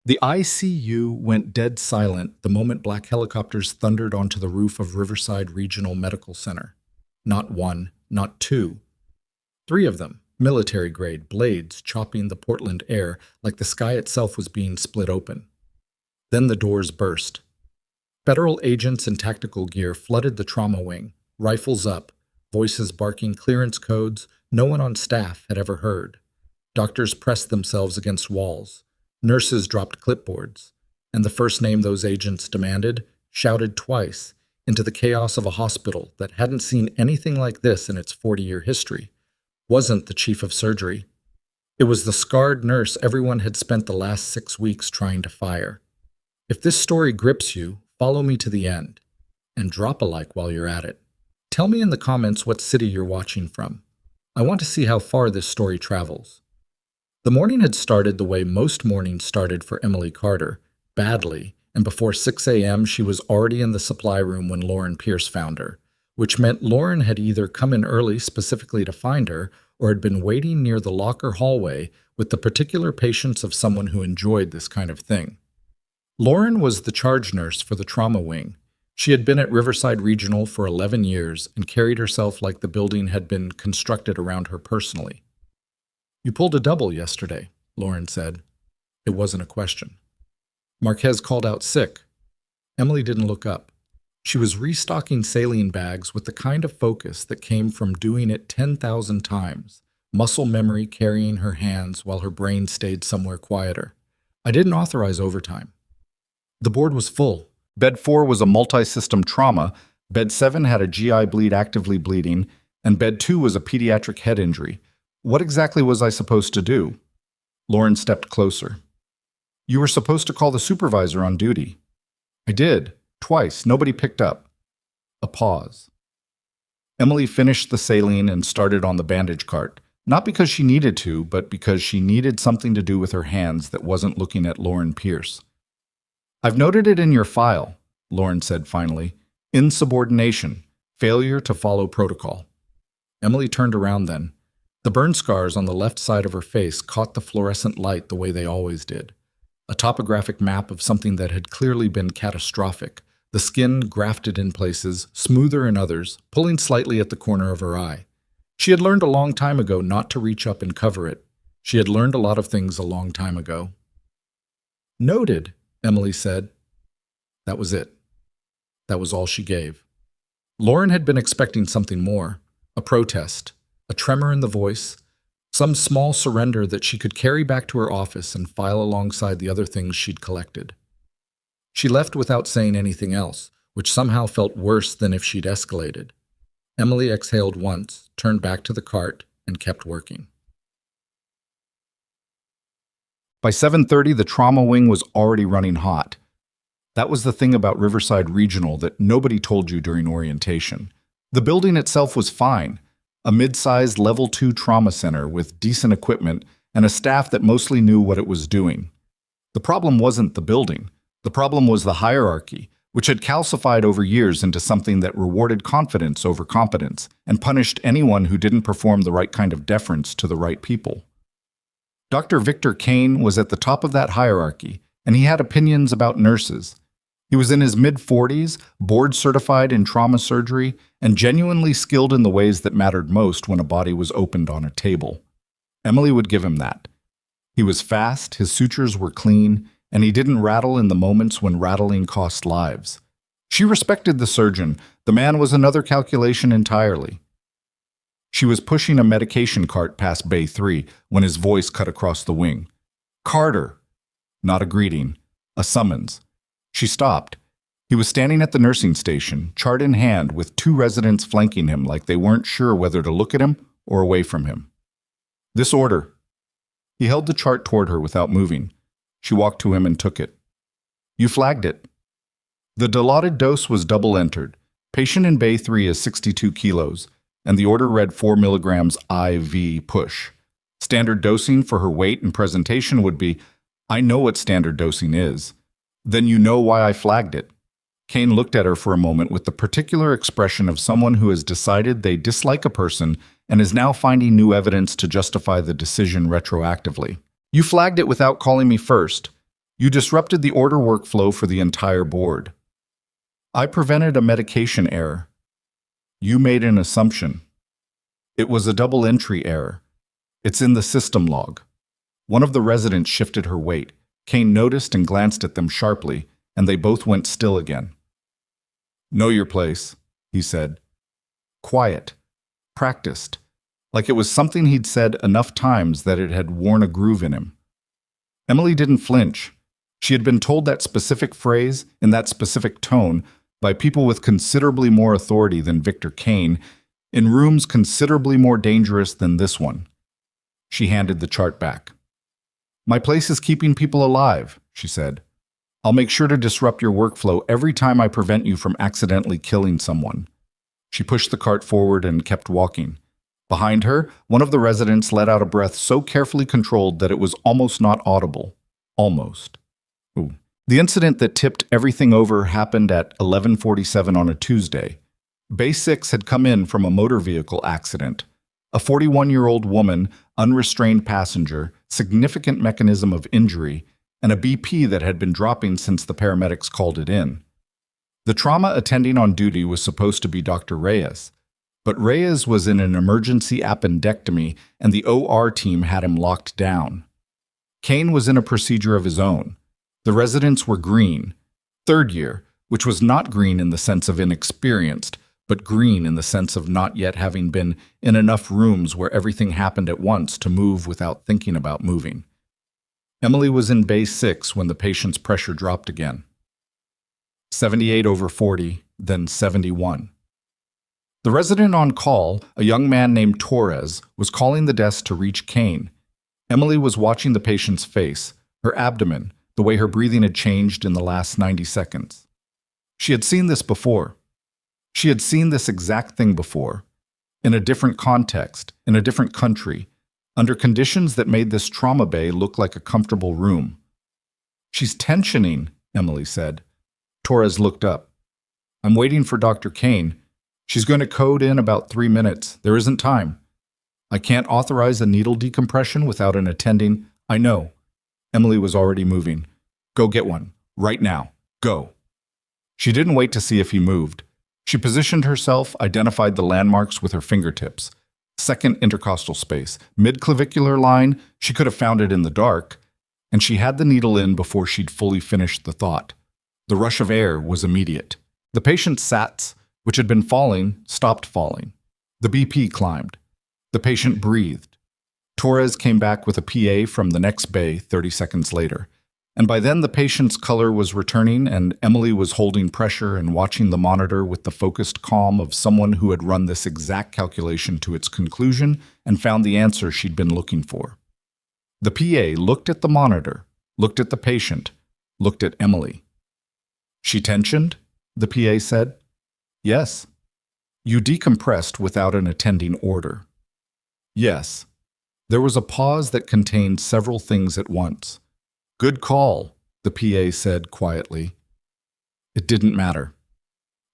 The ICU went dead silent the moment black helicopters thundered onto the roof of Riverside Regional Medical Center. Not one, not two. Three of them, military-grade blades chopping the Portland air like the sky itself was being split open. Then the doors burst. Federal agents in tactical gear flooded the trauma wing, rifles up, voices barking clearance codes no one on staff had ever heard. Doctors pressed themselves against walls. Nurses dropped clipboards, and the first name those agents demanded shouted twice into the chaos of a hospital that hadn't seen anything like this in its 40-year history. Wasn't the chief of surgery. It was the scarred nurse everyone had spent the last 6 weeks trying to fire. If this story grips you, follow me to the end, and drop a like while you're at it. Tell me in the comments what city you're watching from. I want to see how far this story travels. The morning had started the way most mornings started for Emily Carter, badly, and before 6 a.m. she was already in the supply room when Lauren Pierce found her, which meant Lauren had either come in early specifically to find her or had been waiting near the locker hallway with the particular patience of someone who enjoyed this kind of thing. Lauren was the charge nurse for the trauma wing. She had been at Riverside Regional for 11 years and carried herself like the building had been constructed around her personally. "You pulled a double yesterday," Lauren said. It wasn't a question. Marquez called out sick. Emily didn't look up. She was restocking saline bags with the kind of focus that came from doing it 10,000 times, muscle memory carrying her hands while her brain stayed somewhere quieter. "I didn't authorize overtime." The board was full. Bed 4 was a multi-system trauma, Bed 7 had a GI bleed actively bleeding, and Bed 2 was a pediatric head injury. What exactly was I supposed to do? Lauren stepped closer. "You were supposed to call the supervisor on duty." "I did. Twice. Nobody picked up." A pause. Emily finished the saline and started on the bandage cart, not because she needed to, but because she needed something to do with her hands that wasn't looking at Lauren Pierce. "I've noted it in your file," Lauren said finally. "Insubordination. Failure to follow protocol." Emily turned around then. The burn scars on the left side of her face caught the fluorescent light the way they always did. A topographic map of something that had clearly been catastrophic, the skin grafted in places, smoother in others, pulling slightly at the corner of her eye. She had learned a long time ago not to reach up and cover it. She had learned a lot of things a long time ago. "Noted," Emily said. That was it. That was all she gave. Lauren had been expecting something more, a protest. A tremor in the voice, some small surrender that she could carry back to her office and file alongside the other things she'd collected. She left without saying anything else, which somehow felt worse than if she'd escalated. Emily exhaled once, turned back to the cart, and kept working. By 7:30, the trauma wing was already running hot. That was the thing about Riverside Regional that nobody told you during orientation. The building itself was fine. A mid-sized Level 2 trauma center with decent equipment and a staff that mostly knew what it was doing. The problem wasn't the building. The problem was the hierarchy, which had calcified over years into something that rewarded confidence over competence and punished anyone who didn't perform the right kind of deference to the right people. Dr. Victor Kane was at the top of that hierarchy, and he had opinions about nurses. He was in his mid-40s, board-certified in trauma surgery, and genuinely skilled in the ways that mattered most when a body was opened on a table. Emily would give him that. He was fast, his sutures were clean, and he didn't rattle in the moments when rattling cost lives. She respected the surgeon. The man was another calculation entirely. She was pushing a medication cart past Bay 3 when his voice cut across the wing. "Carter!" Not a greeting, a summons. She stopped. He was standing at the nursing station, chart in hand, with 2 residents flanking him like they weren't sure whether to look at him or away from him. "This order." He held the chart toward her without moving. She walked to him and took it. "You flagged it." The dilaudid dose was double-entered. Patient in Bay 3 is 62 kilos, and the order read 4 milligrams IV push. Standard dosing for her weight and presentation would be, "I know what standard dosing is." "Then you know why I flagged it." Kane looked at her for a moment with the particular expression of someone who has decided they dislike a person and is now finding new evidence to justify the decision retroactively. "You flagged it without calling me first. You disrupted the order workflow for the entire board. I prevented a medication error. You made an assumption. It was a double entry error. It's in the system log. One of the residents shifted her weight. Kane noticed and glanced at them sharply, and they both went still again. Know your place, he said. Quiet. Practiced. Like it was something he'd said enough times that it had worn a groove in him. Emily didn't flinch. She had been told that specific phrase in that specific tone by people with considerably more authority than Victor Kane, in rooms considerably more dangerous than this one. She handed the chart back. My place is keeping people alive, she said. I'll make sure to disrupt your workflow every time I prevent you from accidentally killing someone. She pushed the cart forward and kept walking. Behind her, one of the residents let out a breath so carefully controlled that it was almost not audible. Almost. Ooh. The incident that tipped everything over happened at 11:47 on a Tuesday. Bay 6 had come in from a motor vehicle accident. A 41-year-old woman, unrestrained passenger, significant mechanism of injury, and a BP that had been dropping since the paramedics called it in. The trauma attending on duty was supposed to be Dr. Reyes, but Reyes was in an emergency appendectomy and the OR team had him locked down. Kane was in a procedure of his own. The residents were green, third year, which was not green in the sense of inexperienced, but green in the sense of not yet having been in enough rooms where everything happened at once to move without thinking about moving. Emily was in Bay 6 when the patient's pressure dropped again. 78/40, then 71. The resident on call, a young man named Torres, was calling the desk to reach Kane. Emily was watching the patient's face, her abdomen, the way her breathing had changed in the last 90 seconds. She had seen this before. She had seen this exact thing before, in a different context, in a different country, under conditions that made this trauma bay look like a comfortable room. She's tensioning, Emily said. Torres looked up. I'm waiting for Dr. Kane. She's going to code in about 3 minutes. There isn't time. I can't authorize a needle decompression without an attending. I know. Emily was already moving. Go get one. Right now. Go. She didn't wait to see if he moved. She positioned herself, identified the landmarks with her fingertips. Second intercostal space, mid-clavicular line, she could have found it in the dark, and she had the needle in before she'd fully finished the thought. The rush of air was immediate. The patient's SATs, which had been falling, stopped falling. The BP climbed. The patient breathed. Torres came back with a PA from the next bay 30 seconds later. And by then the patient's color was returning and Emily was holding pressure and watching the monitor with the focused calm of someone who had run this exact calculation to its conclusion and found the answer she'd been looking for. The PA looked at the monitor, looked at the patient, looked at Emily. She tensioned? The PA said. Yes. You decompressed without an attending order. Yes. There was a pause that contained several things at once. Good call, the PA said quietly. It didn't matter.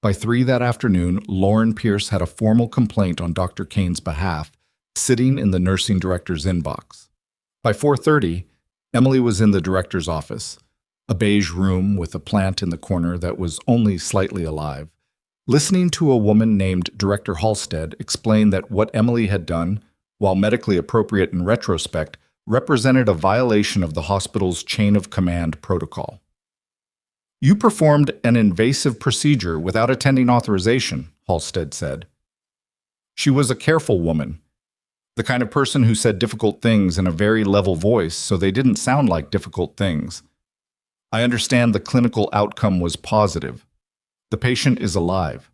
By 3 that afternoon, Lauren Pierce had a formal complaint on Dr. Kane's behalf, sitting in the nursing director's inbox. By 4:30, Emily was in the director's office, a beige room with a plant in the corner that was only slightly alive, listening to a woman named Director Halstead explain that what Emily had done, while medically appropriate in retrospect, represented a violation of the hospital's chain of command protocol. You performed an invasive procedure without attending authorization, Halstead said. She was a careful woman, the kind of person who said difficult things in a very level voice so they didn't sound like difficult things. I understand the clinical outcome was positive. The patient is alive.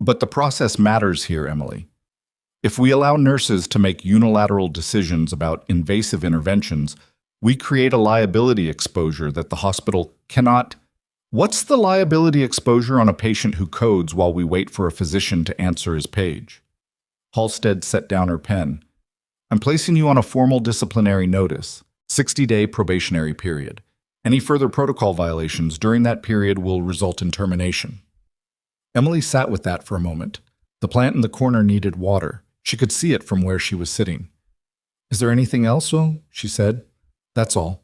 But the process matters here, Emily. If we allow nurses to make unilateral decisions about invasive interventions, we create a liability exposure that the hospital cannot. What's the liability exposure on a patient who codes while we wait for a physician to answer his page? Halstead set down her pen. I'm placing you on a formal disciplinary notice, 60-day probationary period. Any further protocol violations during that period will result in termination. Emily sat with that for a moment. The plant in the corner needed water. She could see it from where she was sitting. Is there anything else, she said. That's all.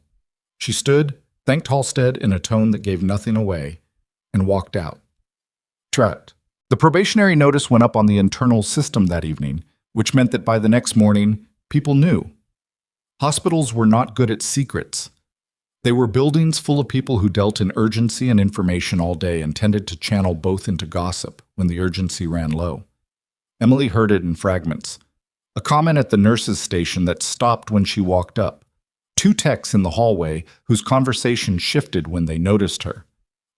She stood, thanked Halstead in a tone that gave nothing away, and walked out. Trat. The probationary notice went up on the internal system that evening, which meant that by the next morning, people knew. Hospitals were not good at secrets. They were buildings full of people who dealt in urgency and information all day and tended to channel both into gossip when the urgency ran low. Emily heard it in fragments. A comment at the nurse's station that stopped when she walked up. 2 techs in the hallway whose conversation shifted when they noticed her.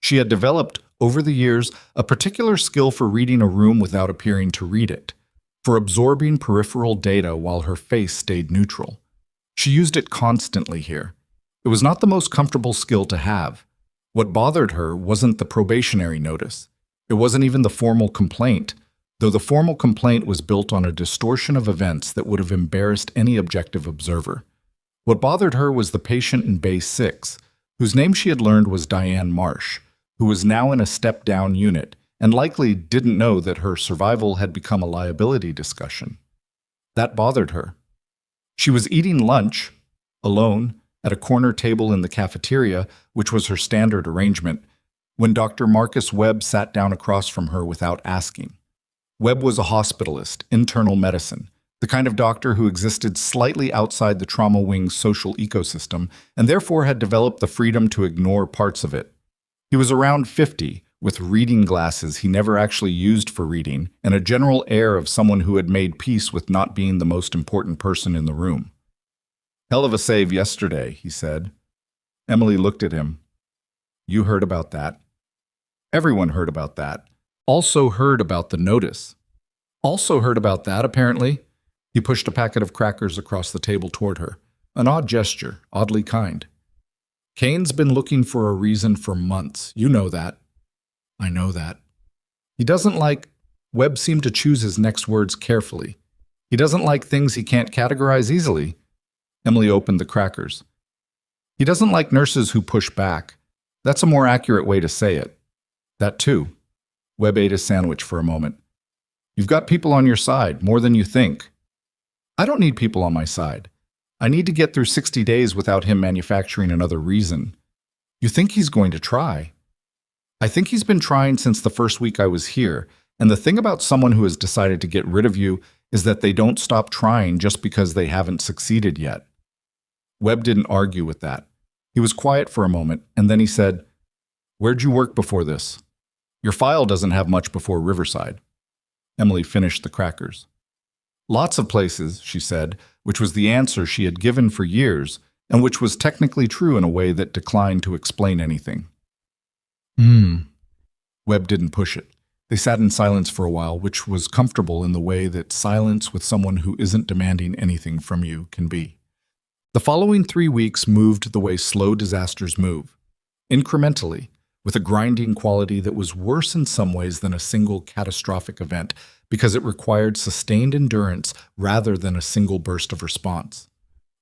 She had developed, over the years, a particular skill for reading a room without appearing to read it, for absorbing peripheral data while her face stayed neutral. She used it constantly here. It was not the most comfortable skill to have. What bothered her wasn't the probationary notice. It wasn't even the formal complaint, though the formal complaint was built on a distortion of events that would have embarrassed any objective observer. What bothered her was the patient in Bay 6, whose name she had learned was Diane Marsh, who was now in a step-down unit and likely didn't know that her survival had become a liability discussion. That bothered her. She was eating lunch, alone, at a corner table in the cafeteria, which was her standard arrangement, when Dr. Marcus Webb sat down across from her without asking. Webb was a hospitalist, internal medicine, the kind of doctor who existed slightly outside the trauma wing's social ecosystem and therefore had developed the freedom to ignore parts of it. He was around 50, with reading glasses he never actually used for reading, and a general air of someone who had made peace with not being the most important person in the room. "Hell of a save yesterday," he said. Emily looked at him. "You heard about that." Everyone heard about that. Also heard about the notice. Also heard about that, apparently. He pushed a packet of crackers across the table toward her. An odd gesture, oddly kind. "Kane's been looking for a reason for months. You know that." "I know that." "He doesn't like—" Webb seemed to choose his next words carefully. "He doesn't like things he can't categorize easily." Emily opened the crackers. "He doesn't like nurses who push back. That's a more accurate way to say it." "That too." Webb ate his sandwich for a moment. "You've got people on your side, more than you think." "I don't need people on my side. I need to get through 60 days without him manufacturing another reason." "You think he's going to try?" "I think he's been trying since the first week I was here, and the thing about someone who has decided to get rid of you is that they don't stop trying just because they haven't succeeded yet." Webb didn't argue with that. He was quiet for a moment, and then he said, "Where'd you work before this? Your file doesn't have much before Riverside." Emily finished the crackers. "Lots of places," she said, which was the answer she had given for years, and which was technically true in a way that declined to explain anything. Webb didn't push it. They sat in silence for a while, which was comfortable in the way that silence with someone who isn't demanding anything from you can be. The following 3 weeks moved the way slow disasters move, incrementally, with a grinding quality that was worse in some ways than a single catastrophic event because it required sustained endurance rather than a single burst of response.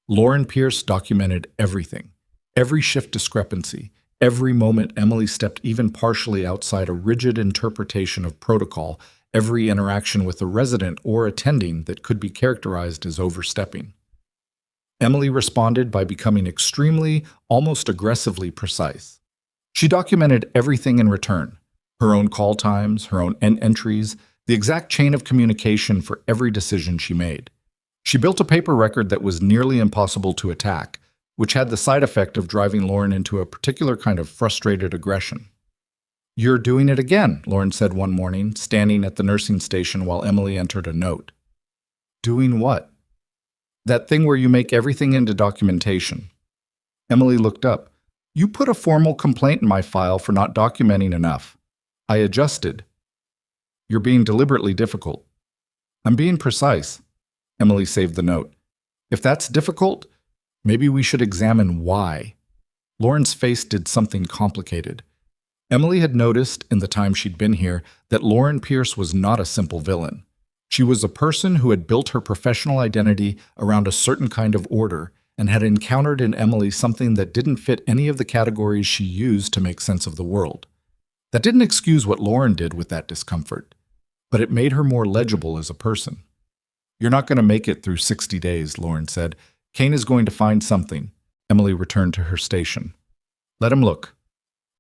Lauren Pierce documented everything, every shift discrepancy, every moment Emily stepped even partially outside a rigid interpretation of protocol, every interaction with a resident or attending that could be characterized as overstepping. Emily responded by becoming extremely, almost aggressively precise. She documented everything in return, her own call times, her own entries, the exact chain of communication for every decision she made. She built a paper record that was nearly impossible to attack, which had the side effect of driving Lauren into a particular kind of frustrated aggression. "You're doing it again," Lauren said one morning, standing at the nursing station while Emily entered a note. "Doing what?" "That thing where you make everything into documentation." Emily looked up. "You put a formal complaint in my file for not documenting enough. I adjusted." "You're being deliberately difficult." "I'm being precise." Emily saved the note. "If that's difficult, maybe we should examine why." Lauren's face did something complicated. Emily had noticed, in the time she'd been here, that Lauren Pierce was not a simple villain. She was a person who had built her professional identity around a certain kind of order and had encountered in Emily something that didn't fit any of the categories she used to make sense of the world. That didn't excuse what Lauren did with that discomfort, but it made her more legible as a person. "You're not going to make it through 60 days, Lauren said. "Kane is going to find something." Emily returned to her station. Let him look.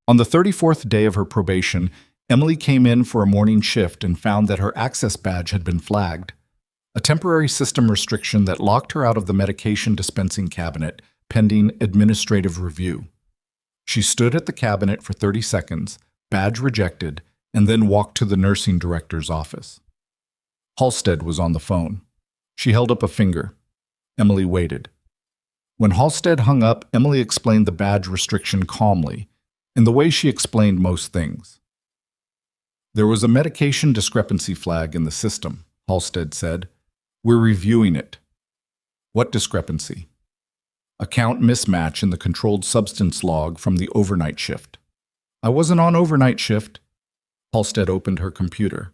On the 34th day of her probation, Emily came in for a morning shift and found that her access badge had been flagged, a temporary system restriction that locked her out of the medication dispensing cabinet pending administrative review. She stood at the cabinet for 30 seconds, badge rejected, and then walked to the nursing director's office. Halstead was on the phone. She held up a finger. Emily waited. When Halstead hung up, Emily explained the badge restriction calmly, in the way she explained most things. There was a medication discrepancy flag in the system, Halstead said. We're reviewing it. What discrepancy? A count mismatch in the controlled substance log from the overnight shift. I wasn't on overnight shift. Halstead opened her computer.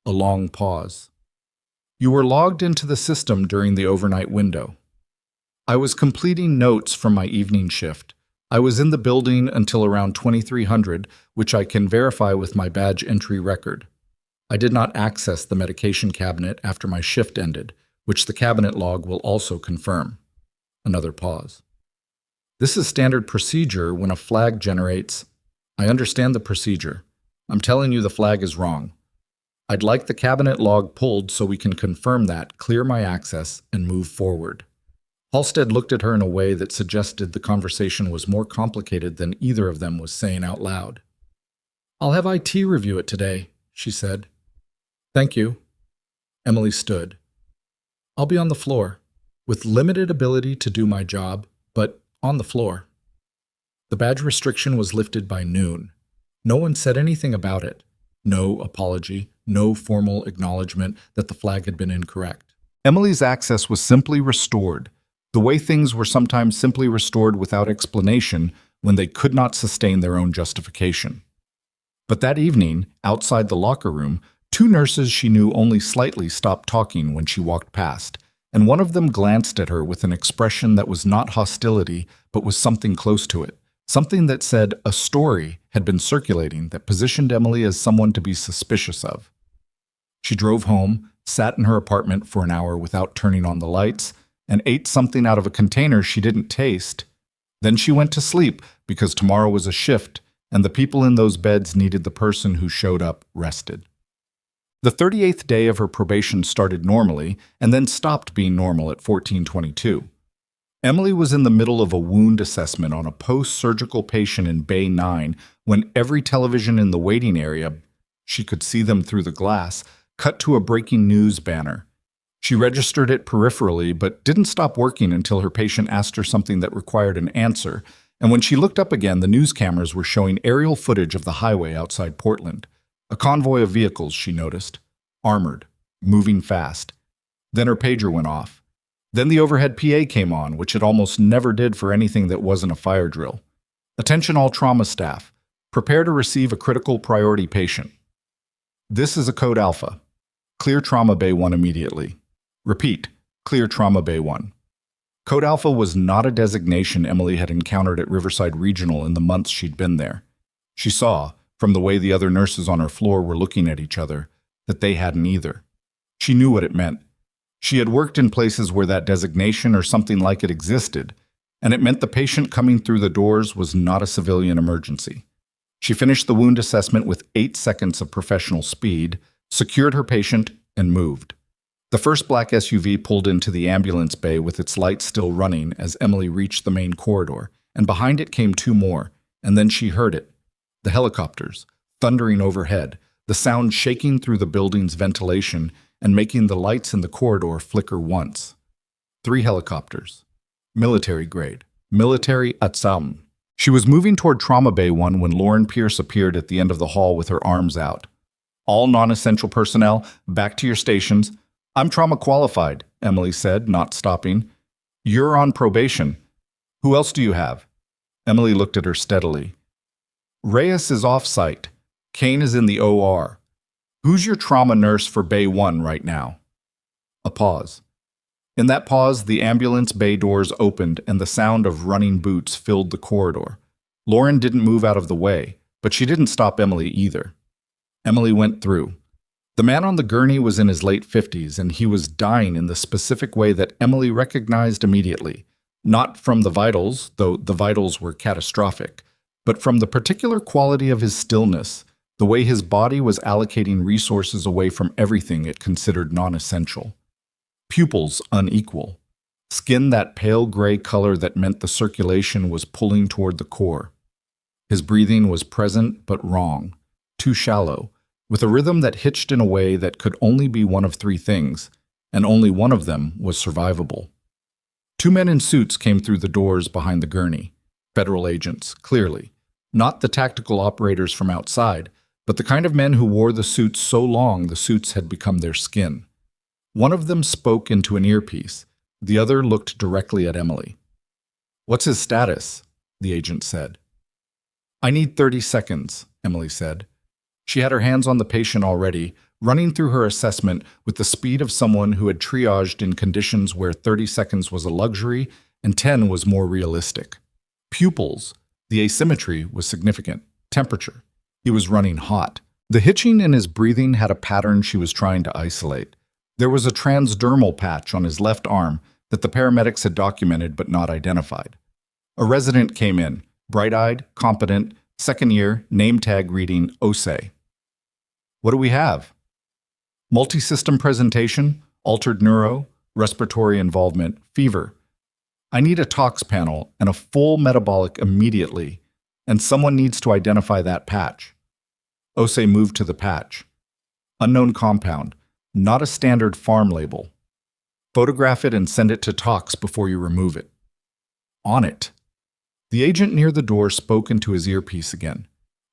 A long pause. You were logged into the system during the overnight window. I was completing notes from my evening shift. I was in the building until around 2300, which I can verify with my badge entry record. I did not access the medication cabinet after my shift ended, which the cabinet log will also confirm. Another pause. This is standard procedure when a flag generates. I understand the procedure. I'm telling you the flag is wrong. I'd like the cabinet log pulled so we can confirm that, clear my access, and move forward. Halstead looked at her in a way that suggested the conversation was more complicated than either of them was saying out loud. I'll have IT review it today, she said. Thank you. Emily stood. I'll be on the floor, with limited ability to do my job, but on the floor. The badge restriction was lifted by noon. No one said anything about it. No apology, no formal acknowledgement that the flag had been incorrect. Emily's access was simply restored, the way things were sometimes simply restored without explanation when they could not sustain their own justification. But that evening, outside the locker room, two nurses she knew only slightly stopped talking when she walked past, and one of them glanced at her with an expression that was not hostility, but was something close to it, something that said a story had been circulating that positioned Emily as someone to be suspicious of. She drove home, sat in her apartment for an hour without turning on the lights, and ate something out of a container she didn't taste. Then she went to sleep because tomorrow was a shift, and the people in those beds needed the person who showed up rested. The 38th day of her probation started normally and then stopped being normal at 1422. Emily was in the middle of a wound assessment on a post-surgical patient in Bay 9 when every television in the waiting area, she could see them through the glass, cut to a breaking news banner. She registered it peripherally but didn't stop working until her patient asked her something that required an answer, and when she looked up again, the news cameras were showing aerial footage of the highway outside Portland. A convoy of vehicles, she noticed, armored, moving fast. Then her pager went off. Then the overhead PA came on, which it almost never did for anything that wasn't a fire drill. Attention all trauma staff. Prepare to receive a critical priority patient. This is a code alpha. Clear Trauma Bay 1 immediately. Repeat, clear Trauma Bay 1. Code Alpha was not a designation Emily had encountered at Riverside Regional in the months she'd been there. She saw, from the way the other nurses on her floor were looking at each other, that they hadn't either. She knew what it meant. She had worked in places where that designation or something like it existed, and it meant the patient coming through the doors was not a civilian emergency. She finished the wound assessment with 8 seconds of professional speed, secured her patient, and moved. The first black SUV pulled into the ambulance bay with its lights still running as Emily reached the main corridor, and behind it came 2 more, and then she heard it. The helicopters, thundering overhead, the sound shaking through the building's ventilation and making the lights in the corridor flicker once. 3 helicopters. Military grade. Military Atsam. She was moving toward Trauma Bay 1 when Lauren Pierce appeared at the end of the hall with her arms out. All non-essential personnel, back to your stations. I'm trauma qualified, Emily said, not stopping. You're on probation. Who else do you have? Emily looked at her steadily. Reyes is off-site. Kane is in the OR. Who's your trauma nurse for Bay 1 right now? A pause. In that pause, the ambulance bay doors opened and the sound of running boots filled the corridor. Lauren didn't move out of the way, but she didn't stop Emily either. Emily went through. The man on the gurney was in his late 50s, and he was dying in the specific way that Emily recognized immediately. Not from the vitals, though the vitals were catastrophic, but from the particular quality of his stillness, the way his body was allocating resources away from everything it considered non-essential. Pupils unequal. Skin that pale gray color that meant the circulation was pulling toward the core. His breathing was present but wrong, too shallow, with a rhythm that hitched in a way that could only be one of three things, and only one of them was survivable. Two men in suits came through the doors behind the gurney. Federal agents, clearly. Not the tactical operators from outside, but the kind of men who wore the suits so long the suits had become their skin. One of them spoke into an earpiece. The other looked directly at Emily. "What's his status?" the agent said. "I need 30 seconds, Emily said. She had her hands on the patient already, running through her assessment with the speed of someone who had triaged in conditions where 30 seconds was a luxury and 10 was more realistic. Pupils. The asymmetry was significant. Temperature. He was running hot. The hitching in his breathing had a pattern she was trying to isolate. There was a transdermal patch on his left arm that the paramedics had documented but not identified. A resident came in, bright-eyed, competent, second year, name tag reading OSE. "What do we have?" "Multi-system presentation, altered neuro, respiratory involvement, fever. I need a tox panel and a full metabolic immediately, and someone needs to identify that patch." OSE moved to the patch. "Unknown compound, not a standard farm label. Photograph it and send it to tox before you remove it." "On it." The agent near the door spoke into his earpiece again.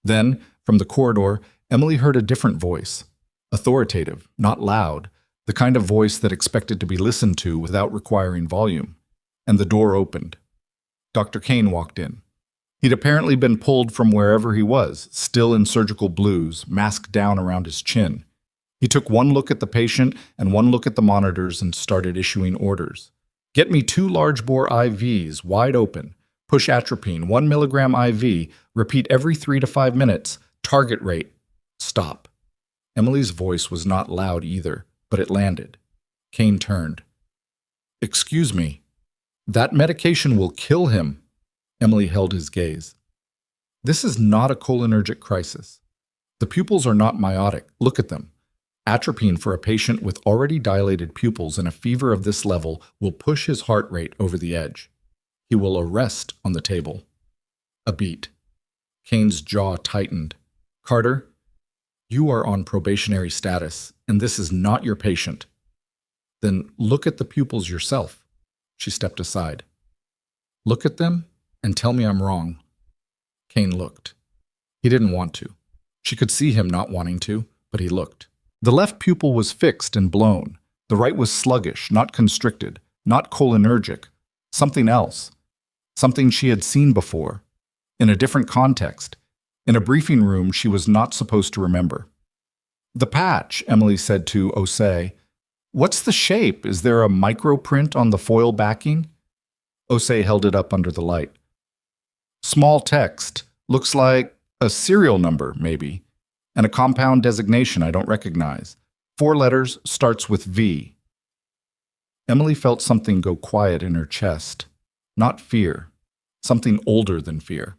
Then, from the corridor, Emily heard a different voice. Authoritative, not loud, the kind of voice that expected to be listened to without requiring volume. And the door opened. Dr. Kane walked in. He'd apparently been pulled from wherever he was, still in surgical blues, mask down around his chin. He took one look at the patient and one look at the monitors and started issuing orders. "Get me 2 large-bore IVs, wide open. Push atropine, 1 milligram IV. Repeat every 3 to 5 minutes. Target rate. Stop." Emily's voice was not loud either, but it landed. Kane turned. "Excuse me. That medication will kill him." Emily held his gaze. "This is not a cholinergic crisis. The pupils are not myotic. Look at them. Atropine for a patient with already dilated pupils and a fever of this level will push his heart rate over the edge. He will arrest on the table." A beat. Kane's jaw tightened. "Carter, you are on probationary status, and this is not your patient." "Then look at the pupils yourself." She stepped aside. "Look at them and tell me I'm wrong." Kane looked. He didn't want to. She could see him not wanting to, but he looked. The left pupil was fixed and blown. The right was sluggish, not constricted, not cholinergic. Something else. Something she had seen before. In a different context. In a briefing room she was not supposed to remember. "The patch," Emily said to OSE. "What's the shape? Is there a microprint on the foil backing?" OSE held it up under the light. "Small text. Looks like a serial number, maybe. And a compound designation I don't recognize. 4 letters, starts with V." Emily felt something go quiet in her chest. Not fear. Something older than fear.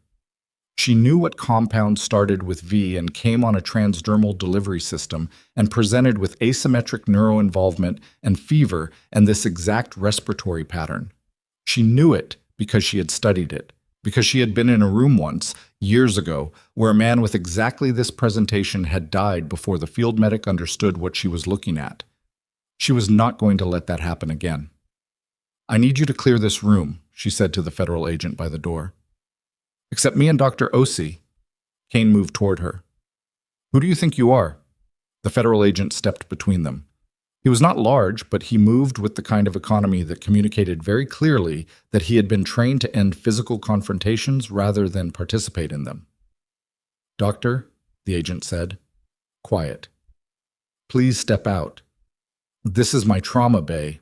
She knew what compound started with V and came on a transdermal delivery system and presented with asymmetric neuroinvolvement and fever and this exact respiratory pattern. She knew it because she had studied it, because she had been in a room once, years ago, where a man with exactly this presentation had died before the field medic understood what she was looking at. She was not going to let that happen again. "I need you to clear this room," she said to the federal agent by the door. "Except me and Dr. OSE." Kane moved toward her. "Who do you think you are?" The federal agent stepped between them. He was not large, but he moved with the kind of economy that communicated very clearly that he had been trained to end physical confrontations rather than participate in them. "Doctor," the agent said. Quiet. "Please step out." "This is my trauma bay."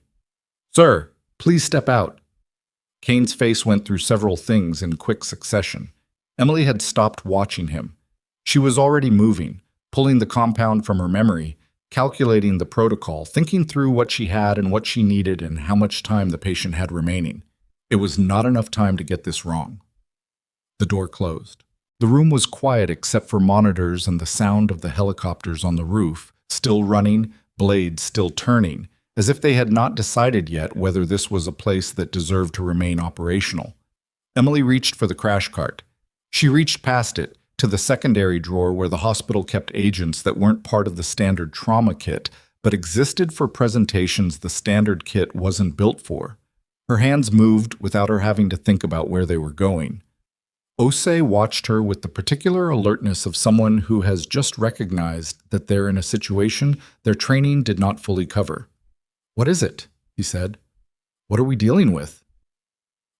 "Sir, please step out." Kane's face went through several things in quick succession. Emily had stopped watching him. She was already moving, pulling the compound from her memory, calculating the protocol, thinking through what she had and what she needed and how much time the patient had remaining. It was not enough time to get this wrong. The door closed. The room was quiet except for monitors and the sound of the helicopters on the roof, still running, blades still turning, as if they had not decided yet whether this was a place that deserved to remain operational. Emily reached for the crash cart. She reached past it, to the secondary drawer where the hospital kept agents that weren't part of the standard trauma kit, but existed for presentations the standard kit wasn't built for. Her hands moved without her having to think about where they were going. Osei watched her with the particular alertness of someone who has just recognized that they're in a situation their training did not fully cover. "What is it?" he said. "What are we dealing with?"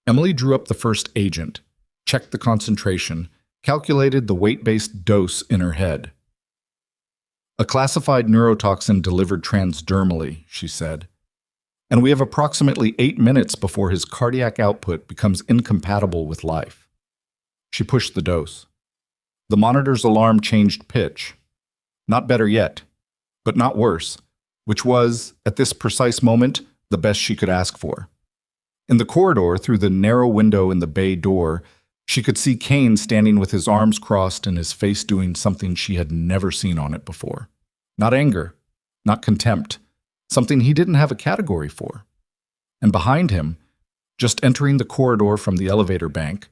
Emily drew up the first agent, checked the concentration, calculated the weight-based dose in her head. "A classified neurotoxin delivered transdermally," she said. "And we have approximately 8 minutes before his cardiac output becomes incompatible with life." She pushed the dose. The monitor's alarm changed pitch. Not better yet, but not worse, which was, at this precise moment, the best she could ask for. In the corridor, through the narrow window in the bay door, she could see Kane standing with his arms crossed and his face doing something she had never seen on it before. Not anger, not contempt, something he didn't have a category for. And behind him, just entering the corridor from the elevator bank,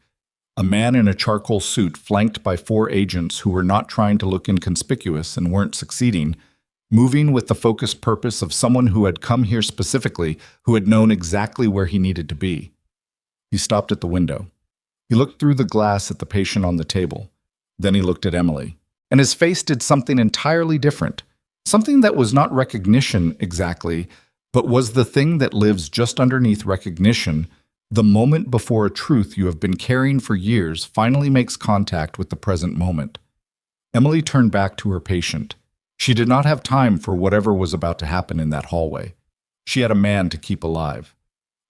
a man in a charcoal suit flanked by 4 agents who were not trying to look inconspicuous and weren't succeeding, moving with the focused purpose of someone who had come here specifically, who had known exactly where he needed to be. He stopped at the window. He looked through the glass at the patient on the table. Then he looked at Emily. And his face did something entirely different. Something that was not recognition exactly, but was the thing that lives just underneath recognition, the moment before a truth you have been carrying for years finally makes contact with the present moment. Emily turned back to her patient. She did not have time for whatever was about to happen in that hallway. She had a man to keep alive.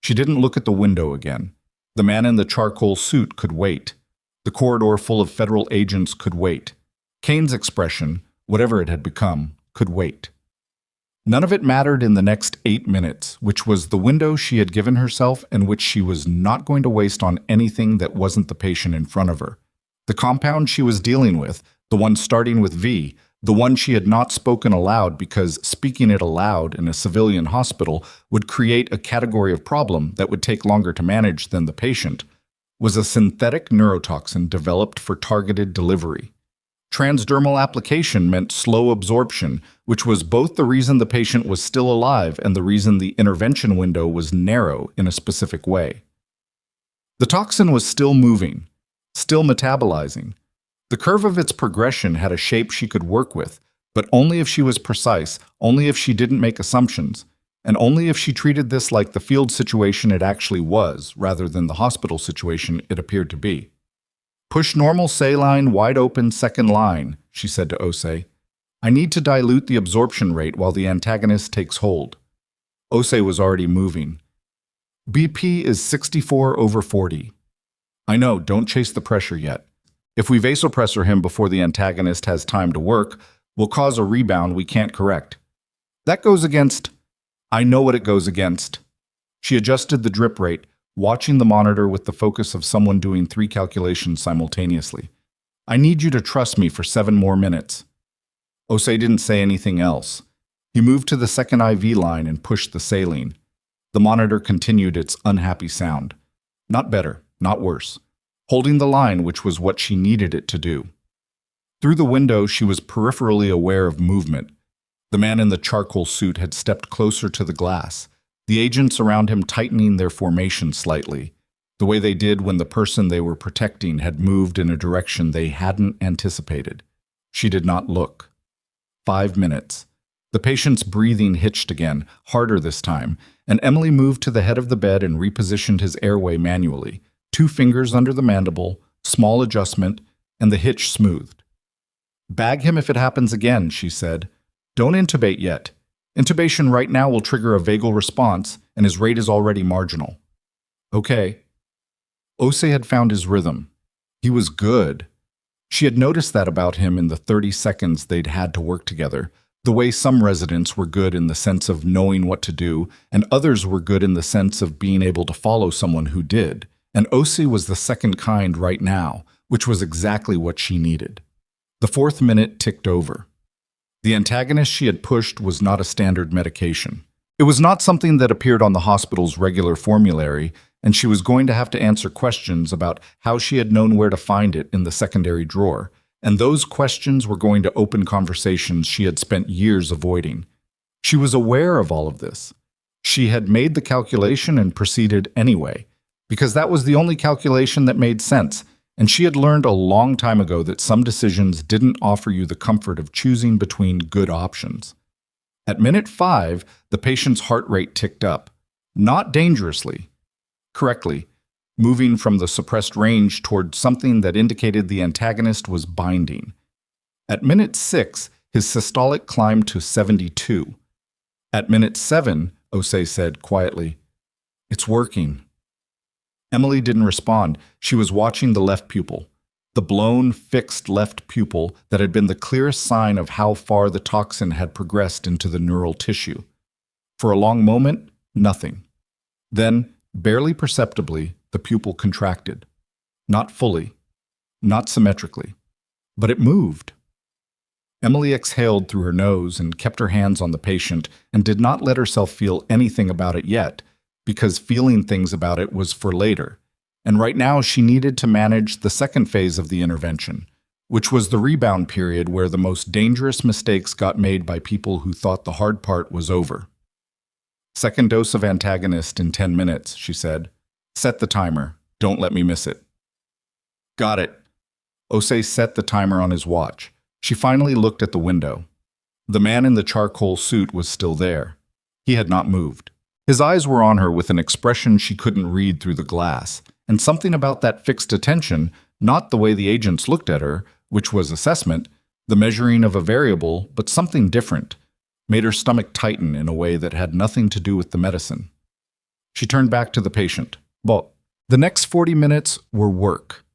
She didn't look at the window again. The man in the charcoal suit could wait. The corridor full of federal agents could wait. Kane's expression, whatever it had become, could wait. None of it mattered in the next 8 minutes, which was the window she had given herself and which she was not going to waste on anything that wasn't the patient in front of her. The compound she was dealing with, the one starting with V, the one she had not spoken aloud because speaking it aloud in a civilian hospital would create a category of problem that would take longer to manage than the patient, was a synthetic neurotoxin developed for targeted delivery. Transdermal application meant slow absorption, which was both the reason the patient was still alive and the reason the intervention window was narrow in a specific way. The toxin was still moving, still metabolizing. The curve of its progression had a shape she could work with, but only if she was precise, only if she didn't make assumptions, and only if she treated this like the field situation it actually was, rather than the hospital situation it appeared to be. "Push normal saline wide open second line," she said to Osei. "I need to dilute the absorption rate while the antagonist takes hold." Osei was already moving. "BP is 64/40. I know, don't chase the pressure yet. If we vasopressor him before the antagonist has time to work, we'll cause a rebound we can't correct. That goes against—" "I know what it goes against." She adjusted the drip rate, watching the monitor with the focus of someone doing 3 calculations simultaneously. "I need you to trust me for 7 more minutes." Osei didn't say anything else. He moved to the second IV line and pushed the saline. The monitor continued its unhappy sound. Not better, not worse. Holding the line, which was what she needed it to do. Through the window, she was peripherally aware of movement. The man in the charcoal suit had stepped closer to the glass, the agents around him tightening their formation slightly, the way they did when the person they were protecting had moved in a direction they hadn't anticipated. She did not look. 5 minutes. The patient's breathing hitched again, harder this time, and Emily moved to the head of the bed and repositioned his airway manually. 2 fingers under the mandible, small adjustment, and the hitch smoothed. "Bag him if it happens again," she said. "Don't intubate yet. Intubation right now will trigger a vagal response, and his rate is already marginal." "Okay." Osei had found his rhythm. He was good. She had noticed that about him in the 30 seconds they'd had to work together, the way some residents were good in the sense of knowing what to do, and others were good in the sense of being able to follow someone who did. And Osei was the second kind right now, which was exactly what she needed. The fourth minute ticked over. The antagonist she had pushed was not a standard medication. It was not something that appeared on the hospital's regular formulary, and she was going to have to answer questions about how she had known where to find it in the secondary drawer, and those questions were going to open conversations she had spent years avoiding. She was aware of all of this. She had made the calculation and proceeded anyway, because that was the only calculation that made sense, and she had learned a long time ago that some decisions didn't offer you the comfort of choosing between good options. At minute 5, the patient's heart rate ticked up, not dangerously, correctly, moving from the suppressed range toward something that indicated the antagonist was binding. At minute 6, his systolic climbed to 72. At minute 7, Osei said quietly, "It's working." Emily didn't respond. She was watching the left pupil, the blown, fixed left pupil that had been the clearest sign of how far the toxin had progressed into the neural tissue. For a long moment, nothing. Then, barely perceptibly, the pupil contracted. Not fully, not symmetrically, but it moved. Emily exhaled through her nose and kept her hands on the patient and did not let herself feel anything about it yet, because feeling things about it was for later. And right now she needed to manage the second phase of the intervention, which was the rebound period where the most dangerous mistakes got made by people who thought the hard part was over. "Second dose of antagonist in 10 minutes, she said. "Set the timer. Don't let me miss it." "Got it." Osei set the timer on his watch. She finally looked at the window. The man in the charcoal suit was still there. He had not moved. His eyes were on her with an expression she couldn't read through the glass, and something about that fixed attention, not the way the agents looked at her, which was assessment, the measuring of a variable, but something different, made her stomach tighten in a way that had nothing to do with the medicine. She turned back to the patient. But the next 40 minutes were work.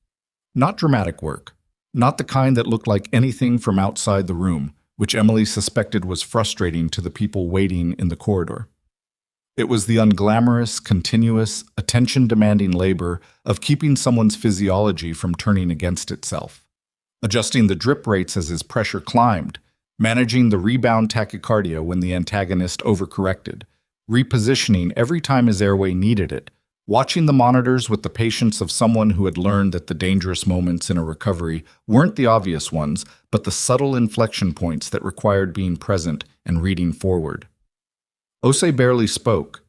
Not dramatic work. Not the kind that looked like anything from outside the room, which Emily suspected was frustrating to the people waiting in the corridor. It was the unglamorous, continuous, attention-demanding labor of keeping someone's physiology from turning against itself, adjusting the drip rates as his pressure climbed, managing the rebound tachycardia when the antagonist overcorrected, repositioning every time his airway needed it, watching the monitors with the patience of someone who had learned that the dangerous moments in a recovery weren't the obvious ones, but the subtle inflection points that required being present and reading forward. Osei barely spoke.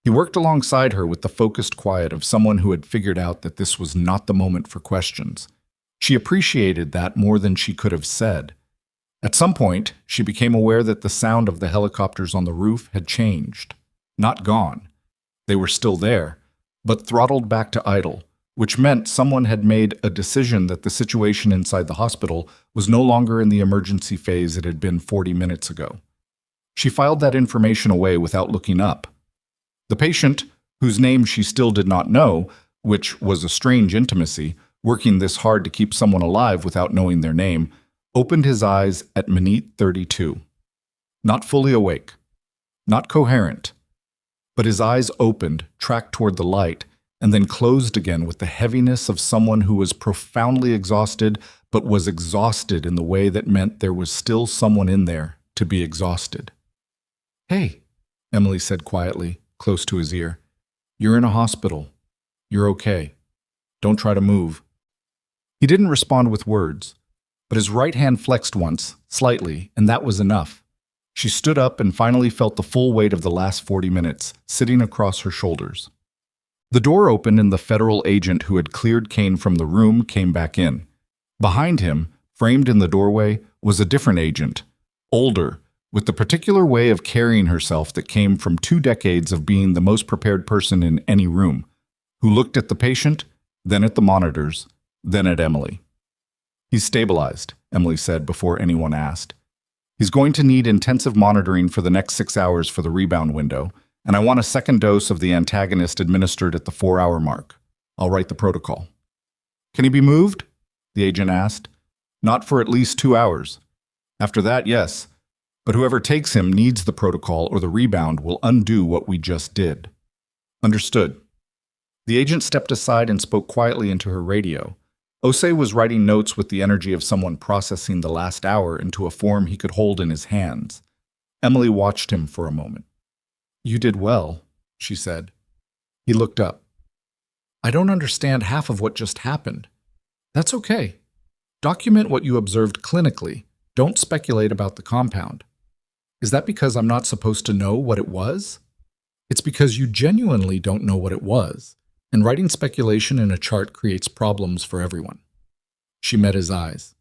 He worked alongside her with the focused quiet of someone who had figured out that this was not the moment for questions. She appreciated that more than she could have said. At some point, she became aware that the sound of the helicopters on the roof had changed. Not gone. They were still there, but throttled back to idle, which meant someone had made a decision that the situation inside the hospital was no longer in the emergency phase it had been 40 minutes ago. She filed that information away without looking up. The patient, whose name she still did not know, which was a strange intimacy, working this hard to keep someone alive without knowing their name, opened his eyes at minute 32. Not fully awake, not coherent, but his eyes opened, tracked toward the light, and then closed again with the heaviness of someone who was profoundly exhausted, but was exhausted in the way that meant there was still someone in there to be exhausted. "Hey," Emily said quietly, close to his ear. "You're in a hospital. You're okay. Don't try to move." He didn't respond with words, but his right hand flexed once, slightly, and that was enough. She stood up and finally felt the full weight of the last 40 minutes, sitting across her shoulders. The door opened and the federal agent who had cleared Kane from the room came back in. Behind him, framed in the doorway, was a different agent, older, with the particular way of carrying herself that came from 2 decades of being the most prepared person in any room, who looked at the patient, then at the monitors, then at Emily. "He's stabilized," Emily said before anyone asked. "He's going to need intensive monitoring for the next 6 hours for the rebound window, and I want a second dose of the antagonist administered at the 4-hour mark. I'll write the protocol." "Can he be moved?" the agent asked. "Not for at least 2 hours. After that, yes. But whoever takes him needs the protocol or the rebound will undo what we just did." "Understood." The agent stepped aside and spoke quietly into her radio. Osei was writing notes with the energy of someone processing the last hour into a form he could hold in his hands. Emily watched him for a moment. "You did well," she said. He looked up. "I don't understand half of what just happened." "That's okay. Document what you observed clinically. Don't speculate about the compound." "Is that because I'm not supposed to know what it was?" "It's because you genuinely don't know what it was, and writing speculation in a chart creates problems for everyone." She met his eyes.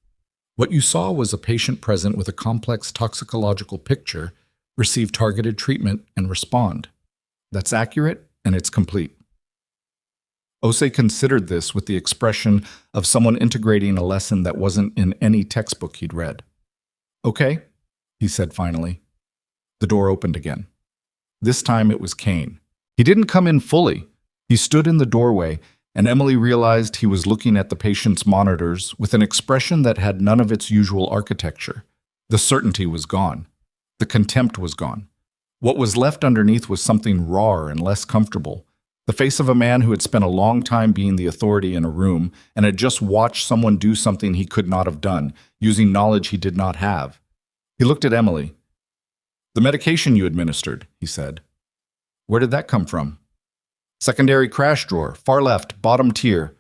"What you saw was a patient present with a complex toxicological picture, receive targeted treatment, and respond. That's accurate, and it's complete." Osei considered this with the expression of someone integrating a lesson that wasn't in any textbook he'd read. "Okay," he said finally. The door opened again. This time it was Kane. He didn't come in fully. He stood in the doorway, and Emily realized he was looking at the patient's monitors with an expression that had none of its usual architecture. The certainty was gone. The contempt was gone. What was left underneath was something rawer and less comfortable. The face of a man who had spent a long time being the authority in a room and had just watched someone do something he could not have done, using knowledge he did not have. He looked at Emily. "The medication you administered," he said. "Where did that come from?" "Secondary crash drawer, far left, bottom tier."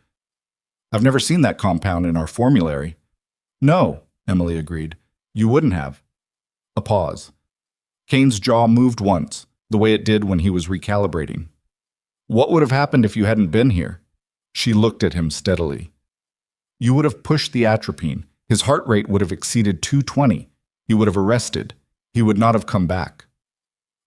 "I've never seen that compound in our formulary." "No," Emily agreed. "You wouldn't have." A pause. Kane's jaw moved once, the way it did when he was recalibrating. "What would have happened if you hadn't been here?" She looked at him steadily. "You would have pushed the atropine. His heart rate would have exceeded 220. He would have arrested. He would not have come back."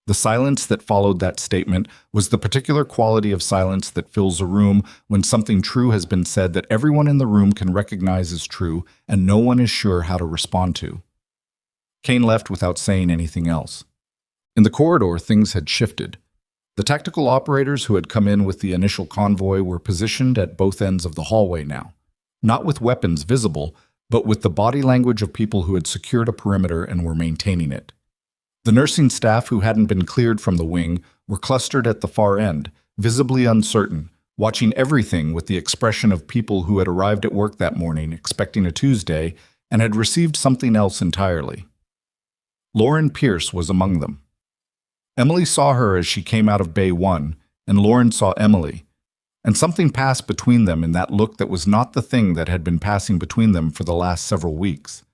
The silence that followed that statement was the particular quality of silence that fills a room when something true has been said that everyone in the room can recognize as true and no one is sure how to respond to. Kane left without saying anything else. In the corridor, things had shifted. The tactical operators who had come in with the initial convoy were positioned at both ends of the hallway now, not with weapons visible, but with the body language of people who had secured a perimeter and were maintaining it. The nursing staff who hadn't been cleared from the wing were clustered at the far end, visibly uncertain, watching everything with the expression of people who had arrived at work that morning expecting a Tuesday and had received something else entirely. Lauren Pierce was among them. Emily saw her as she came out of Bay 1, and Lauren saw Emily, and something passed between them in that look that was not the thing that had been passing between them for the last several weeks.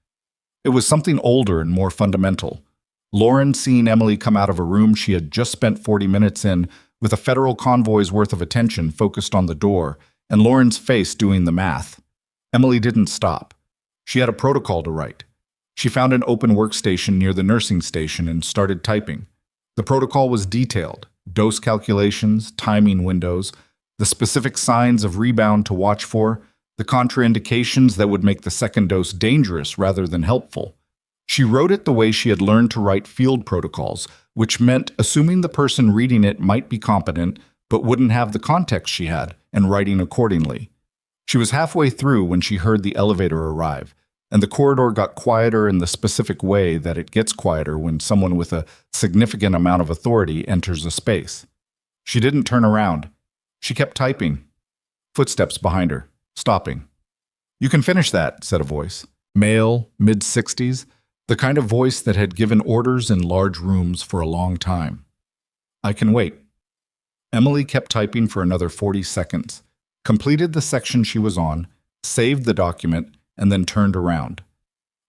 It was something older and more fundamental. Lauren seeing Emily come out of a room she had just spent 40 minutes in, with a federal convoy's worth of attention focused on the door, and Lauren's face doing the math. Emily didn't stop. She had a protocol to write. She found an open workstation near the nursing station and started typing. The protocol was detailed: dose calculations, timing windows, the specific signs of rebound to watch for, the contraindications that would make the second dose dangerous rather than helpful. She wrote it the way she had learned to write field protocols, which meant assuming the person reading it might be competent but wouldn't have the context she had, and writing accordingly. She was halfway through when she heard the elevator arrive, and the corridor got quieter in the specific way that it gets quieter when someone with a significant amount of authority enters a space. She didn't turn around. She kept typing. Footsteps behind her, stopping. "You can finish that," said a voice. Male, mid-60s, the kind of voice that had given orders in large rooms for a long time. "I can wait." Emily kept typing for another 40 seconds, completed the section she was on, saved the document, and then turned around.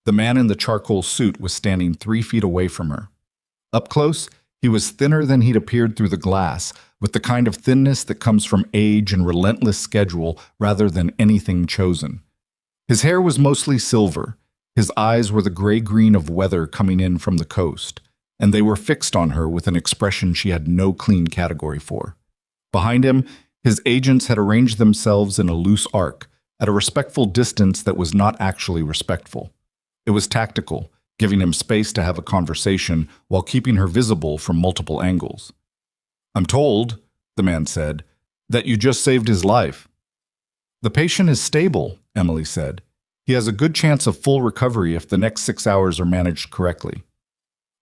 The man in the charcoal suit was standing 3 feet away from her. Up close, he was thinner than he'd appeared through the glass, with the kind of thinness that comes from age and relentless schedule rather than anything chosen. His hair was mostly silver. His eyes were the gray-green of weather coming in from the coast, and they were fixed on her with an expression she had no clean category for. Behind him, his agents had arranged themselves in a loose arc, at a respectful distance that was not actually respectful. It was tactical, giving him space to have a conversation while keeping her visible from multiple angles. "I'm told," the man said, "that you just saved his life." "The patient is stable," Emily said. "He has a good chance of full recovery if the next 6 hours are managed correctly."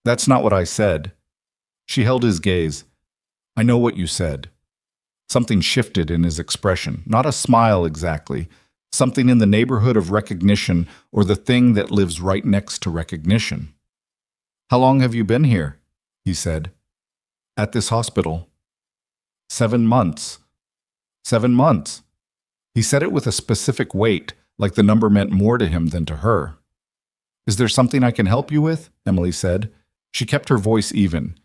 "That's not what I said." She held his gaze. "I know what you said." Something shifted in his expression, not a smile exactly, Something in the neighborhood of recognition, or the thing that lives right next to recognition. How long have you been here? He said. At this hospital. 7 months. 7 months. He said it with a specific weight, like the number meant more to him than to her. Is there something I can help you with? Emily said. She kept her voice even.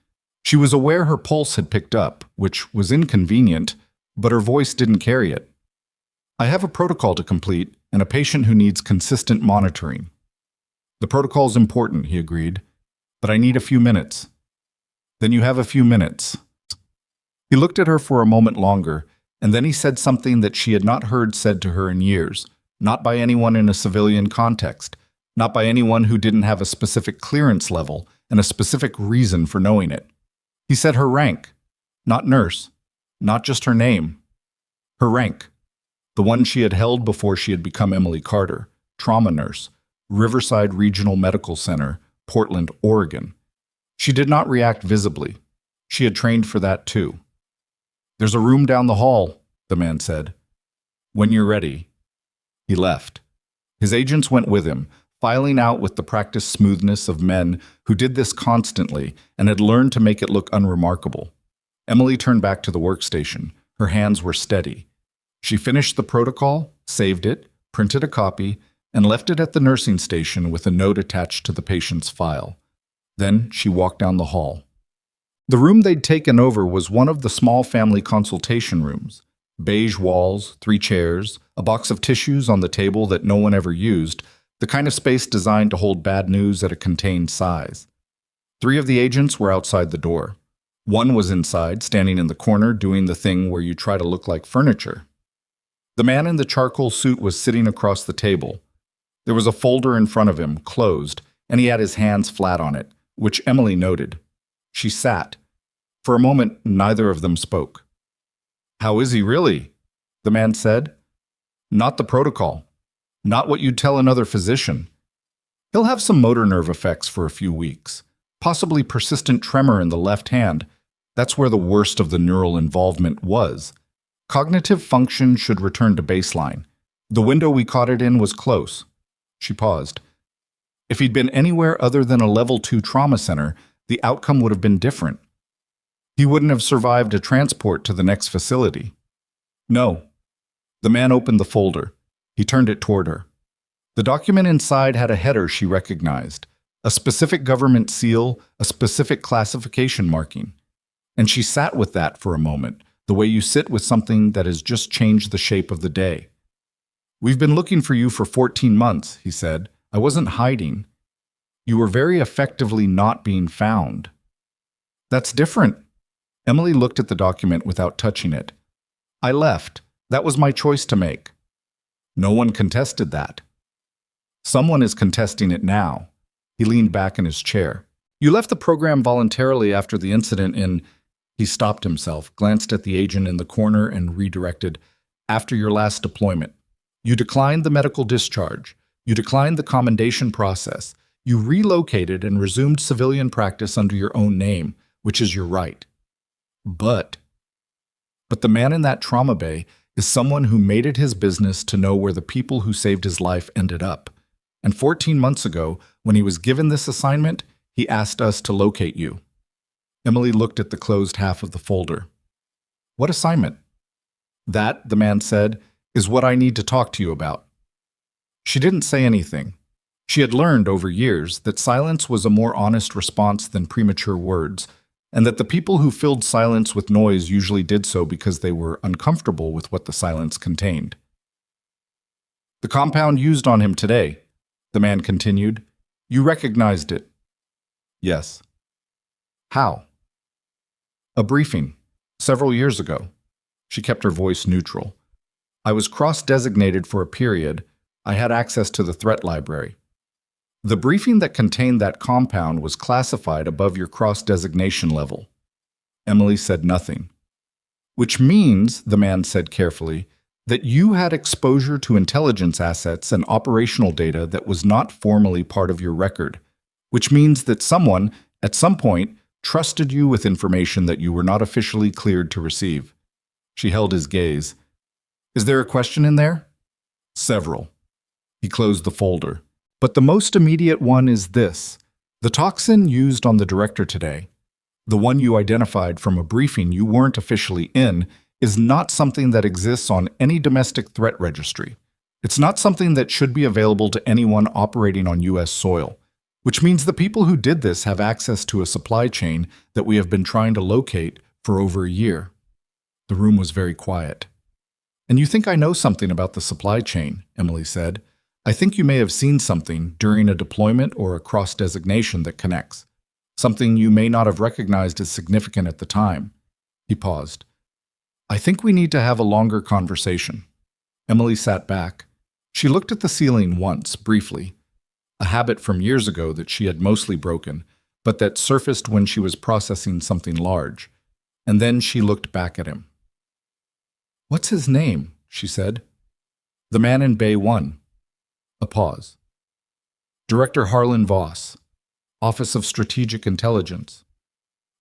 She was aware her pulse had picked up, which was inconvenient, but her voice didn't carry it. I have a protocol to complete and a patient who needs consistent monitoring. The protocol's important, he agreed, but I need a few minutes. Then you have a few minutes. He looked at her for a moment longer, and then he said something that she had not heard said to her in years, not by anyone in a civilian context, not by anyone who didn't have a specific clearance level and a specific reason for knowing it. He said her rank, not nurse, not just her name. Her rank, the one she had held before she had become Emily Carter, trauma nurse, Riverside Regional Medical Center, Portland, Oregon. She did not react visibly. She had trained for that too. There's a room down the hall, the man said. When you're ready. He left. His agents went with him, filing out with the practiced smoothness of men who did this constantly and had learned to make it look unremarkable. Emily turned back to the workstation. Her hands were steady. She finished the protocol, saved it, printed a copy, and left it at the nursing station with a note attached to the patient's file. Then she walked down the hall. The room they'd taken over was one of the small family consultation rooms. Beige walls, 3 chairs, a box of tissues on the table that no one ever used, the kind of space designed to hold bad news at a contained size. 3 of the agents were outside the door. One was inside, standing in the corner, doing the thing where you try to look like furniture. The man in the charcoal suit was sitting across the table. There was a folder in front of him, closed, and he had his hands flat on it, which Emily noted. She sat. For a moment, neither of them spoke. How is he really? The man said. Not the protocol. Not what you'd tell another physician. He'll have some motor nerve effects for a few weeks, possibly persistent tremor in the left hand. That's where the worst of the neural involvement was. Cognitive function should return to baseline. The window we caught it in was close. She paused. If he'd been anywhere other than a level 2 trauma center, the outcome would have been different. He wouldn't have survived a transport to the next facility. No. The man opened the folder. He turned it toward her. The document inside had a header she recognized, a specific government seal, a specific classification marking. And she sat with that for a moment, the way you sit with something that has just changed the shape of the day. We've been looking for you for 14 months, he said. I wasn't hiding. You were very effectively not being found. That's different. Emily looked at the document without touching it. I left. That was my choice to make. No one contested that. Someone is contesting it now. He leaned back in his chair. You left the program voluntarily after the incident in... He stopped himself, glanced at the agent in the corner, and redirected. After your last deployment. You declined the medical discharge. You declined the commendation process. You relocated and resumed civilian practice under your own name, which is your right. But the man in that trauma bay is someone who made it his business to know where the people who saved his life ended up. And 14 months ago, when he was given this assignment, he asked us to locate you. Emily looked at the closed half of the folder. What assignment? That, the man said, is what I need to talk to you about. She didn't say anything. She had learned over years that silence was a more honest response than premature words, and that the people who filled silence with noise usually did so because they were uncomfortable with what the silence contained. The compound used on him today, the man continued. You recognized it. Yes. How? A briefing, several years ago. She kept her voice neutral. I was cross-designated for a period. I had access to the threat library. The briefing that contained that compound was classified above your cross-designation level. Emily said nothing. Which means, the man said carefully, that you had exposure to intelligence assets and operational data that was not formally part of your record, which means that someone, at some point, trusted you with information that you were not officially cleared to receive. She held his gaze. Is there a question in there? Several. He closed the folder. But the most immediate one is this. The toxin used on the director today, the one you identified from a briefing you weren't officially in, is not something that exists on any domestic threat registry. It's not something that should be available to anyone operating on U.S. soil, which means the people who did this have access to a supply chain that we have been trying to locate for over a year. The room was very quiet. And you think I know something about the supply chain, Emily said. I think you may have seen something during a deployment or a cross-designation that connects. Something you may not have recognized as significant at the time. He paused. I think we need to have a longer conversation. Emily sat back. She looked at the ceiling once, briefly, a habit from years ago that she had mostly broken, but that surfaced when she was processing something large. And then she looked back at him. What's his name? She said. The man in Bay 1. A pause. Director Harlan Voss, Office of Strategic Intelligence.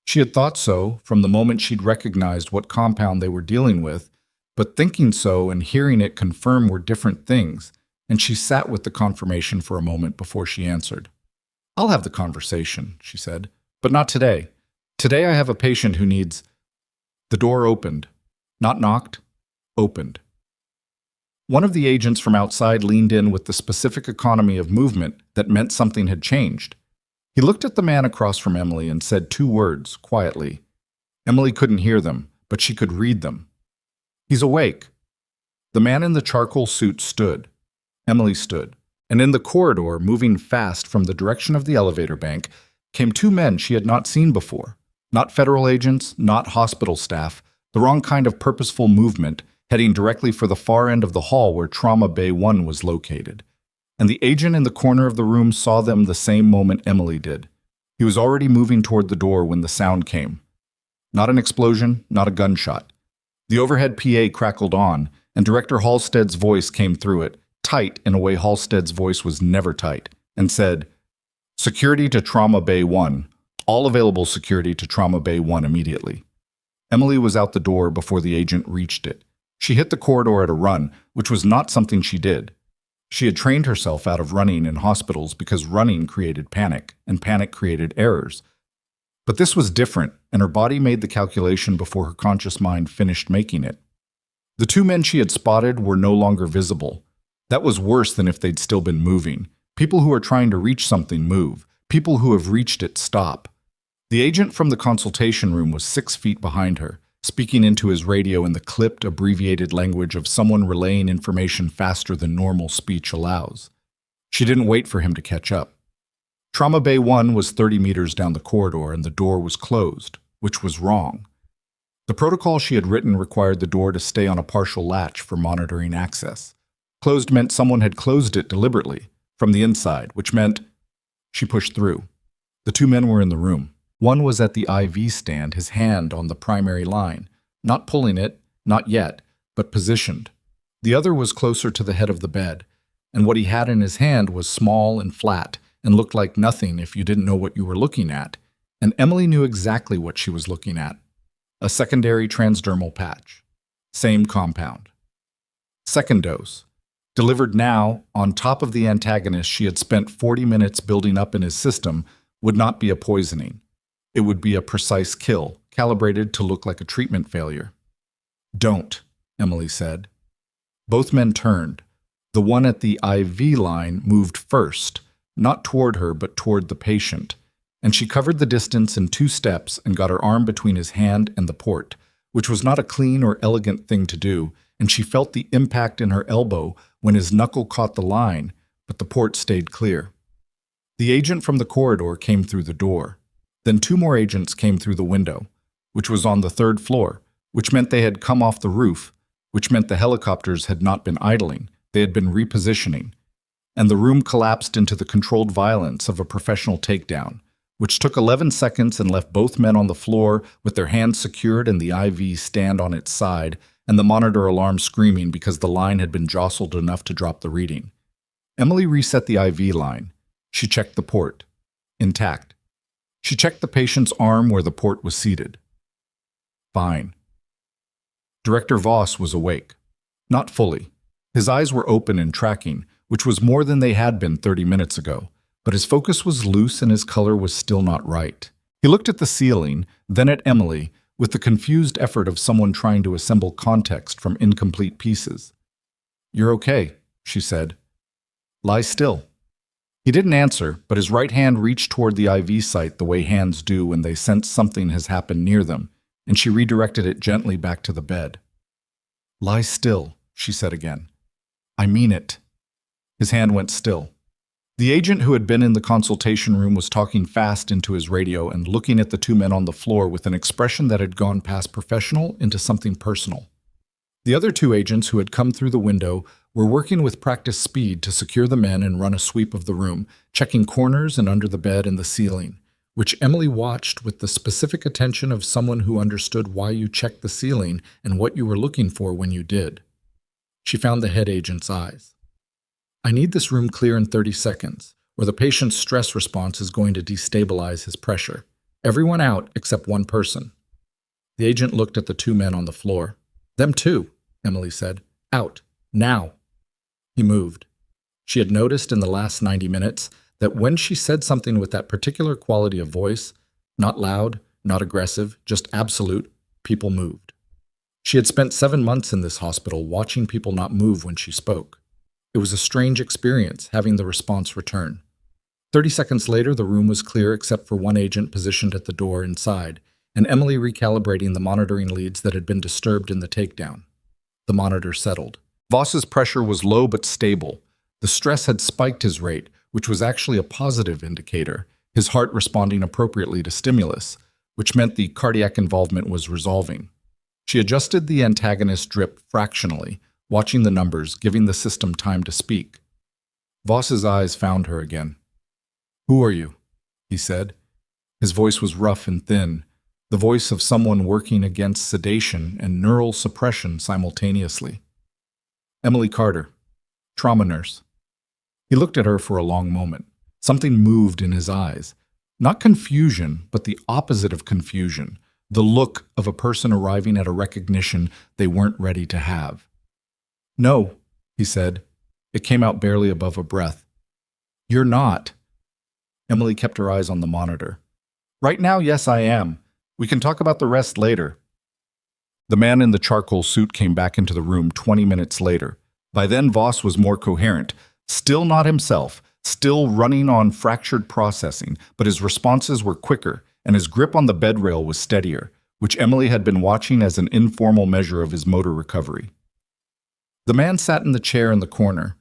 She had thought so from the moment she'd recognized what compound they were dealing with, but thinking so and hearing it confirm were different things, and she sat with the confirmation for a moment before she answered. I'll have the conversation, she said, but not today. Today I have a patient who needs... The door opened. Not knocked, opened. One of the agents from outside leaned in with the specific economy of movement that meant something had changed. He looked at the man across from Emily and said 2 words, quietly. Emily couldn't hear them, but she could read them. He's awake. The man in the charcoal suit stood. Emily stood. And in the corridor, moving fast from the direction of the elevator bank, came 2 men she had not seen before. Not federal agents, not hospital staff, the wrong kind of purposeful movement, heading directly for the far end of the hall where Trauma Bay 1 was located. And the agent in the corner of the room saw them the same moment Emily did. He was already moving toward the door when the sound came. Not an explosion, not a gunshot. The overhead PA crackled on, and Director Halstead's voice came through it, tight in a way Halstead's voice was never tight, and said, Security to Trauma Bay 1. All available security to Trauma Bay 1 immediately. Emily was out the door before the agent reached it. She hit the corridor at a run, which was not something she did. She had trained herself out of running in hospitals because running created panic, and panic created errors. But this was different, and her body made the calculation before her conscious mind finished making it. The 2 men she had spotted were no longer visible. That was worse than if they'd still been moving. People who are trying to reach something move. People who have reached it stop. The agent from the consultation room was 6 feet behind her, speaking into his radio in the clipped, abbreviated language of someone relaying information faster than normal speech allows. She didn't wait for him to catch up. Trauma Bay 1 was 30 meters down the corridor and the door was closed, which was wrong. The protocol she had written required the door to stay on a partial latch for monitoring access. Closed meant someone had closed it deliberately, from the inside, which meant she pushed through. The 2 men were in the room. One was at the IV stand, his hand on the primary line, not pulling it, not yet, but positioned. The other was closer to the head of the bed, and what he had in his hand was small and flat and looked like nothing if you didn't know what you were looking at, and Emily knew exactly what she was looking at. A secondary transdermal patch. Same compound. Second dose. Delivered now, on top of the antagonist she had spent 40 minutes building up in his system, would not be a poisoning. It would be a precise kill, calibrated to look like a treatment failure. Don't, Emily said. Both men turned. The one at the IV line moved first, not toward her but toward the patient, and she covered the distance in 2 steps and got her arm between his hand and the port, which was not a clean or elegant thing to do, and she felt the impact in her elbow when his knuckle caught the line, but the port stayed clear. The agent from the corridor came through the door. Then 2 more agents came through the window, which was on the 3rd floor, which meant they had come off the roof, which meant the helicopters had not been idling, they had been repositioning. And the room collapsed into the controlled violence of a professional takedown, which took 11 seconds and left both men on the floor with their hands secured and the IV stand on its side, and the monitor alarm screaming because the line had been jostled enough to drop the reading. Emily reset the IV line. She checked the port. Intact. She checked the patient's arm where the port was seated. Fine. Director Voss was awake. Not fully. His eyes were open and tracking, which was more than they had been 30 minutes ago, but his focus was loose and his color was still not right. He looked at the ceiling, then at Emily, with the confused effort of someone trying to assemble context from incomplete pieces. "You're okay," she said. "Lie still." He didn't answer, but his right hand reached toward the IV site the way hands do when they sense something has happened near them, and she redirected it gently back to the bed. "Lie still," she said again. "I mean it." His hand went still. The agent who had been in the consultation room was talking fast into his radio and looking at the two men on the floor with an expression that had gone past professional into something personal. The other two agents who had come through the window were working with practiced speed to secure the men and run a sweep of the room, checking corners and under the bed and the ceiling, which Emily watched with the specific attention of someone who understood why you checked the ceiling and what you were looking for when you did. She found the head agent's eyes. "I need this room clear in 30 seconds, or the patient's stress response is going to destabilize his pressure. Everyone out except one person." The agent looked at the two men on the floor. "Them too," Emily said. "Out. Now." He moved. She had noticed in the last 90 minutes that when she said something with that particular quality of voice, not loud, not aggressive, just absolute, people moved. She had spent 7 months in this hospital watching people not move when she spoke. It was a strange experience having the response return. 30 seconds later, the room was clear except for one agent positioned at the door inside, and Emily recalibrating the monitoring leads that had been disturbed in the takedown. The monitor settled. Voss's pressure was low but stable. The stress had spiked his rate, which was actually a positive indicator, his heart responding appropriately to stimulus, which meant the cardiac involvement was resolving. She adjusted the antagonist drip fractionally, watching the numbers, giving the system time to speak. Voss's eyes found her again. "Who are you?" he said. His voice was rough and thin, the voice of someone working against sedation and neural suppression simultaneously. "Emily Carter, trauma nurse." He looked at her for a long moment. Something moved in his eyes. Not confusion, but the opposite of confusion, the look of a person arriving at a recognition they weren't ready to have. "No," he said. It came out barely above a breath. "You're not." Emily kept her eyes on the monitor. "Right now, yes, I am. We can talk about the rest later." The man in the charcoal suit came back into the room 20 minutes later. By then, Voss was more coherent, still not himself, still running on fractured processing, but his responses were quicker, and his grip on the bed rail was steadier, which Emily had been watching as an informal measure of his motor recovery. The man sat in the chair in the corner.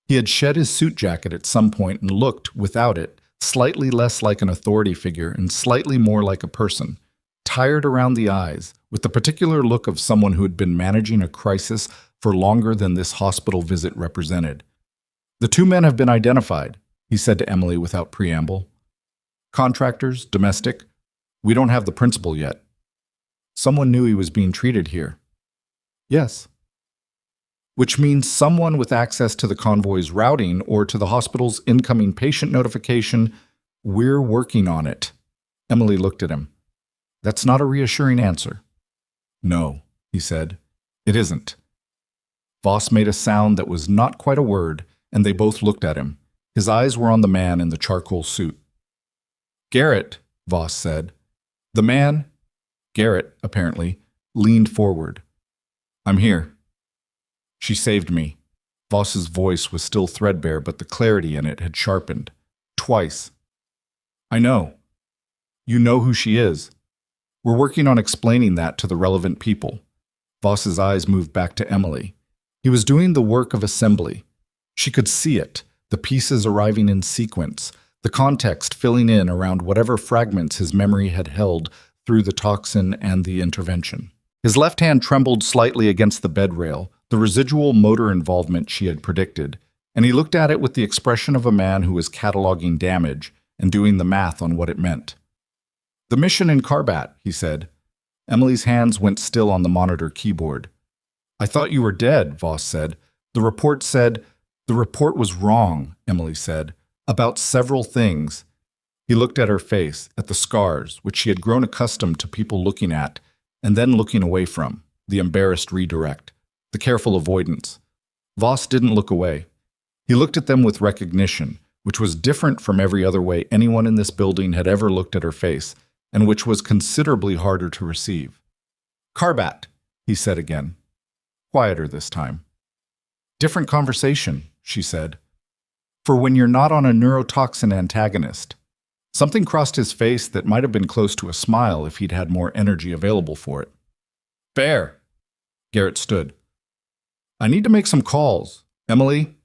He had shed his suit jacket at some point and looked, without it, slightly less like an authority figure and slightly more like a person, tired around the eyes, with the particular look of someone who had been managing a crisis for longer than this hospital visit represented. "The two men have been identified," he said to Emily without preamble. "Contractors, domestic. We don't have the principal yet." "Someone knew he was being treated here." "Yes." "Which means someone with access to the convoy's routing or to the hospital's incoming patient notification. We're working on it." Emily looked at him. "That's not a reassuring answer." "No," he said. "It isn't." Voss made a sound that was not quite a word, and they both looked at him. His eyes were on the man in the charcoal suit. "Garrett," Voss said. The man, Garrett apparently, leaned forward. "I'm here." "She saved me." Voss's voice was still threadbare, but the clarity in it had sharpened. "Twice." "I know. You know who she is. We're working on explaining that to the relevant people." Voss's eyes moved back to Emily. He was doing the work of assembly. She could see it, the pieces arriving in sequence, the context filling in around whatever fragments his memory had held through the toxin and the intervention. His left hand trembled slightly against the bed rail, the residual motor involvement she had predicted, and he looked at it with the expression of a man who was cataloging damage and doing the math on what it meant. "The mission in Karbat," he said. Emily's hands went still on the monitor keyboard. "I thought you were dead," Voss said. "The report said—" "The report was wrong," Emily said, "about several things." He looked at her face, at the scars, which she had grown accustomed to people looking at, and then looking away from, the embarrassed redirect, the careful avoidance. Voss didn't look away. He looked at them with recognition, which was different from every other way anyone in this building had ever looked at her face, and which was considerably harder to receive. "Carbat," he said again. Quieter this time. "Different conversation," she said. "For when you're not on a neurotoxin antagonist." Something crossed his face that might have been close to a smile if he'd had more energy available for it. "Fair." Garrett stood. "I need to make some calls. Emily?"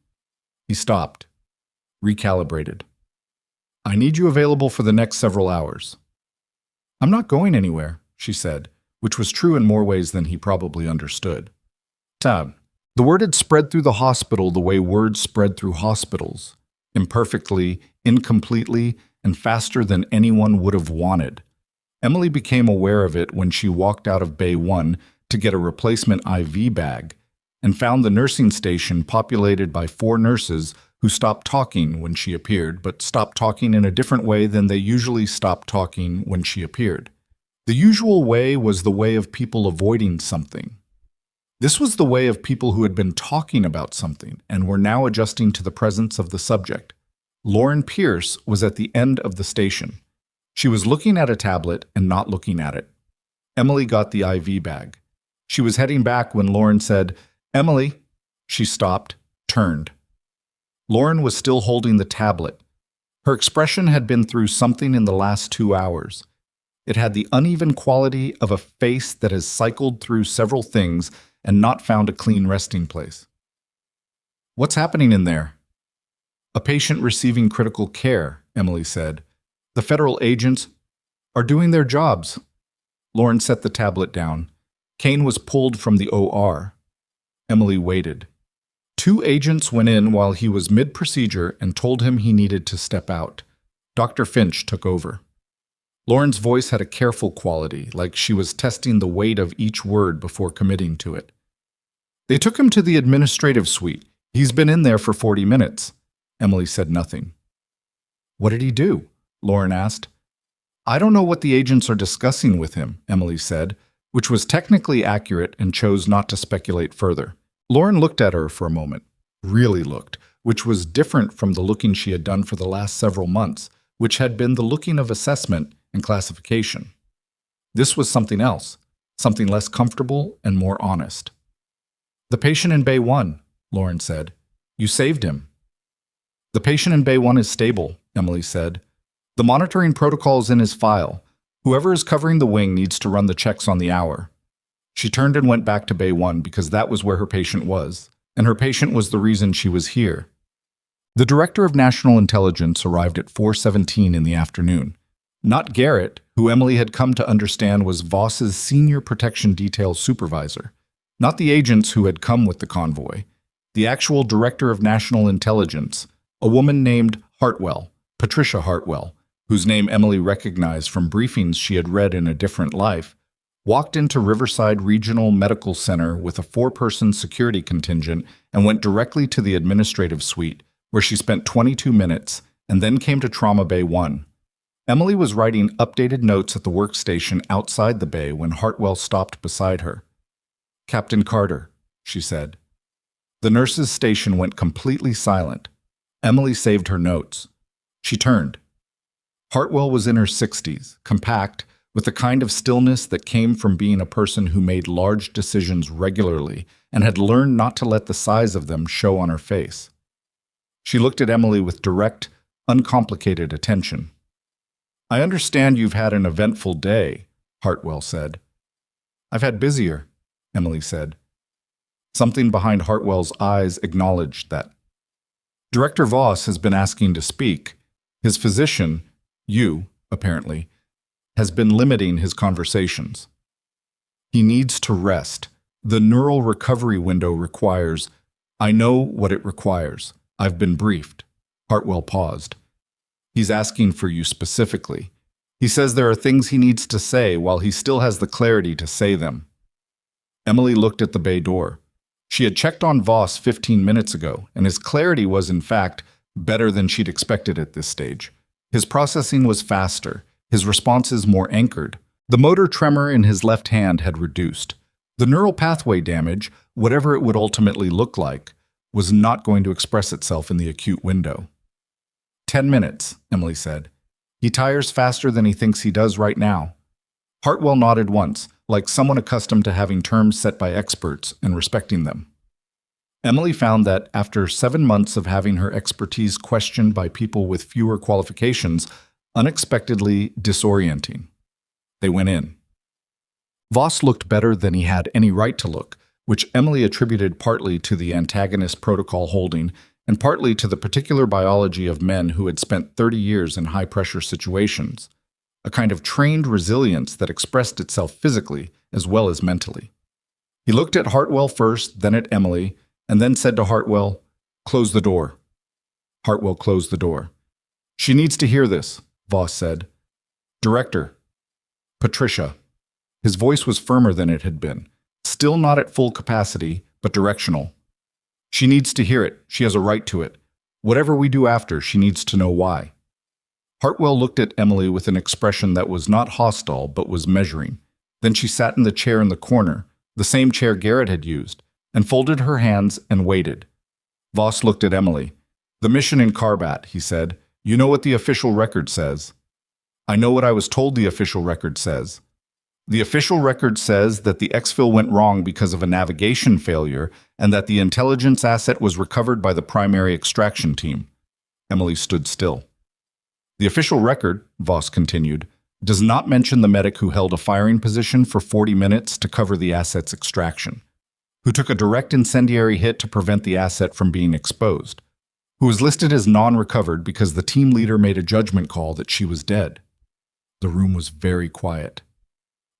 He stopped, recalibrated. "I need you available for the next several hours." "I'm not going anywhere," she said, which was true in more ways than he probably understood. Tab. The word had spread through the hospital the way words spread through hospitals, imperfectly, incompletely, and faster than anyone would have wanted. Emily became aware of it when she walked out of Bay 1 to get a replacement IV bag and found the nursing station populated by 4 nurses who stopped talking when she appeared, but stopped talking in a different way than they usually stopped talking when she appeared. The usual way was the way of people avoiding something. This was the way of people who had been talking about something and were now adjusting to the presence of the subject. Lauren Pierce was at the end of the station. She was looking at a tablet and not looking at it. Emily got the IV bag. She was heading back when Lauren said, "Emily." She stopped, turned. Lauren was still holding the tablet. Her expression had been through something in the last 2 hours. It had the uneven quality of a face that has cycled through several things and not found a clean resting place. "What's happening in there?" "A patient receiving critical care," Emily said. "The federal agents are doing their jobs." Lauren set the tablet down. Kane was pulled from the OR. Emily waited. 2 agents went in while he was mid-procedure and told him he needed to step out. Dr. Finch took over. Lauren's voice had a careful quality, like she was testing the weight of each word before committing to it. "They took him to the administrative suite. He's been in there for 40 minutes. Emily said nothing. "What did he do?" Lauren asked. "I don't know what the agents are discussing with him," Emily said, which was technically accurate and chose not to speculate further. Lauren looked at her for a moment, really looked, which was different from the looking she had done for the last several months, which had been the looking of assessment and classification. This was something else, something less comfortable and more honest. "The patient in Bay 1, Lauren said. "You saved him." "The patient in Bay 1 is stable," Emily said. "The monitoring protocol is in his file. Whoever is covering the wing needs to run the checks on the hour." She turned and went back to Bay 1 because that was where her patient was, and her patient was the reason she was here. The Director of National Intelligence arrived at 4:17 in the afternoon. Not Garrett, who Emily had come to understand was Voss's senior protection detail supervisor. Not the agents who had come with the convoy. The actual Director of National Intelligence, a woman named Hartwell, Patricia Hartwell, whose name Emily recognized from briefings she had read in a different life, walked into Riverside Regional Medical Center with a 4-person security contingent and went directly to the administrative suite, where she spent 22 minutes and then came to Trauma Bay 1. Emily was writing updated notes at the workstation outside the bay when Hartwell stopped beside her. "Captain Carter," she said. The nurse's station went completely silent. Emily saved her notes. She turned. Hartwell was in her 60s, compact, with the kind of stillness that came from being a person who made large decisions regularly and had learned not to let the size of them show on her face. She looked at Emily with direct, uncomplicated attention. "I understand you've had an eventful day," Hartwell said. "I've had busier," Emily said. Something behind Hartwell's eyes acknowledged that. "Director Voss has been asking to speak. His physician, you, apparently, has been limiting his conversations. He needs to rest. The neural recovery window requires—" "I know what it requires. I've been briefed." Hartwell paused. "He's asking for you specifically. He says there are things he needs to say while he still has the clarity to say them." Emily looked at the bay door. She had checked on Voss 15 minutes ago, and his clarity was, in fact, better than she'd expected at this stage. His processing was faster, his responses more anchored. The motor tremor in his left hand had reduced. The neural pathway damage, whatever it would ultimately look like, was not going to express itself in the acute window. 10 minutes, Emily said. He tires faster than he thinks he does right now. Hartwell nodded once, like someone accustomed to having terms set by experts and respecting them. Emily found that, after 7 months of having her expertise questioned by people with fewer qualifications, unexpectedly disorienting. They went in. Voss looked better than he had any right to look, which Emily attributed partly to the antagonist protocol holding and partly to the particular biology of men who had spent 30 years in high-pressure situations, a kind of trained resilience that expressed itself physically as well as mentally. He looked at Hartwell first, then at Emily, and then said to Hartwell, "Close the door." Hartwell closed the door. "She needs to hear this," Voss said. "Director." "Patricia." His voice was firmer than it had been, still not at full capacity, but directional. "She needs to hear it. She has a right to it. Whatever we do after, she needs to know why." Hartwell looked at Emily with an expression that was not hostile, but was measuring. Then she sat in the chair in the corner, the same chair Garrett had used, and folded her hands and waited. Voss looked at Emily. "The mission in Karbat," he said. "You know what the official record says." "I know what I was told the official record says." "The official record says that the exfil went wrong because of a navigation failure and that the intelligence asset was recovered by the primary extraction team." Emily stood still. "The official record," Voss continued, "does not mention the medic who held a firing position for 40 minutes to cover the asset's extraction, who took a direct incendiary hit to prevent the asset from being exposed, who was listed as non-recovered because the team leader made a judgment call that she was dead." The room was very quiet.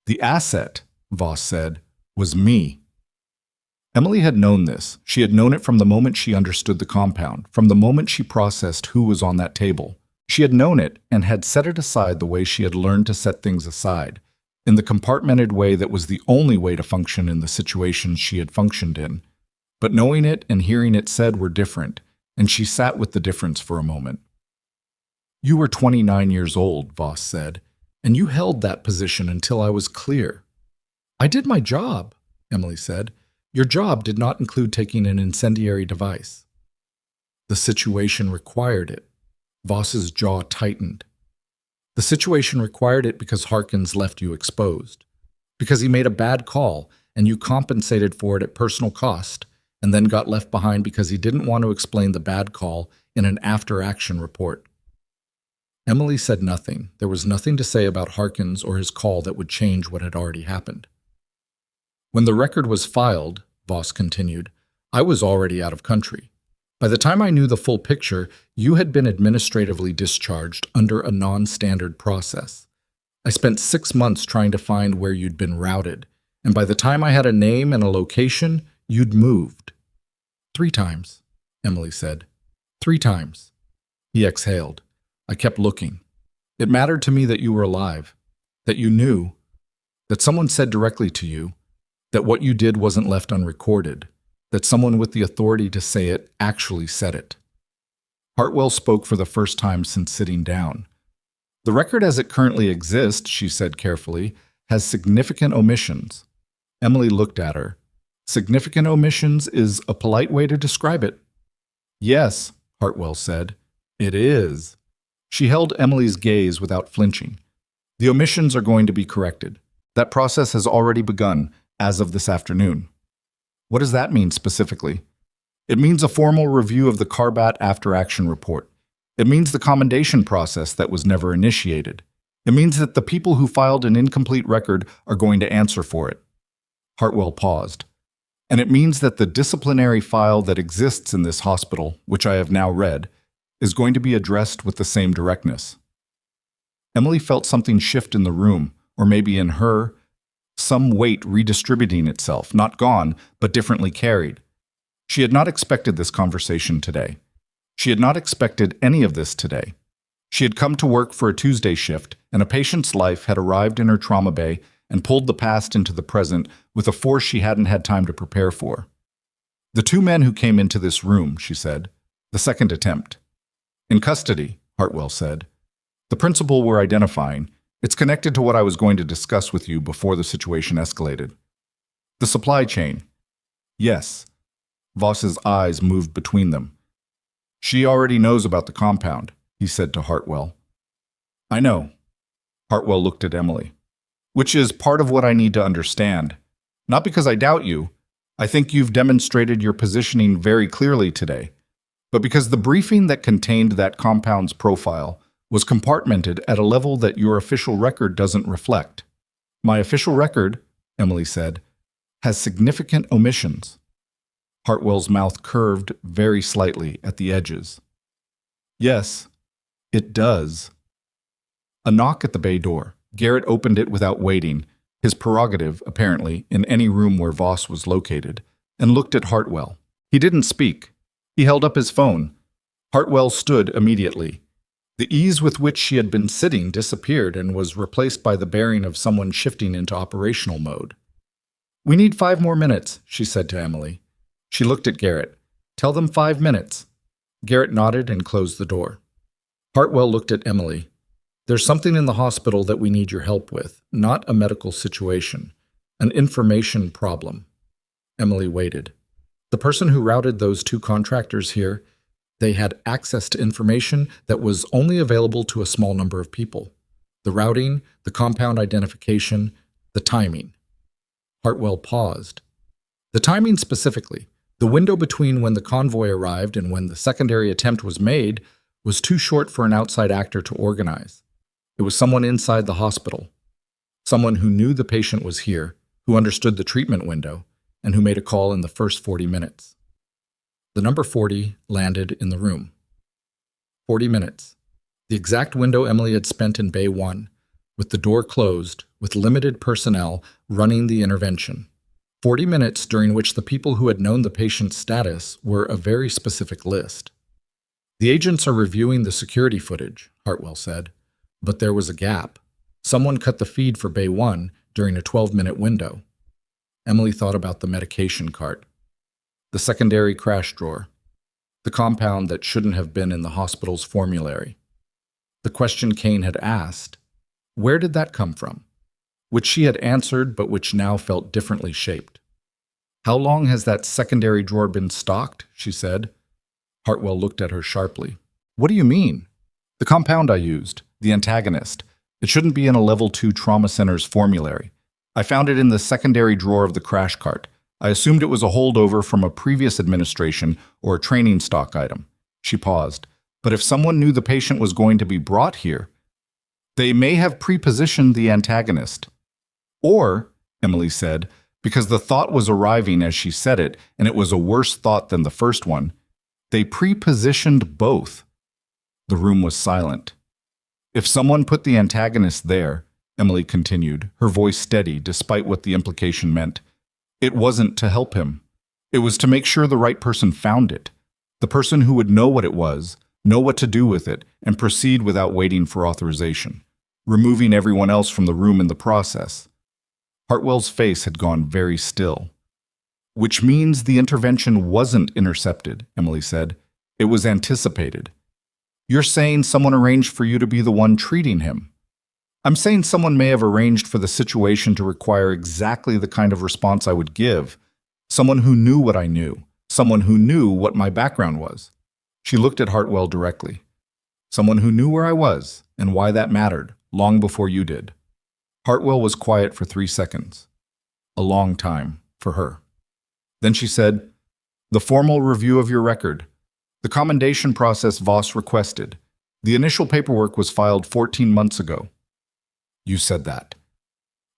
"The asset," Voss said, "was me." Emily had known this. She had known it from the moment she understood the compound, from the moment she processed who was on that table. She had known it and had set it aside the way she had learned to set things aside, in the compartmented way that was the only way to function in the situations she had functioned in. But knowing it and hearing it said were different, and she sat with the difference for a moment. "You were 29 years old," Voss said, "and you held that position until I was clear." "I did my job," Emily said. "Your job did not include taking an incendiary device." "The situation required it." Voss's jaw tightened. "The situation required it because Harkins left you exposed. Because he made a bad call, and you compensated for it at personal cost, and then got left behind because he didn't want to explain the bad call in an after-action report." Emily said nothing. There was nothing to say about Harkins or his call that would change what had already happened. "When the record was filed," Voss continued, "I was already out of country. By the time I knew the full picture, you had been administratively discharged under a non-standard process. I spent 6 months trying to find where you'd been routed, and by the time I had a name and a location, you'd moved." 3 times, Emily said. 3 times. He exhaled. "I kept looking. It mattered to me that you were alive, that you knew, that someone said directly to you, that what you did wasn't left unrecorded, that someone with the authority to say it actually said it." Hartwell spoke for the first time since sitting down. "The record as it currently exists," she said carefully, "has significant omissions." Emily looked at her. "Significant omissions is a polite way to describe it." "Yes," Hartwell said, "it is." She held Emily's gaze without flinching. "The omissions are going to be corrected. That process has already begun, as of this afternoon." "What does that mean specifically?" "It means a formal review of the Karbat after-action report. It means the commendation process that was never initiated. It means that the people who filed an incomplete record are going to answer for it." Hartwell paused. "And it means that the disciplinary file that exists in this hospital, which I have now read, is going to be addressed with the same directness." Emily felt something shift in the room, or maybe in her, some weight redistributing itself, not gone, but differently carried. She had not expected this conversation today. She had not expected any of this today. She had come to work for a Tuesday shift, and a patient's life had arrived in her trauma bay and pulled the past into the present with a force she hadn't had time to prepare for. "The 2 men who came into this room," she said, "the second attempt." "In custody," Hartwell said. "The principal we're identifying, it's connected to what I was going to discuss with you before the situation escalated." "The supply chain." "Yes." Voss's eyes moved between them. She already knows about the compound, he said to Hartwell. I know. Hartwell looked at Emily. Which is part of what I need to understand. Not because I doubt you. I think you've demonstrated your positioning very clearly today. But because the briefing that contained that compound's profile was compartmented at a level that your official record doesn't reflect. My official record, Emily said, has significant omissions. Hartwell's mouth curved very slightly at the edges. Yes, it does. A knock at the bay door. Garrett opened it without waiting, his prerogative, apparently, in any room where Voss was located, and looked at Hartwell. He didn't speak. He held up his phone. Hartwell stood immediately. The ease with which she had been sitting disappeared and was replaced by the bearing of someone shifting into operational mode. We need 5 more minutes, she said to Emily. She looked at Garrett. Tell them 5 minutes. Garrett nodded and closed the door. Hartwell looked at Emily. There's something in the hospital that we need your help with, not a medical situation, an information problem. Emily waited. The person who routed those 2 contractors here, they had access to information that was only available to a small number of people. The routing, the compound identification, the timing. Hartwell paused. The timing specifically, the window between when the convoy arrived and when the secondary attempt was made, was too short for an outside actor to organize. It was someone inside the hospital, someone who knew the patient was here, who understood the treatment window, and who made a call in the first 40 minutes. The number 40 landed in the room. 40 minutes. The exact window Emily had spent in Bay 1, with the door closed, with limited personnel running the intervention. 40 minutes during which the people who had known the patient's status were a very specific list. The agents are reviewing the security footage, Hartwell said, but there was a gap. Someone cut the feed for Bay 1 during a 12-minute window. Emily thought about the medication cart, the secondary crash drawer, the compound that shouldn't have been in the hospital's formulary. The question Kane had asked, where did that come from? Which she had answered but which now felt differently shaped. How long has that secondary drawer been stocked? She said. Hartwell looked at her sharply. What do you mean? The compound I used, the antagonist. It shouldn't be in a level 2 trauma center's formulary. I found it in the secondary drawer of the crash cart. I assumed it was a holdover from a previous administration or a training stock item. She paused. But if someone knew the patient was going to be brought here, they may have pre-positioned the antagonist. Or, Emily said, because the thought was arriving as she said it, and it was a worse thought than the first one, they pre-positioned both. The room was silent. If someone put the antagonist there, Emily continued, her voice steady despite what the implication meant, it wasn't to help him. It was to make sure the right person found it. The person who would know what it was, know what to do with it, and proceed without waiting for authorization, removing everyone else from the room in the process. Hartwell's face had gone very still. Which means the intervention wasn't intercepted, Emily said. It was anticipated. You're saying someone arranged for you to be the one treating him. I'm saying someone may have arranged for the situation to require exactly the kind of response I would give. Someone who knew what I knew. Someone who knew what my background was. She looked at Hartwell directly. Someone who knew where I was and why that mattered, long before you did. Hartwell was quiet for 3 seconds. A long time for her. Then she said, the formal review of your record. The commendation process Voss requested. The initial paperwork was filed 14 months ago. You said that.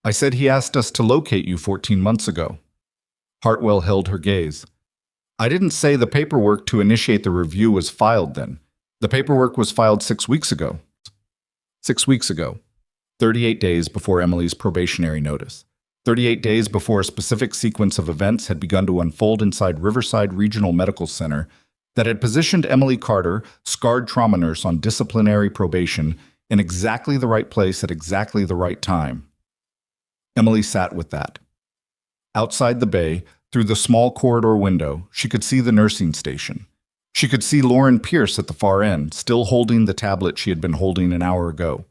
I said he asked us to locate you 14 months ago. Hartwell held her gaze. I didn't say the paperwork to initiate the review was filed then. The paperwork was filed 6 weeks ago. 6 weeks ago. 38 days before Emily's probationary notice. 38 days before a specific sequence of events had begun to unfold inside Riverside Regional Medical Center that had positioned Emily Carter, scarred trauma nurse, on disciplinary probation in exactly the right place at exactly the right time. Emily sat with that. Outside the bay, through the small corridor window, she could see the nursing station. She could see Lauren Pierce at the far end, still holding the tablet she had been holding an hour ago.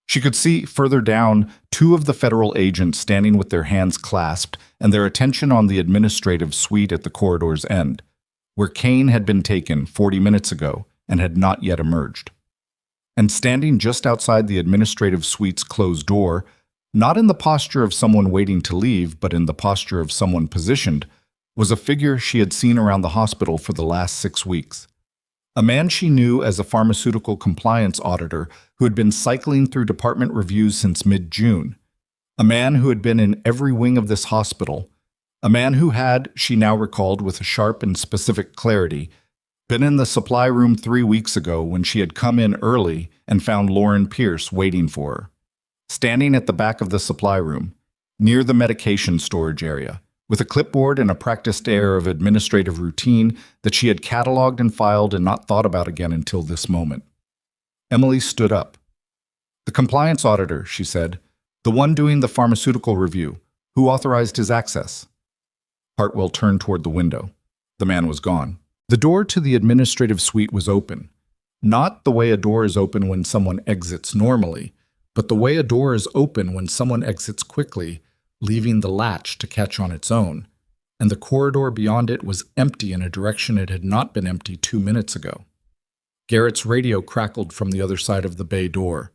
She could see, further down, 2 of the federal agents standing with their hands clasped and their attention on the administrative suite at the corridor's end, where Kane had been taken 40 minutes ago and had not yet emerged. And standing just outside the administrative suite's closed door, not in the posture of someone waiting to leave, but in the posture of someone positioned, was a figure she had seen around the hospital for the last 6 weeks. A man she knew as a pharmaceutical compliance auditor who had been cycling through department reviews since mid-June. A man who had been in every wing of this hospital. A man who had, she now recalled with a sharp and specific clarity, been in the supply room 3 weeks ago when she had come in early and found Lauren Pierce waiting for her. Standing at the back of the supply room, near the medication storage area, with a clipboard and a practiced air of administrative routine that she had cataloged and filed and not thought about again until this moment. Emily stood up. "The compliance auditor," she said, "the one doing the pharmaceutical review. Who authorized his access?" Hartwell turned toward the window. The man was gone. The door to the administrative suite was open. Not the way a door is open when someone exits normally, but the way a door is open when someone exits quickly, leaving the latch to catch on its own, and the corridor beyond it was empty in a direction it had not been empty 2 minutes ago. Garrett's radio crackled from the other side of the bay door.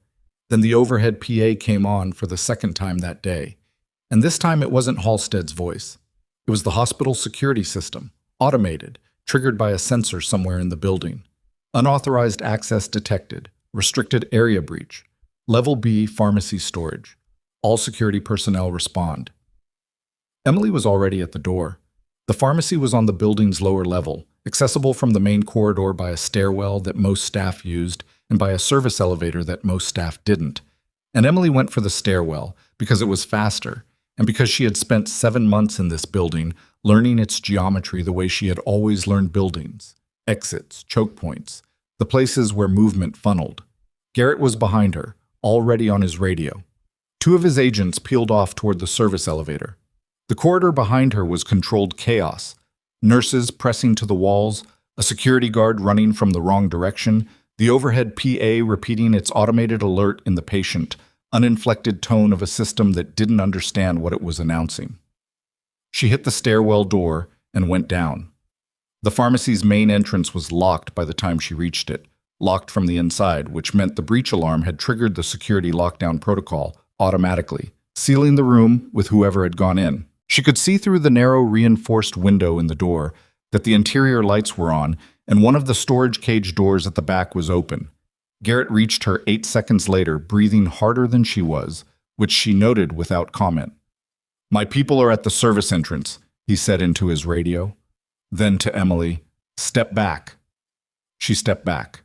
Then the overhead PA came on for the second time that day, and this time it wasn't Halstead's voice. It was the hospital security system, automated, triggered by a sensor somewhere in the building. Unauthorized access detected, restricted area breach, Level B pharmacy storage. All security personnel respond. Emily was already at the door. The pharmacy was on the building's lower level, accessible from the main corridor by a stairwell that most staff used and by a service elevator that most staff didn't. And Emily went for the stairwell because it was faster and because she had spent 7 months in this building learning its geometry the way she had always learned buildings, exits, choke points, the places where movement funneled. Garrett was behind her, already on his radio. 2 of his agents peeled off toward the service elevator. The corridor behind her was controlled chaos. Nurses pressing to the walls, a security guard running from the wrong direction, the overhead PA repeating its automated alert in the patient, uninflected tone of a system that didn't understand what it was announcing. She hit the stairwell door and went down. The pharmacy's main entrance was locked by the time she reached it, locked from the inside, which meant the breach alarm had triggered the security lockdown protocol automatically, sealing the room with whoever had gone in. She could see through the narrow reinforced window in the door that the interior lights were on and one of the storage cage doors at the back was open. Garrett reached her 8 seconds later, breathing harder than she was, which she noted without comment. "My people are at the service entrance," he said into his radio. Then to Emily, "Step back." She stepped back.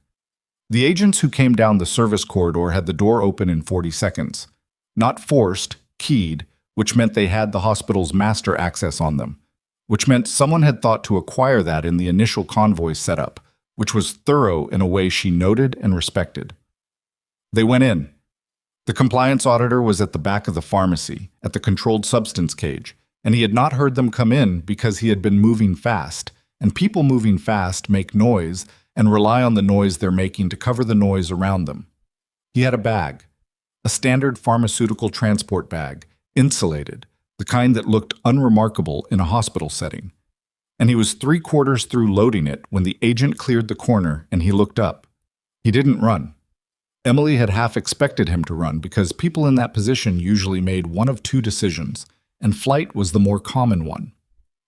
The agents who came down the service corridor had the door open in 40 seconds. Not forced, keyed, which meant they had the hospital's master access on them, which meant someone had thought to acquire that in the initial convoy setup, which was thorough in a way she noted and respected. They went in. The compliance auditor was at the back of the pharmacy, at the controlled substance cage, and he had not heard them come in because he had been moving fast, and people moving fast make noise and rely on the noise they're making to cover the noise around them. He had a bag, a standard pharmaceutical transport bag, insulated, the kind that looked unremarkable in a hospital setting. And he was 3/4 through loading it when the agent cleared the corner and he looked up. He didn't run. Emily had half expected him to run because people in that position usually made one of 2 decisions, and flight was the more common one.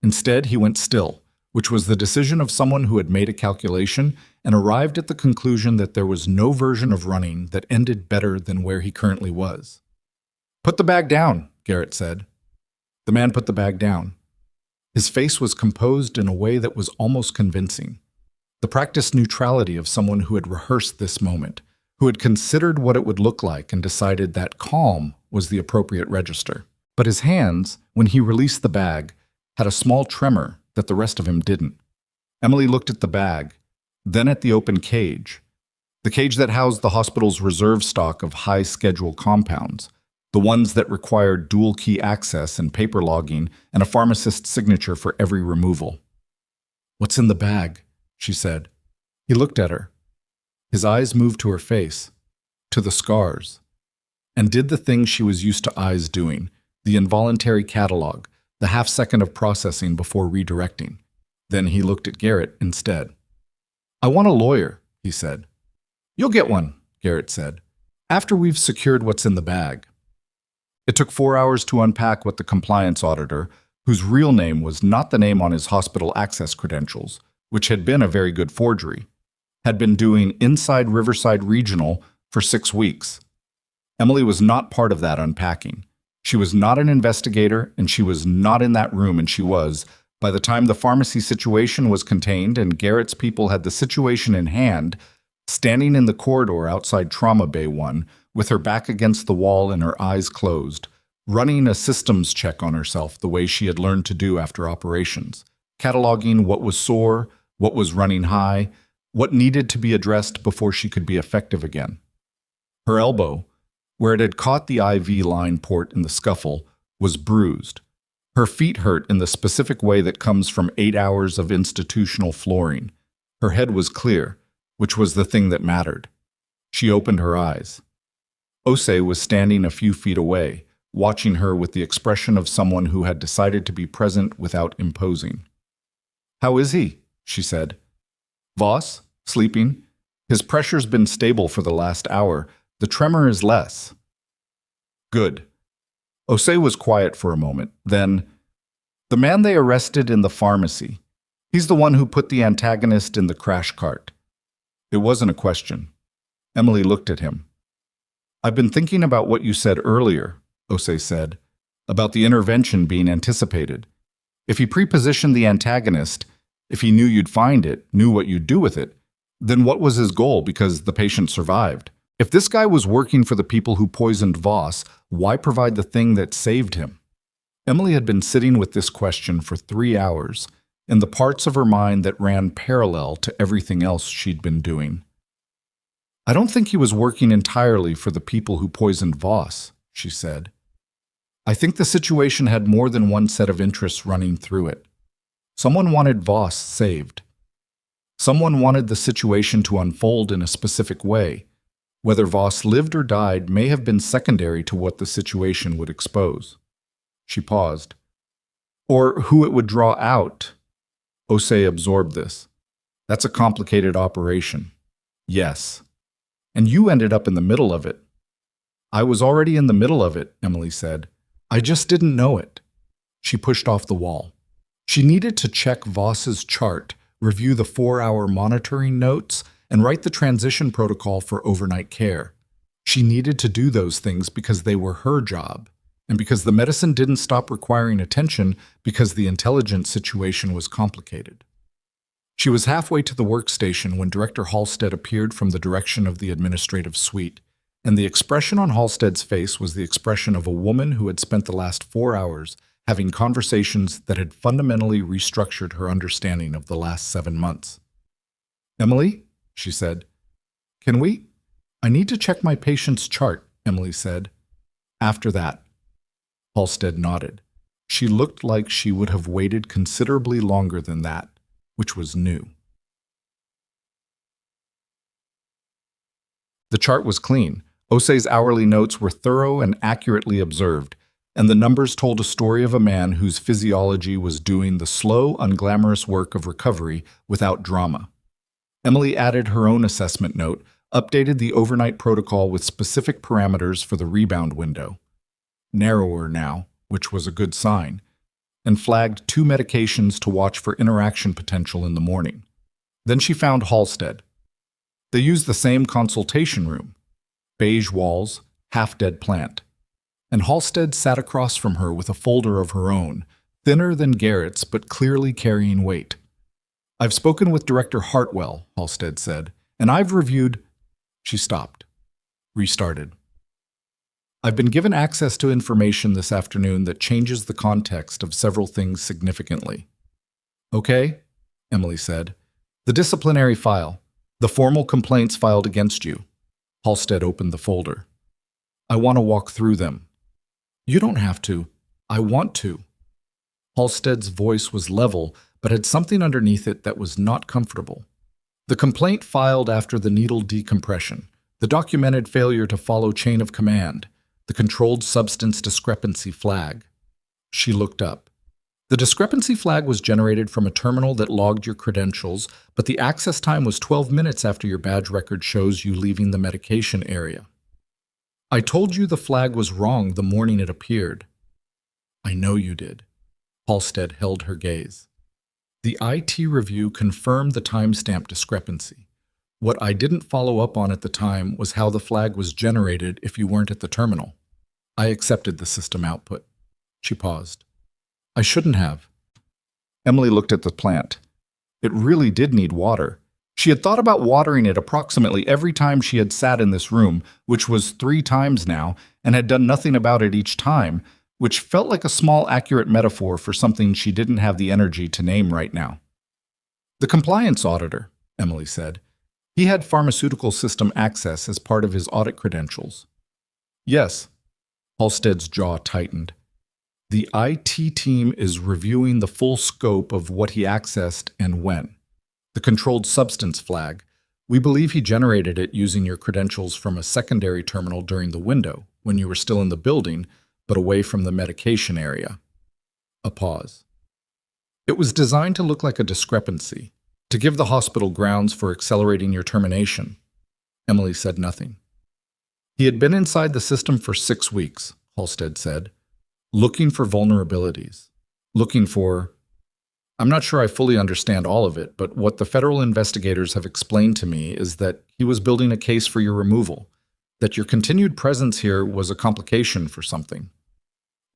Instead, he went still, which was the decision of someone who had made a calculation and arrived at the conclusion that there was no version of running that ended better than where he currently was. "Put the bag down," Garrett said. The man put the bag down. His face was composed in a way that was almost convincing. The practiced neutrality of someone who had rehearsed this moment, who had considered what it would look like and decided that calm was the appropriate register. But his hands, when he released the bag, had a small tremor that the rest of him didn't. Emily looked at the bag, then at the open cage, the cage that housed the hospital's reserve stock of high-schedule compounds, the ones that required dual-key access and paper logging and a pharmacist's signature for every removal. "What's in the bag?" she said. He looked at her. His eyes moved to her face, to the scars, and did the thing she was used to eyes doing, the involuntary catalog, the half-second of processing before redirecting. Then he looked at Garrett instead. "I want a lawyer," he said. "You'll get one," Garrett said, "after we've secured what's in the bag." It took 4 hours to unpack what the compliance auditor, whose real name was not the name on his hospital access credentials, which had been a very good forgery, had been doing inside Riverside Regional for 6 weeks. Emily was not part of that unpacking. She was not an investigator, and she was not in that room, and she was, by the time the pharmacy situation was contained and Garrett's people had the situation in hand, standing in the corridor outside Trauma Bay 1, with her back against the wall and her eyes closed, running a systems check on herself the way she had learned to do after operations, cataloging what was sore, what was running high, what needed to be addressed before she could be effective again. Her elbow, where it had caught the IV line port in the scuffle, was bruised. Her feet hurt in the specific way that comes from 8 hours of institutional flooring. Her head was clear, which was the thing that mattered. She opened her eyes. Osei was standing a few feet away, watching her with the expression of someone who had decided to be present without imposing. "How is he?" she said. "Voss? Sleeping? His pressure's been stable for the last hour. The tremor is less." "Good." Osei was quiet for a moment. Then, "The man they arrested in the pharmacy. He's the one who put the antagonist in the crash cart." It wasn't a question. Emily looked at him. "I've been thinking about what you said earlier," Osei said, "about the intervention being anticipated. If he prepositioned the antagonist, if he knew you'd find it, knew what you'd do with it, then what was his goal because the patient survived? If this guy was working for the people who poisoned Voss, why provide the thing that saved him?" Emily had been sitting with this question for 3 hours, in the parts of her mind that ran parallel to everything else she'd been doing. "I don't think he was working entirely for the people who poisoned Voss," she said. "I think the situation had more than one set of interests running through it. Someone wanted Voss saved. Someone wanted the situation to unfold in a specific way. Whether Voss lived or died may have been secondary to what the situation would expose." She paused. "Or who it would draw out." Osei absorbed this. "That's a complicated operation." "Yes. And you ended up in the middle of it." "I was already in the middle of it," Emily said. "I just didn't know it." She pushed off the wall. She needed to check Voss's chart, review the 4-hour monitoring notes, and write the transition protocol for overnight care. She needed to do those things because they were her job, and because the medicine didn't stop requiring attention because the intelligence situation was complicated. She was halfway to the workstation when Director Halstead appeared from the direction of the administrative suite, and the expression on Halstead's face was the expression of a woman who had spent the last 4 hours having conversations that had fundamentally restructured her understanding of the last 7 months. "Emily?" she said. "Can we?" "I need to check my patient's chart," Emily said. "After that." Halstead nodded. She looked like she would have waited considerably longer than that, which was new. The chart was clean. Osei's hourly notes were thorough and accurately observed, and the numbers told a story of a man whose physiology was doing the slow, unglamorous work of recovery without drama. Emily added her own assessment note, updated the overnight protocol with specific parameters for the rebound window, narrower now, which was a good sign, and flagged 2 medications to watch for interaction potential in the morning. Then she found Halstead. They used the same consultation room, beige walls, half-dead plant, and Halstead sat across from her with a folder of her own, thinner than Garrett's but clearly carrying weight. "I've spoken with Director Hartwell," Halstead said, "and I've reviewed—" She stopped, restarted. "I've been given access to information this afternoon that changes the context of several things significantly." "Okay," Emily said. "The disciplinary file, the formal complaints filed against you." Halstead opened the folder. "I want to walk through them." "You don't have to. I want to." Halstead's voice was level, but had something underneath it that was not comfortable. The complaint filed after the needle decompression, the documented failure to follow chain of command, the controlled substance discrepancy flag. She looked up. The discrepancy flag was generated from a terminal that logged your credentials, but the access time was 12 minutes after your badge record shows you leaving the medication area. I told you the flag was wrong the morning it appeared. I know you did. Halstead held her gaze. The IT review confirmed the timestamp discrepancy. What I didn't follow up on at the time was how the flag was generated if you weren't at the terminal. I accepted the system output. She paused. I shouldn't have. Emily looked at the plant. It really did need water. She had thought about watering it approximately every time she had sat in this room, which was 3 times now, and had done nothing about it each time, which felt like a small, accurate metaphor for something she didn't have the energy to name right now. The compliance auditor, Emily said. He had pharmaceutical system access as part of his audit credentials. Yes. Halstead's jaw tightened. The IT team is reviewing the full scope of what he accessed and when. The controlled substance flag. We believe he generated it using your credentials from a secondary terminal during the window, when you were still in the building, but away from the medication area. A pause. It was designed to look like a discrepancy, to give the hospital grounds for accelerating your termination. Emily said nothing. He had been inside the system for 6 weeks, Halstead said, looking for vulnerabilities, looking for... I'm not sure I fully understand all of it, but what the federal investigators have explained to me is that he was building a case for your removal, that your continued presence here was a complication for something.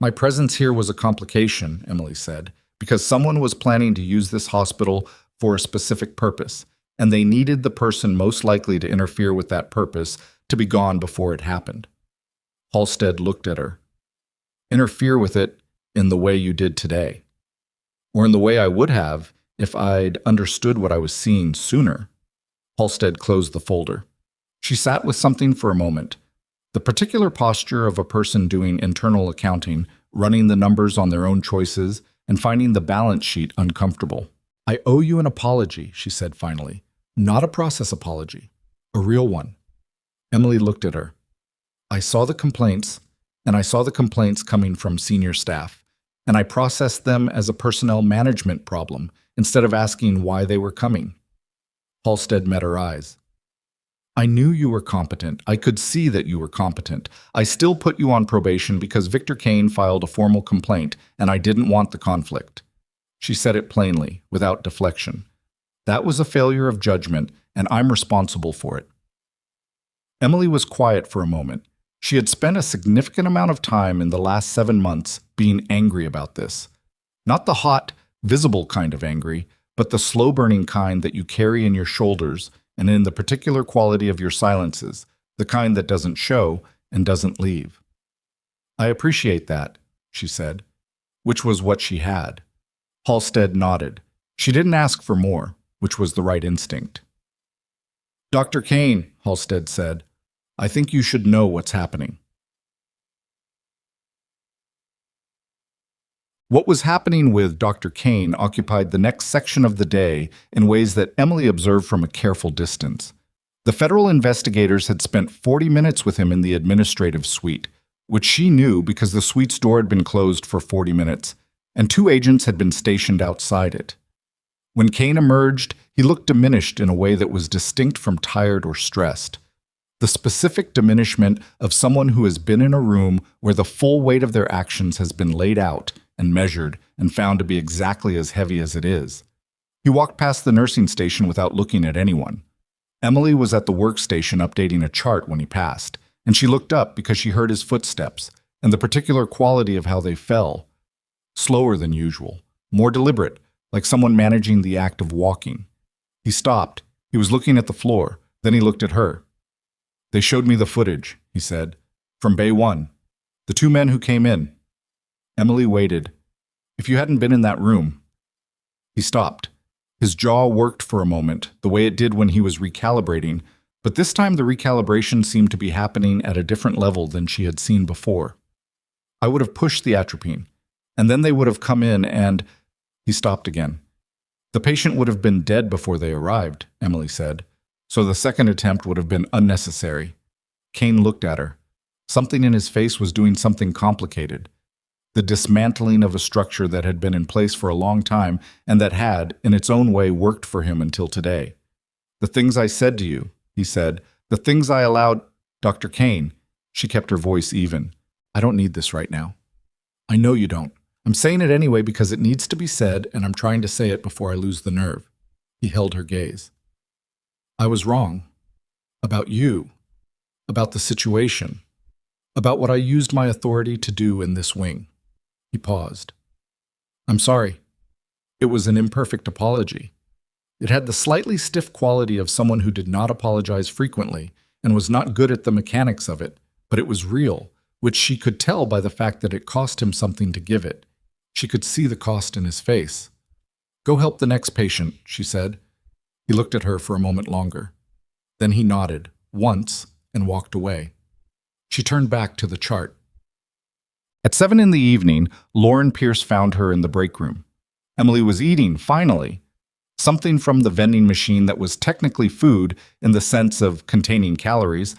My presence here was a complication, Emily said, because someone was planning to use this hospital for a specific purpose, and they needed the person most likely to interfere with that purpose to be gone before it happened. Halstead looked at her. Interfere with it in the way you did today. Or in the way I would have if I'd understood what I was seeing sooner. Halstead closed the folder. She sat with something for a moment. The particular posture of a person doing internal accounting, running the numbers on their own choices, and finding the balance sheet uncomfortable. I owe you an apology, she said finally. Not a process apology. A real one. Emily looked at her. I saw the complaints coming from senior staff. And I processed them as a personnel management problem instead of asking why they were coming. Halstead met her eyes. I knew you were competent. I could see that you were competent. I still put you on probation because Victor Kane filed a formal complaint, and I didn't want the conflict. She said it plainly, without deflection. That was a failure of judgment, and I'm responsible for it. Emily was quiet for a moment. She had spent a significant amount of time in the last 7 months being angry about this. Not the hot, visible kind of angry, but the slow-burning kind that you carry in your shoulders and in the particular quality of your silences, the kind that doesn't show and doesn't leave. I appreciate that, she said, which was what she had. Halstead nodded. She didn't ask for more, which was the right instinct. Dr. Kane, Halstead said, I think you should know what's happening. What was happening with Dr. Kane occupied the next section of the day in ways that Emily observed from a careful distance. The federal investigators had spent 40 minutes with him in the administrative suite, which she knew because the suite's door had been closed for 40 minutes, and 2 agents had been stationed outside it. When Kane emerged, he looked diminished in a way that was distinct from tired or stressed. The specific diminishment of someone who has been in a room where the full weight of their actions has been laid out and measured and found to be exactly as heavy as it is. He walked past the nursing station without looking at anyone. Emily was at the workstation updating a chart when he passed, and she looked up because she heard his footsteps and the particular quality of how they fell. Slower than usual, more deliberate, like someone managing the act of walking. He stopped. He was looking at the floor. Then he looked at her. They showed me the footage, he said, from Bay 1. The 2 men who came in. Emily waited. If you hadn't been in that room. He stopped. His jaw worked for a moment, the way it did when he was recalibrating, but this time the recalibration seemed to be happening at a different level than she had seen before. I would have pushed the atropine, and then they would have come in and... He stopped again. The patient would have been dead before they arrived, Emily said. So the second attempt would have been unnecessary. Kane looked at her. Something in his face was doing something complicated. the dismantling of a structure that had been in place for a long time and that had, in its own way, worked for him until today. The things I said to you, he said, the things I allowed, Dr. Kane. She kept her voice even. I don't need this right now. I know you don't. I'm saying it anyway because it needs to be said, and I'm trying to say it before I lose the nerve. He held her gaze. I was wrong. About you. About the situation. About what I used my authority to do in this wing. He paused. I'm sorry. It was an imperfect apology. It had the slightly stiff quality of someone who did not apologize frequently and was not good at the mechanics of it, but it was real, which she could tell by the fact that it cost him something to give it. She could see the cost in his face. Go help the next patient, she said. He looked at her for a moment longer. Then he nodded, once, and walked away. She turned back to the chart. At 7 in the evening, Lauren Pierce found her in the break room. Emily was eating, finally. Something from the vending machine that was technically food in the sense of containing calories,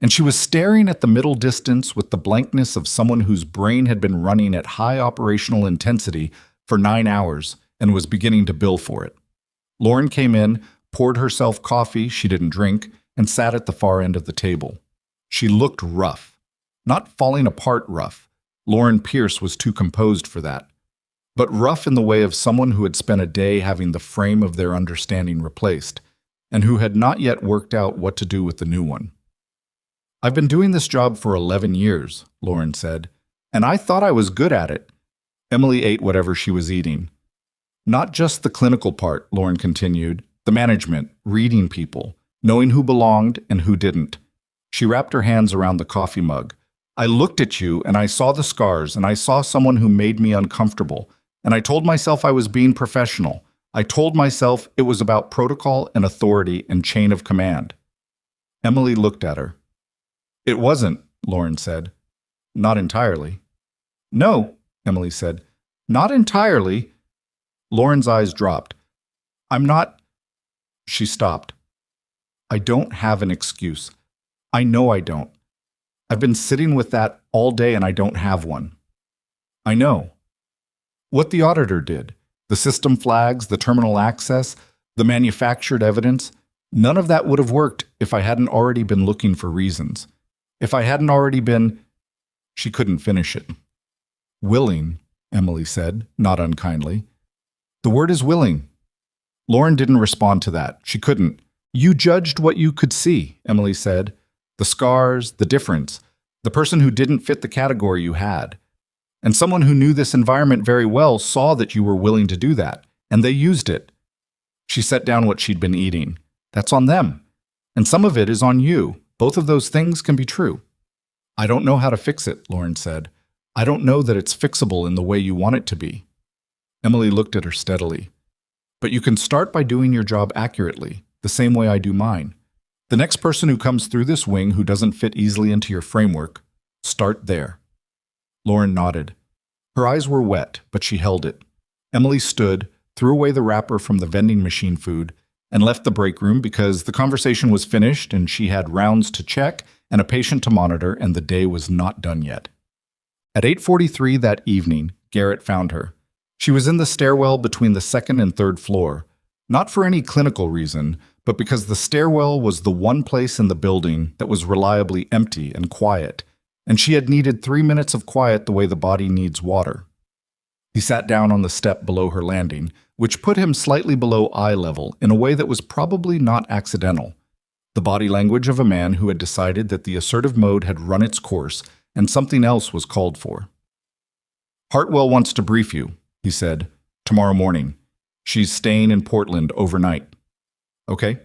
and she was staring at the middle distance with the blankness of someone whose brain had been running at high operational intensity for 9 hours and was beginning to bill for it. Lauren came in, poured herself coffee she didn't drink, and sat at the far end of the table. She looked rough. Not falling apart rough. Lauren Pierce was too composed for that. But rough in the way of someone who had spent a day having the frame of their understanding replaced, and who had not yet worked out what to do with the new one. I've been doing this job for 11 years, Lauren said, and I thought I was good at it. Emily ate whatever she was eating. Not just the clinical part, Lauren continued, the management, reading people, knowing who belonged and who didn't. She wrapped her hands around the coffee mug. I looked at you and I saw the scars and I saw someone who made me uncomfortable, and I told myself I was being professional. I told myself it was about protocol and authority and chain of command. Emily looked at her. It wasn't, Lauren said. Not entirely. No, Emily said. Not entirely. Lauren's eyes dropped. I'm not... She stopped. I don't have an excuse. I know I don't. I've been sitting with that all day and I don't have one. I know. What the auditor did, the system flags, the terminal access, the manufactured evidence, none of that would have worked if I hadn't already been looking for reasons. If I hadn't already been... She couldn't finish it. Willing, Emily said, not unkindly. The word is willing. Lauren didn't respond to that. She couldn't. You judged what you could see, Emily said. The scars, the difference, the person who didn't fit the category you had. And someone who knew this environment very well saw that you were willing to do that, and they used it. She set down what she'd been eating. That's on them. And some of it is on you. Both of those things can be true. I don't know how to fix it, Lauren said. I don't know that it's fixable in the way you want it to be. Emily looked at her steadily. But you can start by doing your job accurately, the same way I do mine. The next person who comes through this wing who doesn't fit easily into your framework, start there. Lauren nodded. Her eyes were wet, but she held it. Emily stood, threw away the wrapper from the vending machine food, and left the break room because the conversation was finished and she had rounds to check and a patient to monitor, and the day was not done yet. At 8:43 that evening, Garrett found her. She was in the stairwell between the second and third floor, not for any clinical reason, but because the stairwell was the one place in the building that was reliably empty and quiet, and she had needed 3 minutes of quiet the way the body needs water. He sat down on the step below her landing, which put him slightly below eye level in a way that was probably not accidental. The body language of a man who had decided that the assertive mode had run its course and something else was called for. Hartwell wants to brief you, he said, tomorrow morning. She's staying in Portland overnight. Okay?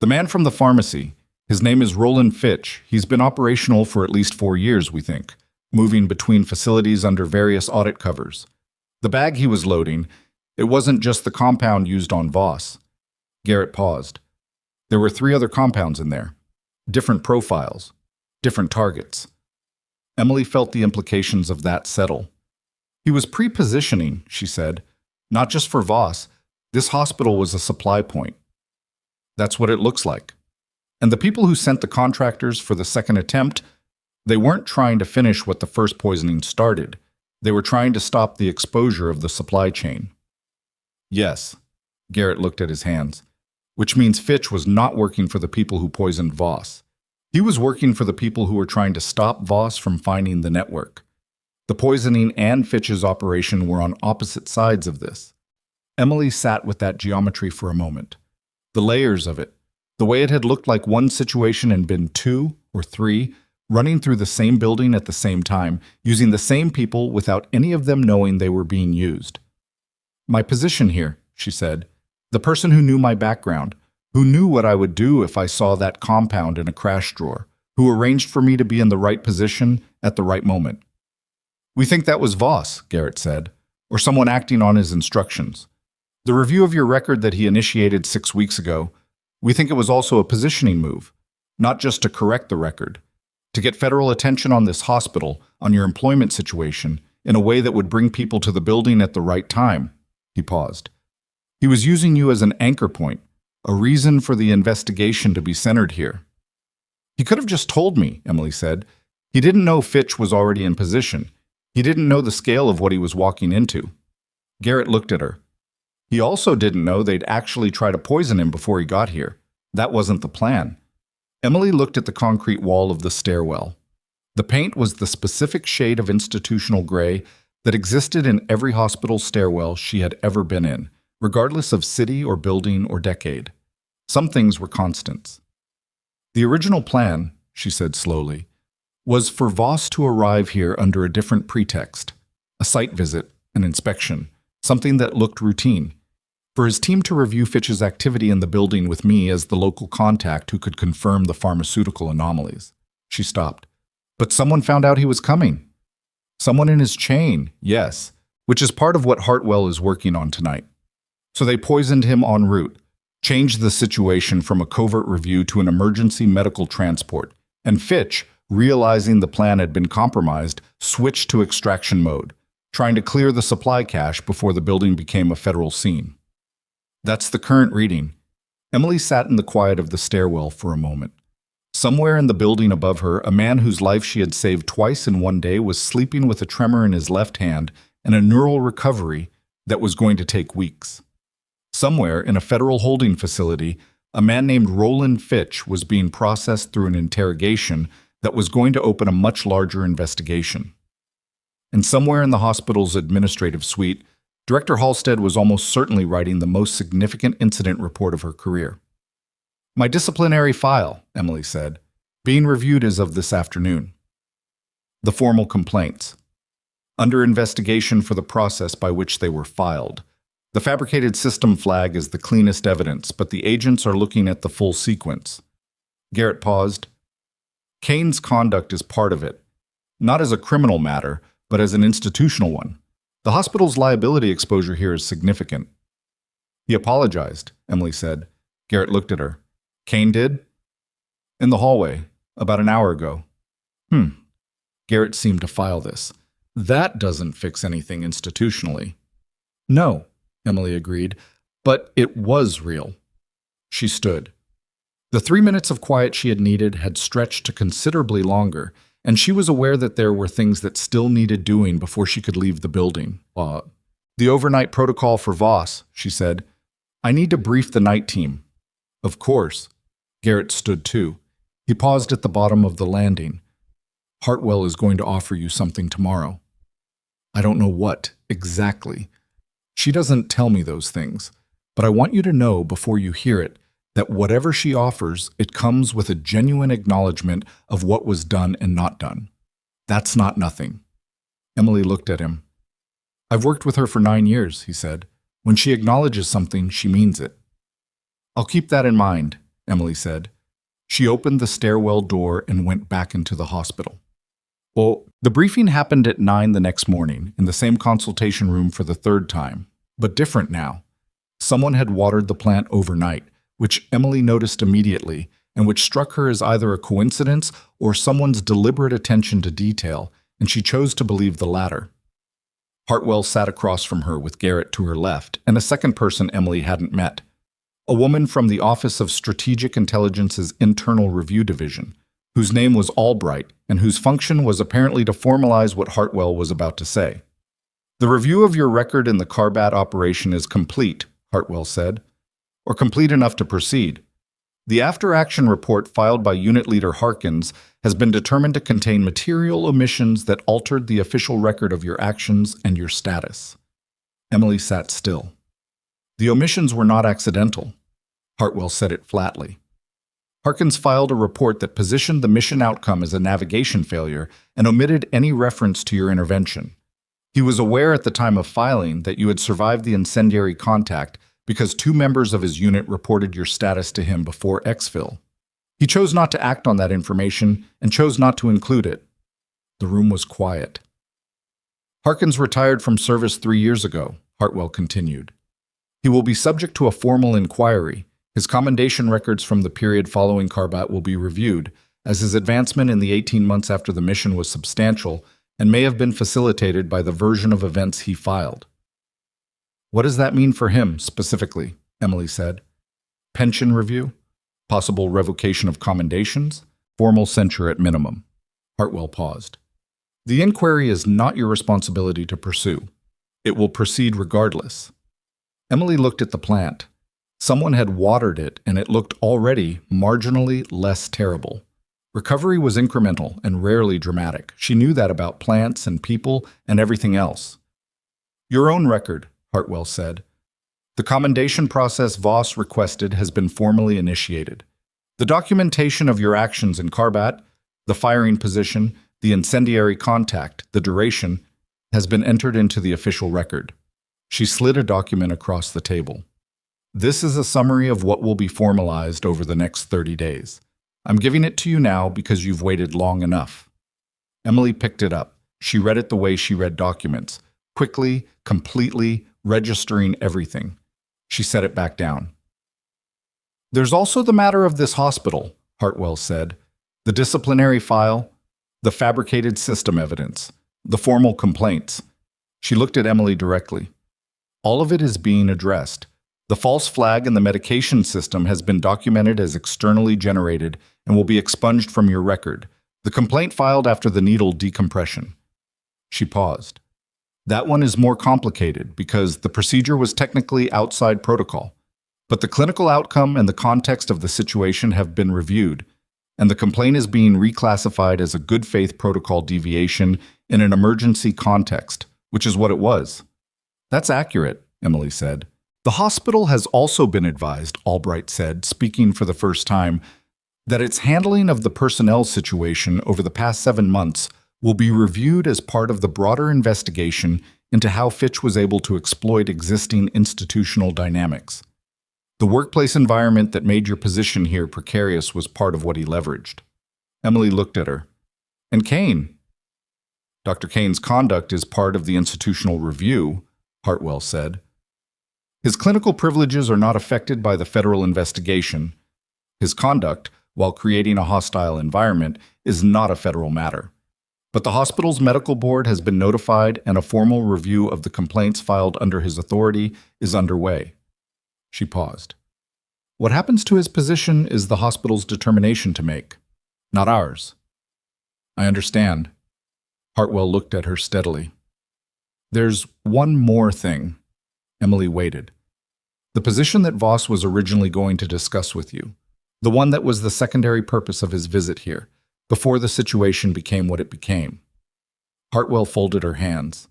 The man from the pharmacy, his name is Roland Fitch. He's been operational for at least 4 years, we think, moving between facilities under various audit covers. The bag he was loading, it wasn't just the compound used on Voss. Garrett paused. There were 3 other compounds in there. Different profiles. Different targets. Emily felt the implications of that settle. He was pre-positioning, she said. Not just for Voss. This hospital was a supply point. That's what it looks like. And the people who sent the contractors for the second attempt, they weren't trying to finish what the first poisoning started. They were trying to stop the exposure of the supply chain. Yes, Garrett looked at his hands, which means Fitch was not working for the people who poisoned Voss. He was working for the people who were trying to stop Voss from finding the network. The poisoning and Fitch's operation were on opposite sides of this. Emily sat with that geometry for a moment. The layers of it, the way it had looked like one situation and been two or three, running through the same building at the same time, using the same people without any of them knowing they were being used. My position here, she said, the person who knew my background, who knew what I would do if I saw that compound in a crash drawer, who arranged for me to be in the right position at the right moment. We think that was Voss, Garrett said, or someone acting on his instructions. The review of your record that he initiated 6 weeks ago, we think it was also a positioning move, not just to correct the record, to get federal attention on this hospital, on your employment situation, in a way that would bring people to the building at the right time. He paused. He was using you as an anchor point, a reason for the investigation to be centered here. He could have just told me, Emily said. He didn't know Fitch was already in position. He didn't know the scale of what he was walking into. Garrett looked at her. He also didn't know they'd actually try to poison him before he got here. That wasn't the plan. Emily looked at the concrete wall of the stairwell. The paint was the specific shade of institutional gray that existed in every hospital stairwell she had ever been in, regardless of city or building or decade. Some things were constants. The original plan, she said slowly, was for Voss to arrive here under a different pretext, a site visit, an inspection, something that looked routine, for his team to review Fitch's activity in the building with me as the local contact who could confirm the pharmaceutical anomalies. She stopped. But someone found out he was coming. Someone in his chain, yes, which is part of what Hartwell is working on tonight. So they poisoned him en route, changed the situation from a covert review to an emergency medical transport, and Fitch, realizing the plan had been compromised, switched to extraction mode, trying to clear the supply cache before the building became a federal scene. That's the current reading. Emily sat in the quiet of the stairwell for a moment. Somewhere in the building above her, a man whose life she had saved twice in one day was sleeping with a tremor in his left hand and a neural recovery that was going to take weeks. Somewhere in a federal holding facility, a man named Roland Fitch was being processed through an interrogation that was going to open a much larger investigation. And somewhere in the hospital's administrative suite, Director Halstead was almost certainly writing the most significant incident report of her career. My disciplinary file, Emily said, being reviewed as of this afternoon. The formal complaints. Under investigation for the process by which they were filed. The fabricated system flag is the cleanest evidence, but the agents are looking at the full sequence. Garrett paused. Kane's conduct is part of it, not as a criminal matter, but as an institutional one. The hospital's liability exposure here is significant. He apologized, Emily said. Garrett looked at her. Kane did? In the hallway, about an hour ago. Garrett seemed to file this. That doesn't fix anything institutionally. No, Emily agreed, but it was real. She stood. The 3 minutes of quiet she had needed had stretched to considerably longer, and she was aware that there were things that still needed doing before she could leave the building. The overnight protocol for Voss, she said. I need to brief the night team. Of course. Garrett stood too. He paused at the bottom of the landing. Hartwell is going to offer you something tomorrow. I don't know what, exactly. She doesn't tell me those things, but I want you to know before you hear it that whatever she offers, it comes with a genuine acknowledgement of what was done and not done. That's not nothing. Emily looked at him. I've worked with her for 9 years, he said. When she acknowledges something, she means it. I'll keep that in mind, Emily said. She opened the stairwell door and went back into the hospital. Well, the briefing happened at 9 the next morning, in the same consultation room for the 3rd time, but different now. Someone had watered the plant overnight, which Emily noticed immediately, and which struck her as either a coincidence or someone's deliberate attention to detail, and she chose to believe the latter. Hartwell sat across from her with Garrett to her left, and a second person Emily hadn't met. A woman from the Office of Strategic Intelligence's Internal Review Division, whose name was Albright, and whose function was apparently to formalize what Hartwell was about to say. The review of your record in the Carbat operation is complete, Hartwell said, or complete enough to proceed. The after-action report filed by Unit Leader Harkins has been determined to contain material omissions that altered the official record of your actions and your status. Emily sat still. The omissions were not accidental. Hartwell said it flatly. Harkins filed a report that positioned the mission outcome as a navigation failure and omitted any reference to your intervention. He was aware at the time of filing that you had survived the incendiary contact because 2 members of his unit reported your status to him before exfil. He chose not to act on that information and chose not to include it. The room was quiet. Harkins retired from service 3 years ago, Hartwell continued. He will be subject to a formal inquiry. His commendation records from the period following Carbat will be reviewed, as his advancement in the 18 months after the mission was substantial and may have been facilitated by the version of events he filed. What does that mean for him, specifically? Emily said. Pension review? Possible revocation of commendations? Formal censure at minimum. Hartwell paused. The inquiry is not your responsibility to pursue. It will proceed regardless. Emily looked at the plant. Someone had watered it, and it looked already marginally less terrible. Recovery was incremental and rarely dramatic. She knew that about plants and people and everything else. Your own record, Hartwell said. The commendation process Voss requested has been formally initiated. The documentation of your actions in Carbat, the firing position, the incendiary contact, the duration, has been entered into the official record. She slid a document across the table. This is a summary of what will be formalized over the next 30 days. I'm giving it to you now because you've waited long enough. Emily picked it up. She read it the way she read documents, quickly, completely, registering everything. She set it back down. There's also the matter of this hospital, Hartwell said. The disciplinary file, the fabricated system evidence, the formal complaints. She looked at Emily directly. All of it is being addressed. The false flag in the medication system has been documented as externally generated and will be expunged from your record. The complaint filed after the needle decompression. She paused. That one is more complicated because the procedure was technically outside protocol. But the clinical outcome and the context of the situation have been reviewed, and the complaint is being reclassified as a good faith protocol deviation in an emergency context, which is what it was. That's accurate, Emily said. The hospital has also been advised, Albright said, speaking for the first time, that its handling of the personnel situation over the past 7 months will be reviewed as part of the broader investigation into how Fitch was able to exploit existing institutional dynamics. The workplace environment that made your position here precarious was part of what he leveraged. Emily looked at her. And Kane? Dr. Kane's conduct is part of the institutional review, Hartwell said. His clinical privileges are not affected by the federal investigation. His conduct, while creating a hostile environment, is not a federal matter. But the hospital's medical board has been notified and a formal review of the complaints filed under his authority is underway. She paused. What happens to his position is the hospital's determination to make, not ours. I understand. Hartwell looked at her steadily. There's one more thing. Emily waited. The position that Voss was originally going to discuss with you, the one that was the secondary purpose of his visit here, before the situation became what it became. Hartwell folded her hands.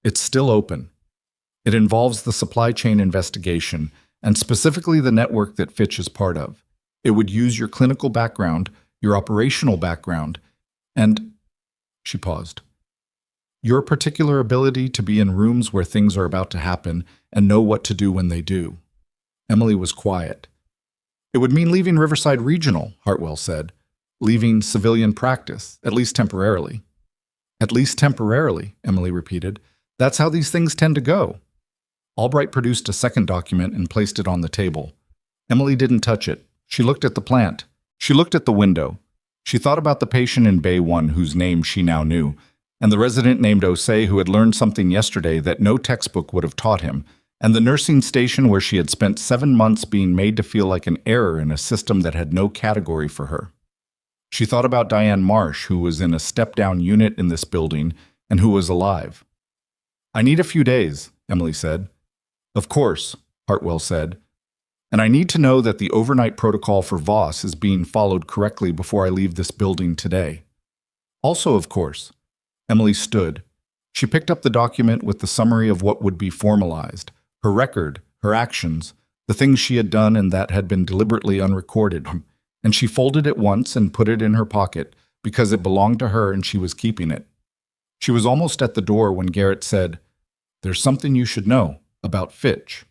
It's still open. It involves the supply chain investigation, and specifically the network that Fitch is part of. It would use your clinical background, your operational background, and... She paused. Your particular ability to be in rooms where things are about to happen and know what to do when they do. Emily was quiet. It would mean leaving Riverside Regional, Hartwell said. Leaving civilian practice, at least temporarily. At least temporarily, Emily repeated. That's how these things tend to go. Albright produced a second document and placed it on the table. Emily didn't touch it. She looked at the plant. She looked at the window. She thought about the patient in Bay 1 whose name she now knew, and the resident named Osei who had learned something yesterday that no textbook would have taught him, and the nursing station where she had spent 7 months being made to feel like an error in a system that had no category for her. She thought about Diane Marsh, who was in a step-down unit in this building and who was alive. I need a few days, Emily said. Of course, Hartwell said. And I need to know that the overnight protocol for Voss is being followed correctly before I leave this building today. Also, of course. Emily stood. She picked up the document with the summary of what would be formalized, her record, her actions, the things she had done and that had been deliberately unrecorded, and she folded it once and put it in her pocket because it belonged to her and she was keeping it. She was almost at the door when Garrett said, "There's something you should know about Fitch."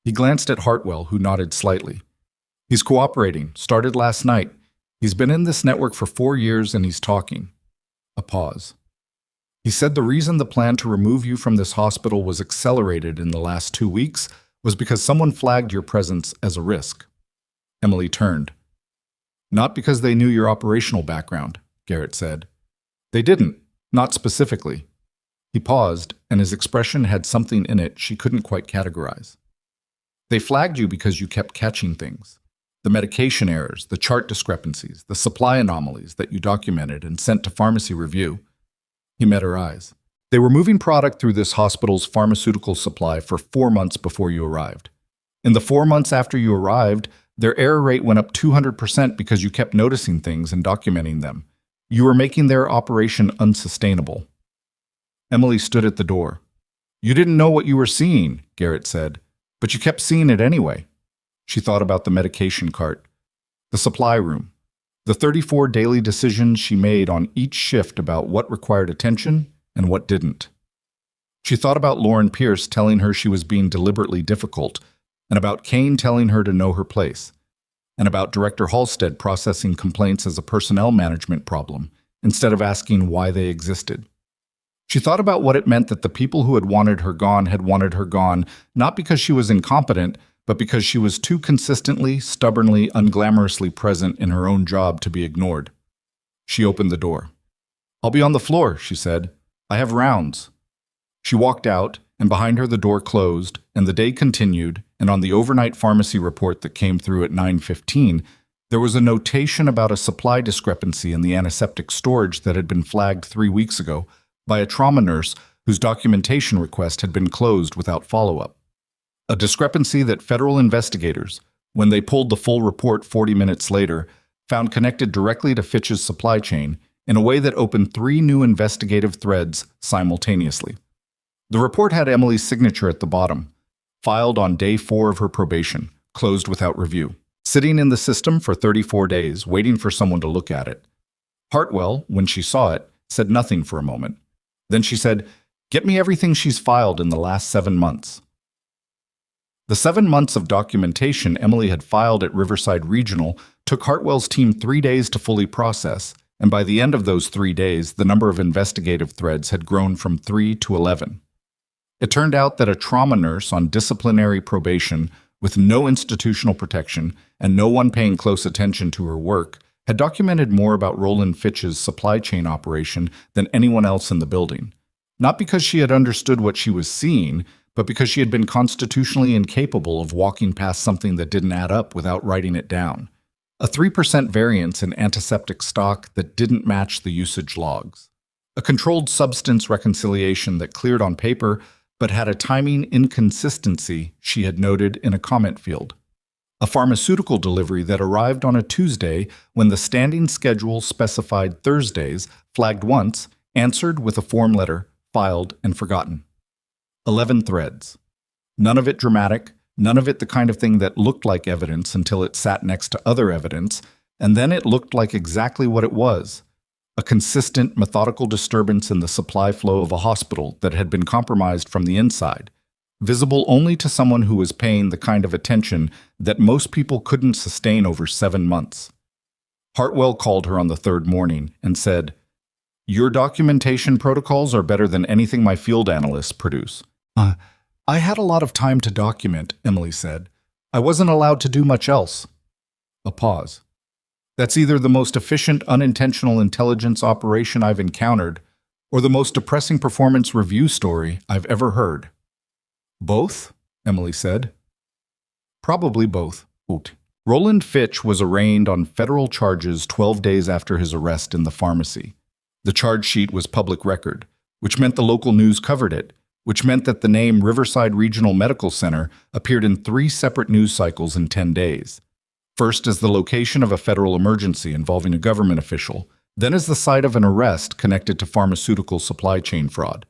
He glanced at Hartwell, who nodded slightly. "He's cooperating, started last night. He's been in this network for 4 years and he's talking." A pause. "He said the reason the plan to remove you from this hospital was accelerated in the last 2 weeks was because someone flagged your presence as a risk." Emily turned. "Not because they knew your operational background," Garrett said. "They didn't, not specifically." He paused, and his expression had something in it she couldn't quite categorize. "They flagged you because you kept catching things. The medication errors, the chart discrepancies, the supply anomalies that you documented and sent to pharmacy review." He met her eyes. "They were moving product through this hospital's pharmaceutical supply for 4 months before you arrived. In the 4 months after you arrived, their error rate went up 200% because you kept noticing things and documenting them. You were making their operation unsustainable." Emily stood at the door. "You didn't know what you were seeing," Garrett said, "but you kept seeing it anyway." She thought about the medication cart, the supply room, the 34 daily decisions she made on each shift about what required attention and what didn't. She thought about Lauren Pierce telling her she was being deliberately difficult, and about Kane telling her to know her place, and about Director Halstead processing complaints as a personnel management problem instead of asking why they existed. She thought about what it meant that the people who had wanted her gone not because she was incompetent, but because she was too consistently, stubbornly, unglamorously present in her own job to be ignored. She opened the door. "I'll be on the floor," she said. "I have rounds." She walked out, and behind her the door closed, and the day continued, and on the overnight pharmacy report that came through at 9:15, there was a notation about a supply discrepancy in the antiseptic storage that had been flagged 3 weeks ago by a trauma nurse whose documentation request had been closed without follow-up. A discrepancy that federal investigators, when they pulled the full report 40 minutes later, found connected directly to Fitch's supply chain in a way that opened 3 new investigative threads simultaneously. The report had Emily's signature at the bottom, filed on day 4 of her probation, closed without review, sitting in the system for 34 days, waiting for someone to look at it. Hartwell, when she saw it, said nothing for a moment. Then she said, "Get me everything she's filed in the last 7 months." The 7 months of documentation Emily had filed at Riverside Regional took Hartwell's team 3 days to fully process, and by the end of those 3 days, the number of investigative threads had grown from 3 to 11. It turned out that a trauma nurse on disciplinary probation with no institutional protection and no one paying close attention to her work had documented more about Roland Fitch's supply chain operation than anyone else in the building. Not because she had understood what she was seeing, but because she had been constitutionally incapable of walking past something that didn't add up without writing it down. A 3% variance in antiseptic stock that didn't match the usage logs. A controlled substance reconciliation that cleared on paper but had a timing inconsistency she had noted in a comment field. A pharmaceutical delivery that arrived on a Tuesday when the standing schedule specified Thursdays, flagged once, answered with a form letter, filed and forgotten. 11 threads. None of it dramatic, none of it the kind of thing that looked like evidence until it sat next to other evidence, and then it looked like exactly what it was. A consistent, methodical disturbance in the supply flow of a hospital that had been compromised from the inside, visible only to someone who was paying the kind of attention that most people couldn't sustain over 7 months. Hartwell called her on the 3rd morning and said, "Your documentation protocols are better than anything my field analysts produce." I had a lot of time to document," Emily said. "I wasn't allowed to do much else." A pause. "That's either the most efficient unintentional intelligence operation I've encountered or the most depressing performance review story I've ever heard." "Both?" Emily said. "Probably both." Roland Fitch was arraigned on federal charges 12 days after his arrest in the pharmacy. The charge sheet was public record, which meant the local news covered it, which meant that the name Riverside Regional Medical Center appeared in 3 separate news cycles in 10 days. First as the location of a federal emergency involving a government official, then as the site of an arrest connected to pharmaceutical supply chain fraud,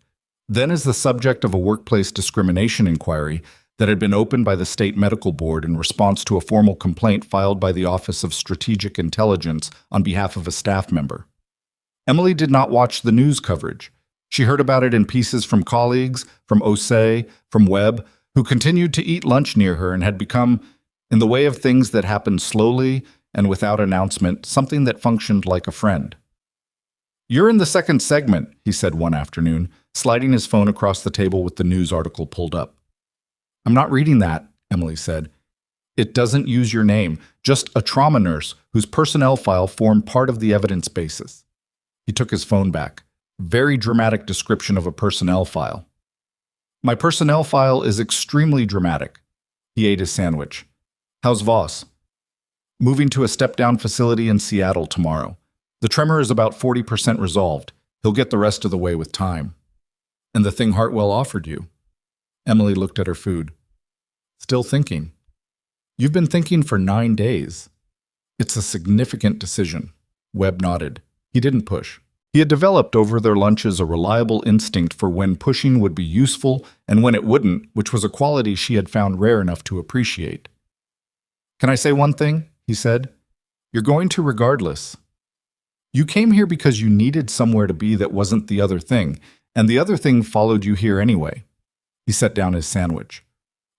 then as the subject of a workplace discrimination inquiry that had been opened by the state medical board in response to a formal complaint filed by the Office of Strategic Intelligence on behalf of a staff member. Emily did not watch the news coverage. She heard about it in pieces from colleagues, from Osei, from Webb, who continued to eat lunch near her and had become, in the way of things that happened slowly and without announcement, something that functioned like a friend. "You're in the second segment," he said one afternoon, sliding his phone across the table with the news article pulled up. "I'm not reading that," Emily said. "It doesn't use your name, just a trauma nurse whose personnel file formed part of the evidence basis." He took his phone back. Very dramatic description of a personnel file. "My personnel file is extremely dramatic." He ate his sandwich. "How's Voss?" "Moving to a step-down facility in Seattle tomorrow. The tremor is about 40% resolved. He'll get the rest of the way with time." "And the thing Hartwell offered you?" Emily looked at her food. "Still thinking." "You've been thinking for 9 days." "It's a significant decision." Webb nodded. He didn't push. He had developed over their lunches a reliable instinct for when pushing would be useful and when it wouldn't, which was a quality she had found rare enough to appreciate. "Can I say one thing?" he said. "You're going to regardless. You came here because you needed somewhere to be that wasn't the other thing, and the other thing followed you here anyway." He set down his sandwich.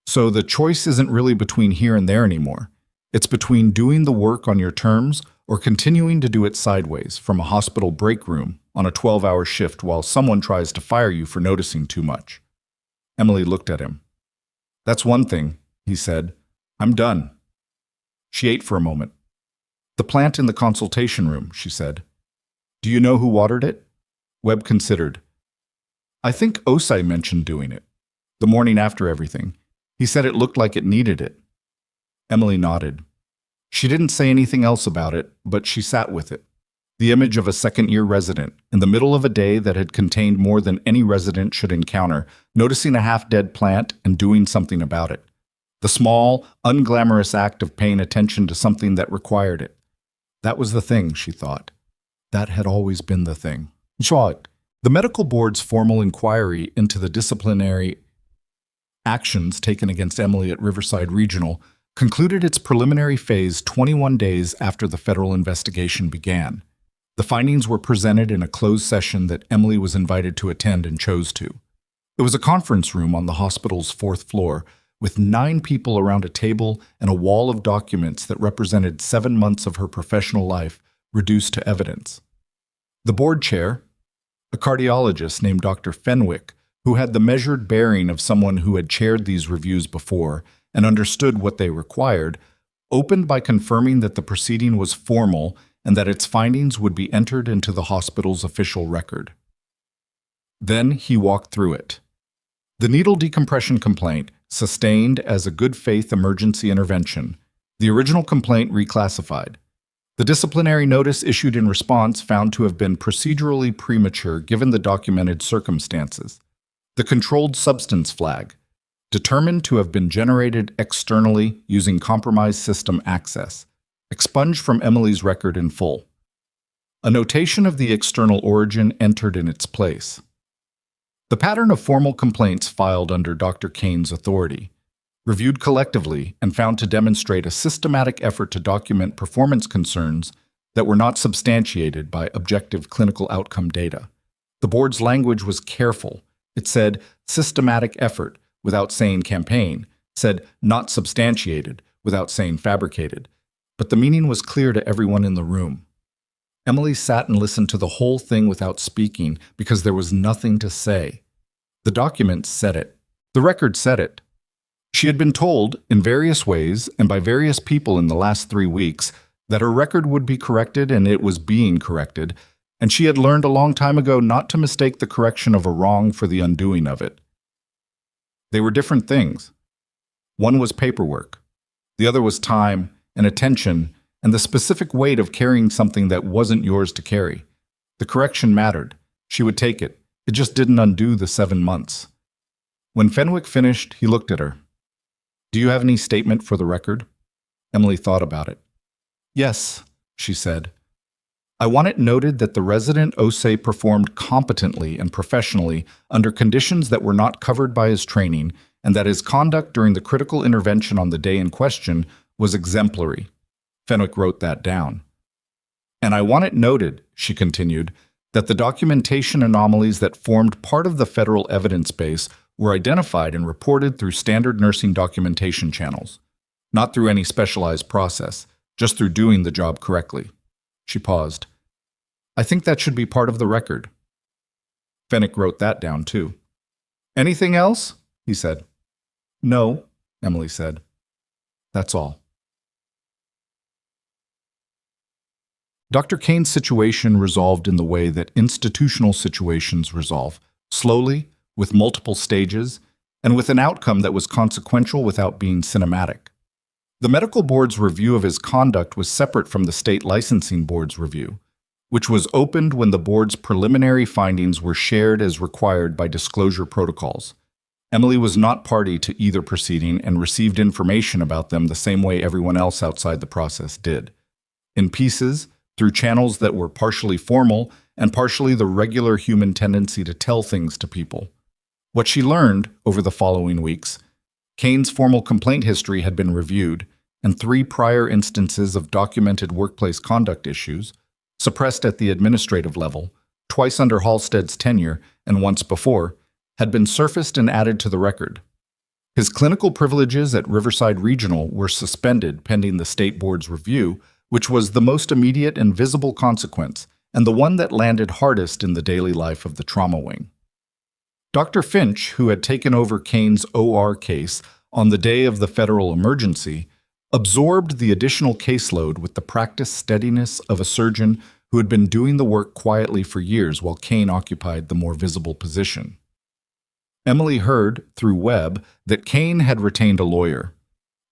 "So the choice isn't really between here and there anymore. It's between doing the work on your terms or continuing to do it sideways from a hospital break room on a 12-hour shift while someone tries to fire you for noticing too much." Emily looked at him. "That's one thing," he said. "I'm done." She ate for a moment. "The plant in the consultation room," she said. "Do you know who watered it?" Webb considered. "I think Osei mentioned doing it. The morning after everything. He said it looked like it needed it." Emily nodded. She didn't say anything else about it, but she sat with it. The image of a second-year resident, in the middle of a day that had contained more than any resident should encounter, noticing a half-dead plant and doing something about it. The small, unglamorous act of paying attention to something that required it. That was the thing, she thought. That had always been the thing. The medical board's formal inquiry into the disciplinary actions taken against Emily at Riverside Regional concluded its preliminary phase 21 days after the federal investigation began. The findings were presented in a closed session that Emily was invited to attend and chose to. It was a conference room on the hospital's 4th floor, with 9 people around a table and a wall of documents that represented 7 months of her professional life reduced to evidence. The board chair, a cardiologist named Dr. Fenwick, who had the measured bearing of someone who had chaired these reviews before and understood what they required, opened by confirming that the proceeding was formal and that its findings would be entered into the hospital's official record. Then he walked through it. The needle decompression complaint, sustained as a good-faith emergency intervention, the original complaint reclassified. The disciplinary notice issued in response found to have been procedurally premature given the documented circumstances. The controlled substance flag, determined to have been generated externally using compromised system access, expunged from Emily's record in full. A notation of the external origin entered in its place. The pattern of formal complaints filed under Dr. Kane's authority, reviewed collectively and found to demonstrate a systematic effort to document performance concerns that were not substantiated by objective clinical outcome data. The board's language was careful. It said systematic effort without saying campaign, said not substantiated without saying fabricated. But the meaning was clear to everyone in the room. Emily sat and listened to the whole thing without speaking because there was nothing to say. The document said it. The record said it. She had been told, in various ways and by various people in the last 3 weeks, that her record would be corrected and it was being corrected, and she had learned a long time ago not to mistake the correction of a wrong for the undoing of it. They were different things. One was paperwork. The other was time and attention and the specific weight of carrying something that wasn't yours to carry. The correction mattered. She would take it. It just didn't undo the 7 months. When Fenwick finished, he looked at her. "Do you have any statement for the record?" Emily thought about it. "Yes," she said. "I want it noted that the resident Osei performed competently and professionally under conditions that were not covered by his training, and that his conduct during the critical intervention on the day in question was exemplary." Fenwick wrote that down. "And I want it noted," she continued, "that the documentation anomalies that formed part of the federal evidence base were identified and reported through standard nursing documentation channels, not through any specialized process, just through doing the job correctly." She paused. "I think that should be part of the record." Fenwick wrote that down too. "Anything else?" he said. "No," Emily said. "That's all." Dr. Kane's situation resolved in the way that institutional situations resolve, slowly, with multiple stages, and with an outcome that was consequential without being cinematic. The medical board's review of his conduct was separate from the state licensing board's review, which was opened when the board's preliminary findings were shared as required by disclosure protocols. Emily was not party to either proceeding and received information about them the same way everyone else outside the process did. In pieces, through channels that were partially formal and partially the regular human tendency to tell things to people. What she learned over the following weeks: Kane's formal complaint history had been reviewed, and 3 prior instances of documented workplace conduct issues, suppressed at the administrative level, twice under Halstead's tenure and once before, had been surfaced and added to the record. His clinical privileges at Riverside Regional were suspended pending the state board's review, which was the most immediate and visible consequence, and the one that landed hardest in the daily life of the trauma wing. Dr. Finch, who had taken over Kane's OR case on the day of the federal emergency, absorbed the additional caseload with the practiced steadiness of a surgeon who had been doing the work quietly for years while Kane occupied the more visible position. Emily heard, through Webb, that Kane had retained a lawyer.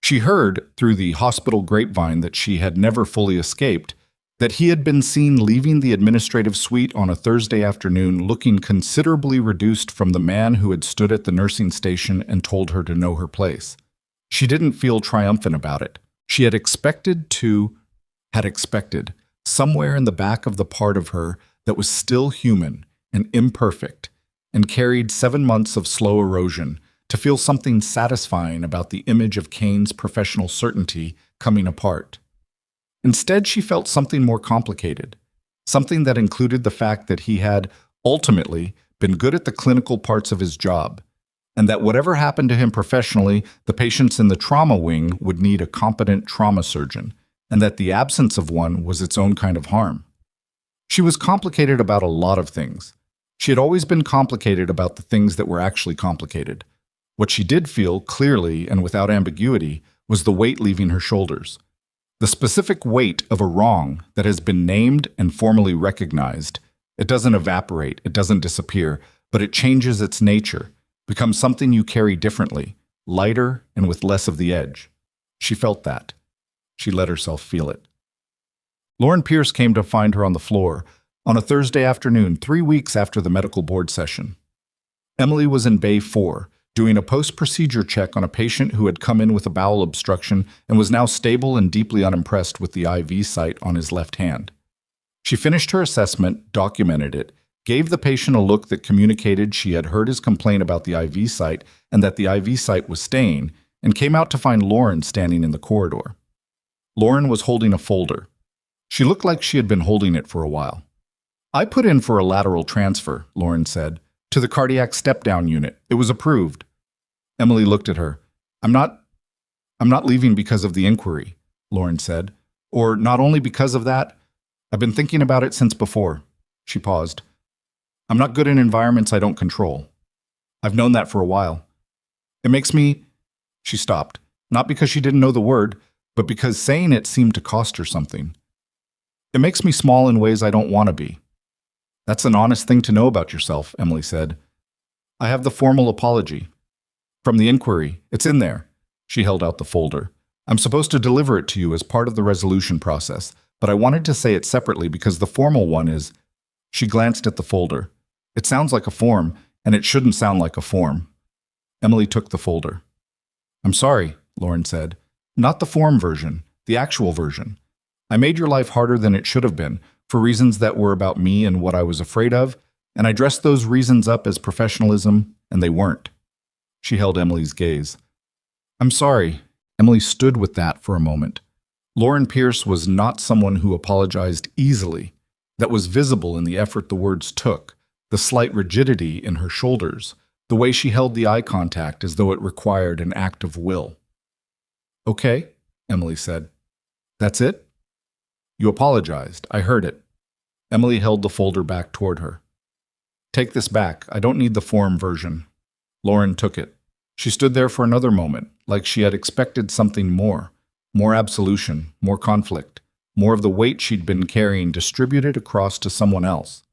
She heard, through the hospital grapevine that she had never fully escaped, that he had been seen leaving the administrative suite on a Thursday afternoon looking considerably reduced from the man who had stood at the nursing station and told her to know her place. She didn't feel triumphant about it. She had expected, somewhere in the back of the part of her that was still human and imperfect, and carried 7 months of slow erosion, to feel something satisfying about the image of Kane's professional certainty coming apart. Instead, she felt something more complicated, something that included the fact that he had, ultimately, been good at the clinical parts of his job, and that whatever happened to him professionally, the patients in the trauma wing would need a competent trauma surgeon, and that the absence of one was its own kind of harm. She was complicated about a lot of things. She had always been complicated about the things that were actually complicated. What she did feel, clearly and without ambiguity, was the weight leaving her shoulders. The specific weight of a wrong that has been named and formally recognized. It doesn't evaporate, it doesn't disappear, but it changes its nature, becomes something you carry differently, lighter and with less of the edge. She felt that. She let herself feel it. Lauren Pierce came to find her on the floor on a Thursday afternoon 3 weeks after the medical board session. Emily was in Bay 4, doing a post-procedure check on a patient who had come in with a bowel obstruction and was now stable and deeply unimpressed with the IV site on his left hand. She finished her assessment, documented it, gave the patient a look that communicated she had heard his complaint about the IV site and that the IV site was staying, and came out to find Lauren standing in the corridor. Lauren was holding a folder. She looked like she had been holding it for a while. "I put in for a lateral transfer," Lauren said, "to the cardiac step-down unit. It was approved." Emily looked at her. I'm not leaving because of the inquiry," Lauren said. "Or not only because of that. I've been thinking about it since before." She paused. "I'm not good in environments I don't control. I've known that for a while. It makes me—" She stopped, not because she didn't know the word, but because saying it seemed to cost her something. "It makes me small in ways I don't want to be." "That's an honest thing to know about yourself," Emily said. "I have the formal apology. From the inquiry. It's in there." She held out the folder. "I'm supposed to deliver it to you as part of the resolution process, but I wanted to say it separately because the formal one is—" She glanced at the folder. "It sounds like a form, and it shouldn't sound like a form." Emily took the folder. I'm sorry, Lauren said. Not the form version, the actual version. I made your life harder than it should have been, for reasons that were about me and what I was afraid of, and I dressed those reasons up as professionalism, and they weren't. She held Emily's gaze. I'm sorry. Emily stood with that for a moment. Lauren Pierce was not someone who apologized easily. That was visible in the effort the words took, the slight rigidity in her shoulders, the way she held the eye contact as though it required an act of will. Okay, Emily said. That's it? You apologized. I heard it. Emily held the folder back toward her. Take this back. I don't need the form version. Lauren took it. She stood there for another moment, like she had expected something more. More absolution, more conflict, more of the weight she'd been carrying distributed across to someone else.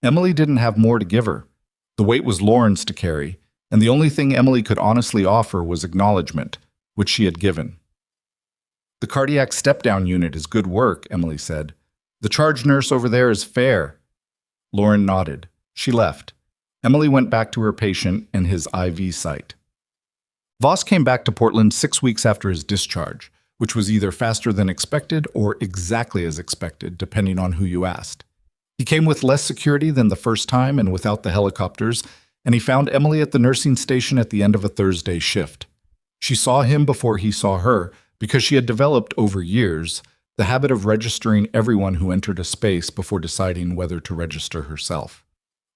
Emily didn't have more to give her. The weight was Lauren's to carry, and the only thing Emily could honestly offer was acknowledgement, which she had given. The cardiac step-down unit is good work, Emily said. The charge nurse over there is fair. Lauren nodded. She left. Emily went back to her patient and his IV site. Voss came back to Portland 6 weeks after his discharge, which was either faster than expected or exactly as expected, depending on who you asked. He came with less security than the first time and without the helicopters, and he found Emily at the nursing station at the end of a Thursday shift. She saw him before he saw her because she had developed over years the habit of registering everyone who entered a space before deciding whether to register herself.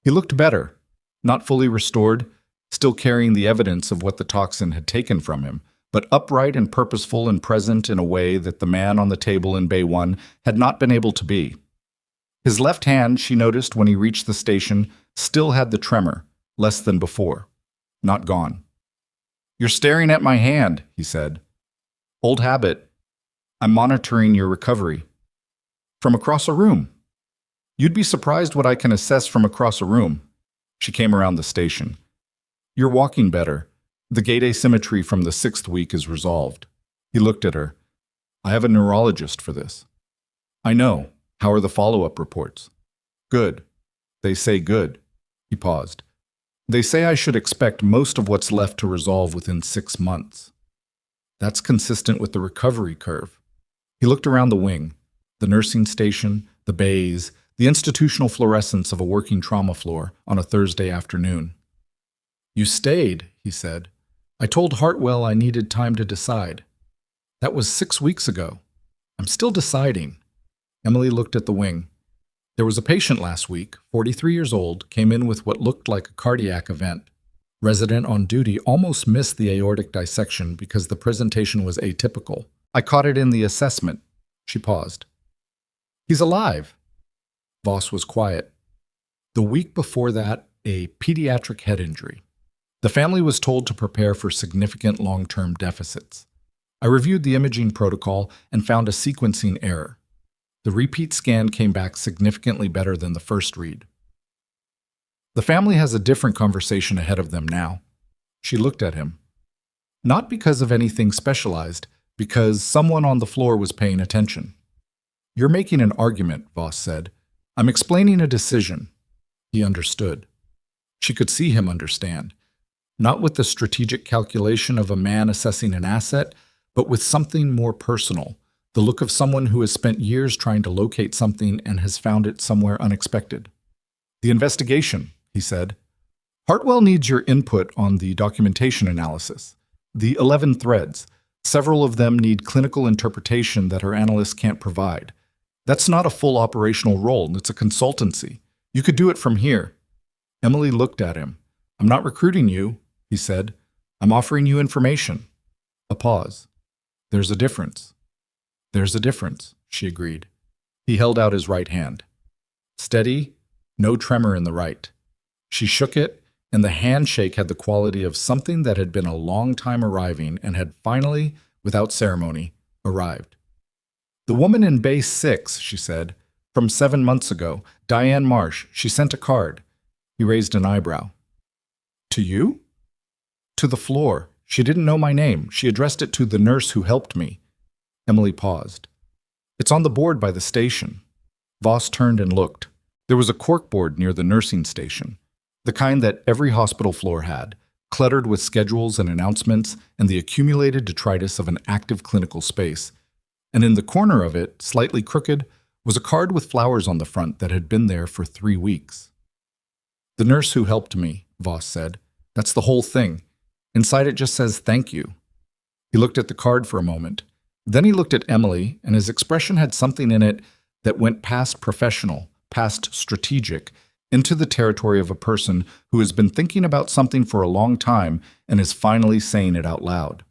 He looked better, not fully restored, still carrying the evidence of what the toxin had taken from him, but upright and purposeful and present in a way that the man on the table in Bay 1 had not been able to be. His left hand, she noticed when he reached the station, still had the tremor, less than before. Not gone. You're staring at my hand, he said. Old habit. I'm monitoring your recovery. From across a room. You'd be surprised what I can assess from across a room. She came around the station. You're walking better. The gait asymmetry from the 6th week is resolved. He looked at her. I have a neurologist for this. I know. How are the follow-up reports? Good. They say good. He paused. They say I should expect most of what's left to resolve within 6 months. That's consistent with the recovery curve. He looked around the wing, the nursing station, the bays, the institutional fluorescence of a working trauma floor on a Thursday afternoon. You stayed, he said. I told Hartwell I needed time to decide. That was 6 weeks ago. I'm still deciding. Emily looked at the wing. There was a patient last week, 43 years old, came in with what looked like a cardiac event. Resident on duty almost missed the aortic dissection because the presentation was atypical. I caught it in the assessment. She paused. He's alive. Voss was quiet. The week before that, a pediatric head injury. The family was told to prepare for significant long-term deficits. I reviewed the imaging protocol and found a sequencing error. The repeat scan came back significantly better than the first read. The family has a different conversation ahead of them now. She looked at him. Not because of anything specialized, because someone on the floor was paying attention. You're making an argument, Voss said. I'm explaining a decision. He understood. She could see him understand. Not with the strategic calculation of a man assessing an asset, but with something more personal. The look of someone who has spent years trying to locate something and has found it somewhere unexpected. The investigation, he said. Hartwell needs your input on the documentation analysis. The 11 threads. Several of them need clinical interpretation that her analysts can't provide. That's not a full operational role, it's a consultancy. You could do it from here. Emily looked at him. I'm not recruiting you, he said. I'm offering you information. A pause. There's a difference. There's a difference, she agreed. He held out his right hand. Steady, no tremor in the right. She shook it, and the handshake had the quality of something that had been a long time arriving and had finally, without ceremony, arrived. The woman in Bay 6, she said, from 7 months ago, Diane Marsh, she sent a card. He raised an eyebrow. To you? To the floor. She didn't know my name. She addressed it to the nurse who helped me. Emily paused. It's on the board by the station. Voss turned and looked. There was a corkboard near the nursing station, the kind that every hospital floor had, cluttered with schedules and announcements and the accumulated detritus of an active clinical space. And in the corner of it, slightly crooked, was a card with flowers on the front that had been there for 3 weeks. "The nurse who helped me," Voss said. "That's the whole thing. Inside it just says thank you." He looked at the card for a moment. Then he looked at Emily, and his expression had something in it that went past professional, past strategic, into the territory of a person who has been thinking about something for a long time and is finally saying it out loud.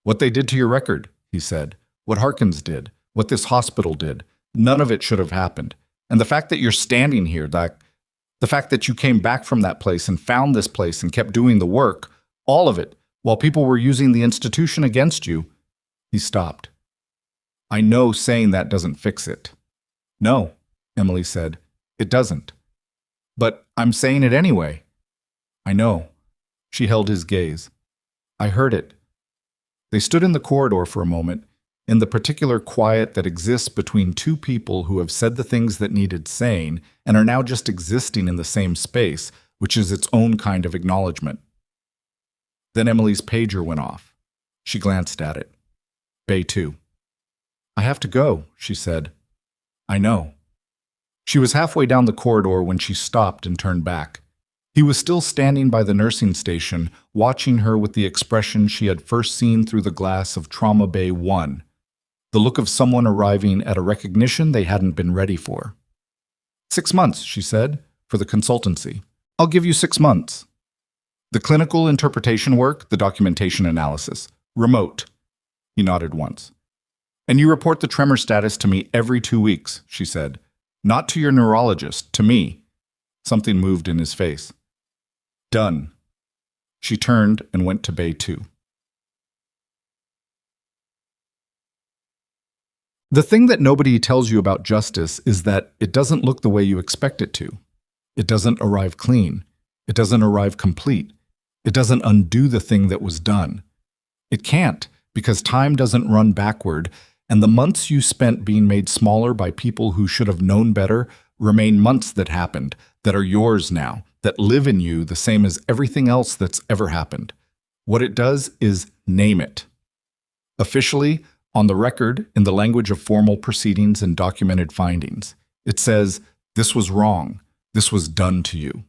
"What they did to your record," he said. "What Harkins did, what this hospital did, none of it should have happened. And the fact that you're standing here, the fact that you came back from that place and found this place and kept doing the work, all of it, while people were using the institution against you." He stopped. "I know saying that doesn't fix it." "No," Emily said, "it doesn't. But I'm saying it anyway." "I know." She held his gaze. "I heard it." They stood in the corridor for a moment, in the particular quiet that exists between two people who have said the things that needed saying and are now just existing in the same space, which is its own kind of acknowledgement. Then Emily's pager went off. She glanced at it. Bay 2. "I have to go," she said. "I know." She was halfway down the corridor when she stopped and turned back. He was still standing by the nursing station, watching her with the expression she had first seen through the glass of Trauma Bay 1, the look of someone arriving at a recognition they hadn't been ready for. "6 months," she said, "for the consultancy. I'll give you 6 months. The clinical interpretation work, the documentation analysis. Remote." He nodded once. "And you report the tremor status to me every 2 weeks," she said. "Not to your neurologist, to me." Something moved in his face. "Done." She turned and went to Bay 2. The thing that nobody tells you about justice is that it doesn't look the way you expect it to. It doesn't arrive clean. It doesn't arrive complete. It doesn't undo the thing that was done. It can't, because time doesn't run backward, and the months you spent being made smaller by people who should have known better remain months that happened, that are yours now, that live in you the same as everything else that's ever happened. What it does is name it. Officially, on the record, in the language of formal proceedings and documented findings, it says, "This was wrong. This was done to you."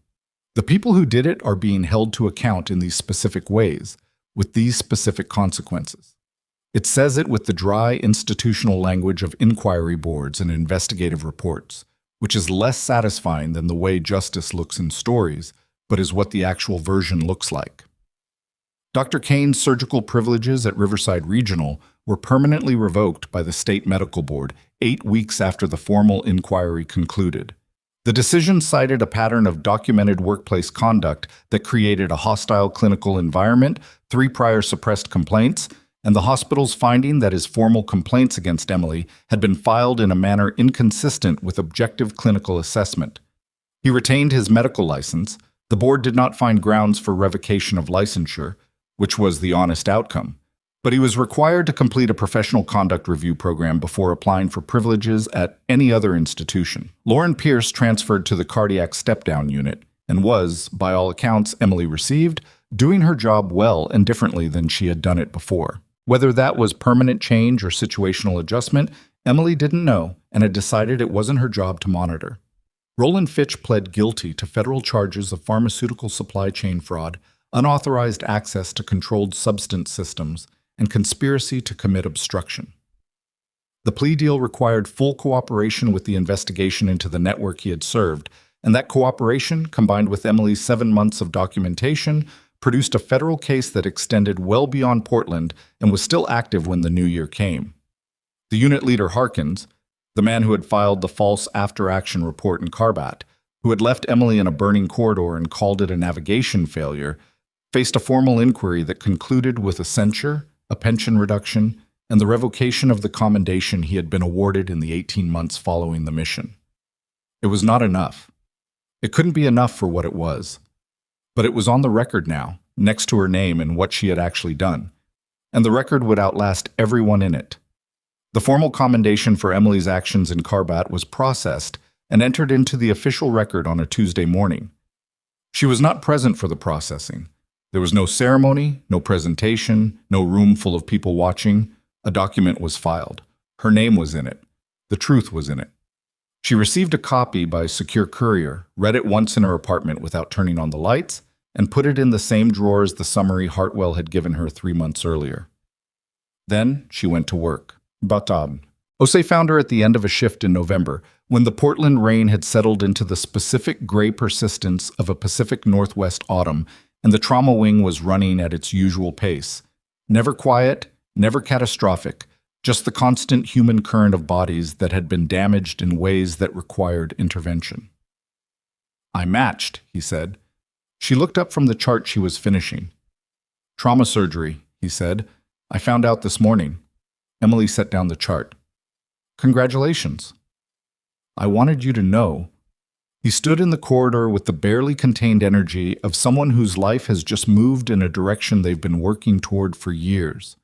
The people who did it are being held to account in these specific ways, with these specific consequences. It says it with the dry institutional language of inquiry boards and investigative reports, which is less satisfying than the way justice looks in stories, but is what the actual version looks like. Dr. Kane's surgical privileges at Riverside Regional were permanently revoked by the State Medical Board 8 weeks after the formal inquiry concluded. The decision cited a pattern of documented workplace conduct that created a hostile clinical environment, 3 prior suppressed complaints, and the hospital's finding that his formal complaints against Emily had been filed in a manner inconsistent with objective clinical assessment. He retained his medical license. The board did not find grounds for revocation of licensure, which was the honest outcome, but he was required to complete a professional conduct review program before applying for privileges at any other institution. Lauren Pierce transferred to the cardiac step-down unit and was, by all accounts Emily received, doing her job well and differently than she had done it before. Whether that was permanent change or situational adjustment, Emily didn't know and had decided it wasn't her job to monitor. Roland Fitch pled guilty to federal charges of pharmaceutical supply chain fraud, unauthorized access to controlled substance systems, and conspiracy to commit obstruction. The plea deal required full cooperation with the investigation into the network he had served, and that cooperation, combined with Emily's 7 months of documentation, produced a federal case that extended well beyond Portland and was still active when the new year came. The unit leader Harkins, the man who had filed the false after-action report in Carbat, who had left Emily in a burning corridor and called it a navigation failure, faced a formal inquiry that concluded with a censure, a pension reduction, and the revocation of the commendation he had been awarded in the 18 months following the mission. It was not enough. It couldn't be enough for what it was. But it was on the record now, next to her name and what she had actually done, and the record would outlast everyone in it. The formal commendation for Emily's actions in Carbat was processed and entered into the official record on a Tuesday morning. She was not present for the processing, There was no ceremony, no presentation, no room full of people watching. A document was filed. Her name was in it. The truth was in it. She received a copy by secure courier, read it once in her apartment without turning on the lights, and put it in the same drawer as the summary Hartwell had given her 3 months earlier. Then she went to work. Batab. Osei found her at the end of a shift in November, when the Portland rain had settled into the specific gray persistence of a Pacific Northwest autumn, and the trauma wing was running at its usual pace. Never quiet, never catastrophic, just the constant human current of bodies that had been damaged in ways that required intervention. "I matched," he said. She looked up from the chart she was finishing. "Trauma surgery," he said. "I found out this morning." Emily set down the chart. "Congratulations." "I wanted you to know." He stood in the corridor with the barely contained energy of someone whose life has just moved in a direction they've been working toward for years.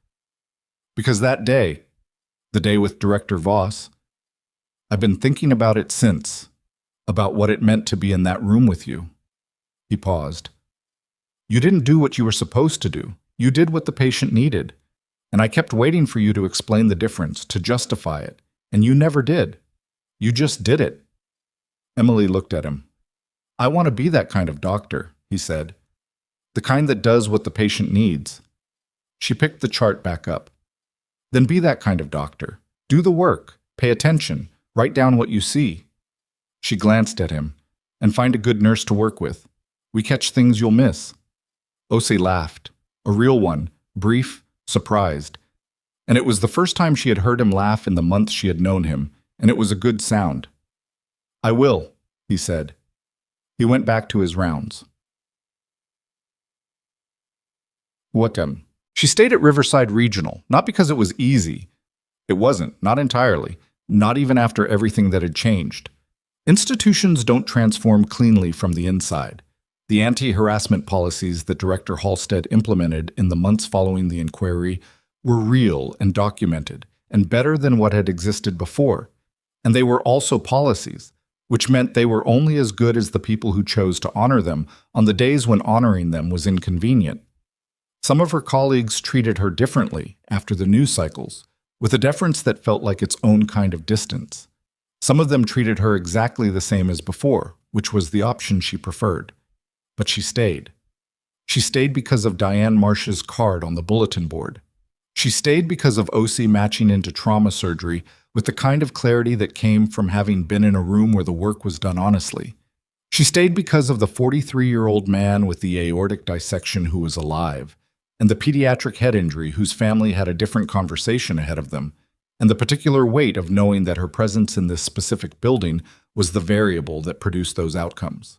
"Because that day, the day with Director Voss, I've been thinking about it since, about what it meant to be in that room with you." He paused. "You didn't do what you were supposed to do. You did what the patient needed. And I kept waiting for you to explain the difference, to justify it. And you never did. You just did it." Emily looked at him. "I want to be that kind of doctor," he said. "The kind that does what the patient needs." She picked the chart back up. "Then be that kind of doctor. Do the work. Pay attention. Write down what you see." She glanced at him. "And find a good nurse to work with. We catch things you'll miss." Osei laughed. A real one, brief, surprised. And it was the first time she had heard him laugh in the months she had known him, and it was a good sound. "I will," he said. He went back to his rounds. Whatem. She stayed at Riverside Regional, not because it was easy. It wasn't, not entirely, not even after everything that had changed. Institutions don't transform cleanly from the inside. The anti-harassment policies that Director Halstead implemented in the months following the inquiry were real and documented, and better than what had existed before. And they were also policies, which meant they were only as good as the people who chose to honor them on the days when honoring them was inconvenient. Some of her colleagues treated her differently after the news cycles, with a deference that felt like its own kind of distance. Some of them treated her exactly the same as before, which was the option she preferred. But she stayed. She stayed because of Diane Marsh's card on the bulletin board. She stayed because of Osei matching into trauma surgery with the kind of clarity that came from having been in a room where the work was done honestly. She stayed because of the 43-year-old man with the aortic dissection who was alive, and the pediatric head injury whose family had a different conversation ahead of them, and the particular weight of knowing that her presence in this specific building was the variable that produced those outcomes.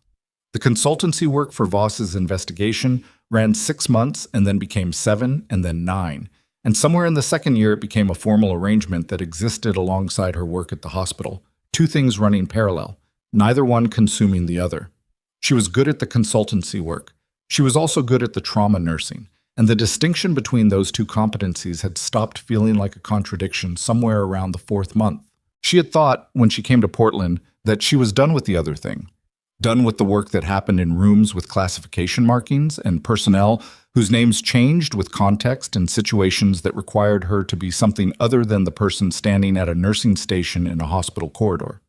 The consultancy work for Voss's investigation ran 6 months and then became 7 and then 9. And somewhere in the second year it became a formal arrangement that existed alongside her work at the hospital, 2 things running parallel, neither one consuming the other. She was good at the consultancy work. She was also good at the trauma nursing, and the distinction between those 2 competencies had stopped feeling like a contradiction somewhere around the 4th month. She had thought, when she came to Portland, that she was done with the other thing. Done with the work that happened in rooms with classification markings and personnel whose names changed with context and situations that required her to be something other than the person standing at a nursing station in a hospital corridor.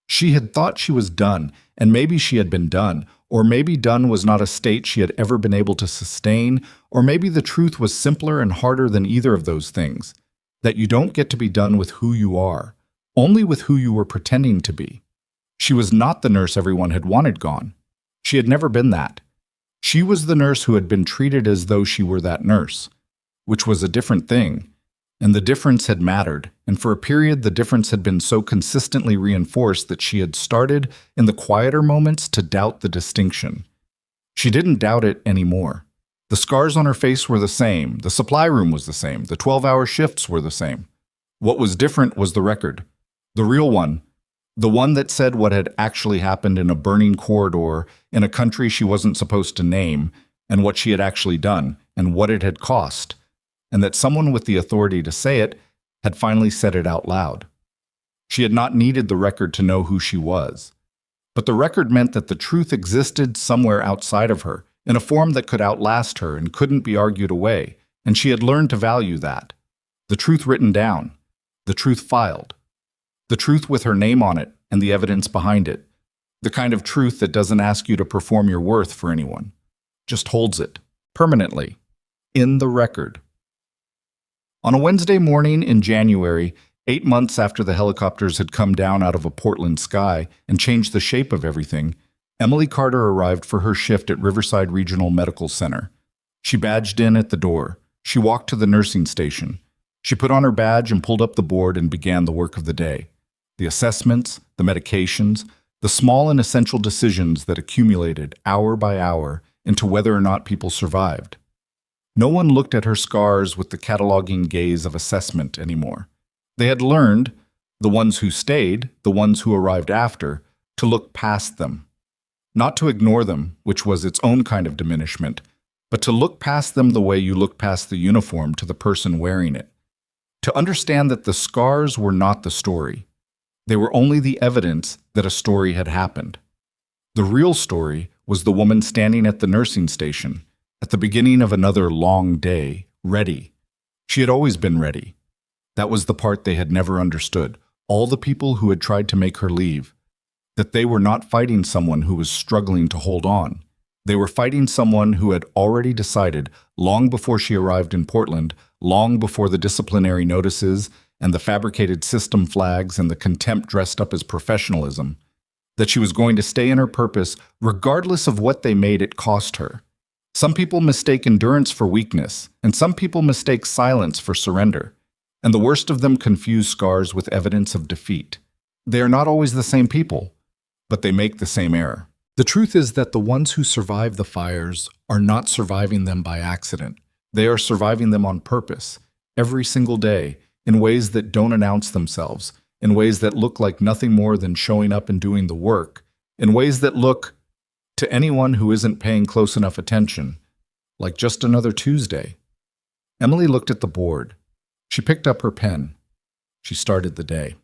She had thought she was done, and maybe she had been done, or maybe done was not a state she had ever been able to sustain, or maybe the truth was simpler and harder than either of those things, that you don't get to be done with who you are, only with who you were pretending to be. She was not the nurse everyone had wanted gone. She had never been that. She was the nurse who had been treated as though she were that nurse, which was a different thing, and the difference had mattered, and for a period the difference had been so consistently reinforced that she had started, in the quieter moments, to doubt the distinction. She didn't doubt it anymore. The scars on her face were the same, the supply room was the same, the 12-hour shifts were the same. What was different was the record, the real one, the one that said what had actually happened in a burning corridor in a country she wasn't supposed to name, and what she had actually done, and what it had cost, and that someone with the authority to say it had finally said it out loud. She had not needed the record to know who she was. But the record meant that the truth existed somewhere outside of her, in a form that could outlast her and couldn't be argued away, and she had learned to value that. The truth written down, the truth filed, the truth with her name on it and the evidence behind it, the kind of truth that doesn't ask you to perform your worth for anyone, just holds it, permanently, in the record. On a Wednesday morning in January, 8 months after the helicopters had come down out of a Portland sky and changed the shape of everything, Emily Carter arrived for her shift at Riverside Regional Medical Center. She badged in at the door. She walked to the nursing station. She put on her badge and pulled up the board and began the work of the day. The assessments, the medications, the small and essential decisions that accumulated hour by hour into whether or not people survived. No one looked at her scars with the cataloging gaze of assessment anymore. They had learned, the ones who stayed, the ones who arrived after, to look past them. Not to ignore them, which was its own kind of diminishment, but to look past them the way you look past the uniform to the person wearing it. To understand that the scars were not the story. They were only the evidence that a story had happened. The real story was the woman standing at the nursing station, at the beginning of another long day, ready. She had always been ready. That was the part they had never understood, all the people who had tried to make her leave. That they were not fighting someone who was struggling to hold on. They were fighting someone who had already decided, long before she arrived in Portland, long before the disciplinary notices and the fabricated system flags and the contempt dressed up as professionalism, that she was going to stay in her purpose regardless of what they made it cost her. Some people mistake endurance for weakness, and some people mistake silence for surrender, and the worst of them confuse scars with evidence of defeat. They are not always the same people, but they make the same error. The truth is that the ones who survive the fires are not surviving them by accident. They are surviving them on purpose, every single day, in ways that don't announce themselves, in ways that look like nothing more than showing up and doing the work, in ways that look, to anyone who isn't paying close enough attention, like just another Tuesday. Emily looked at the board. She picked up her pen. She started the day.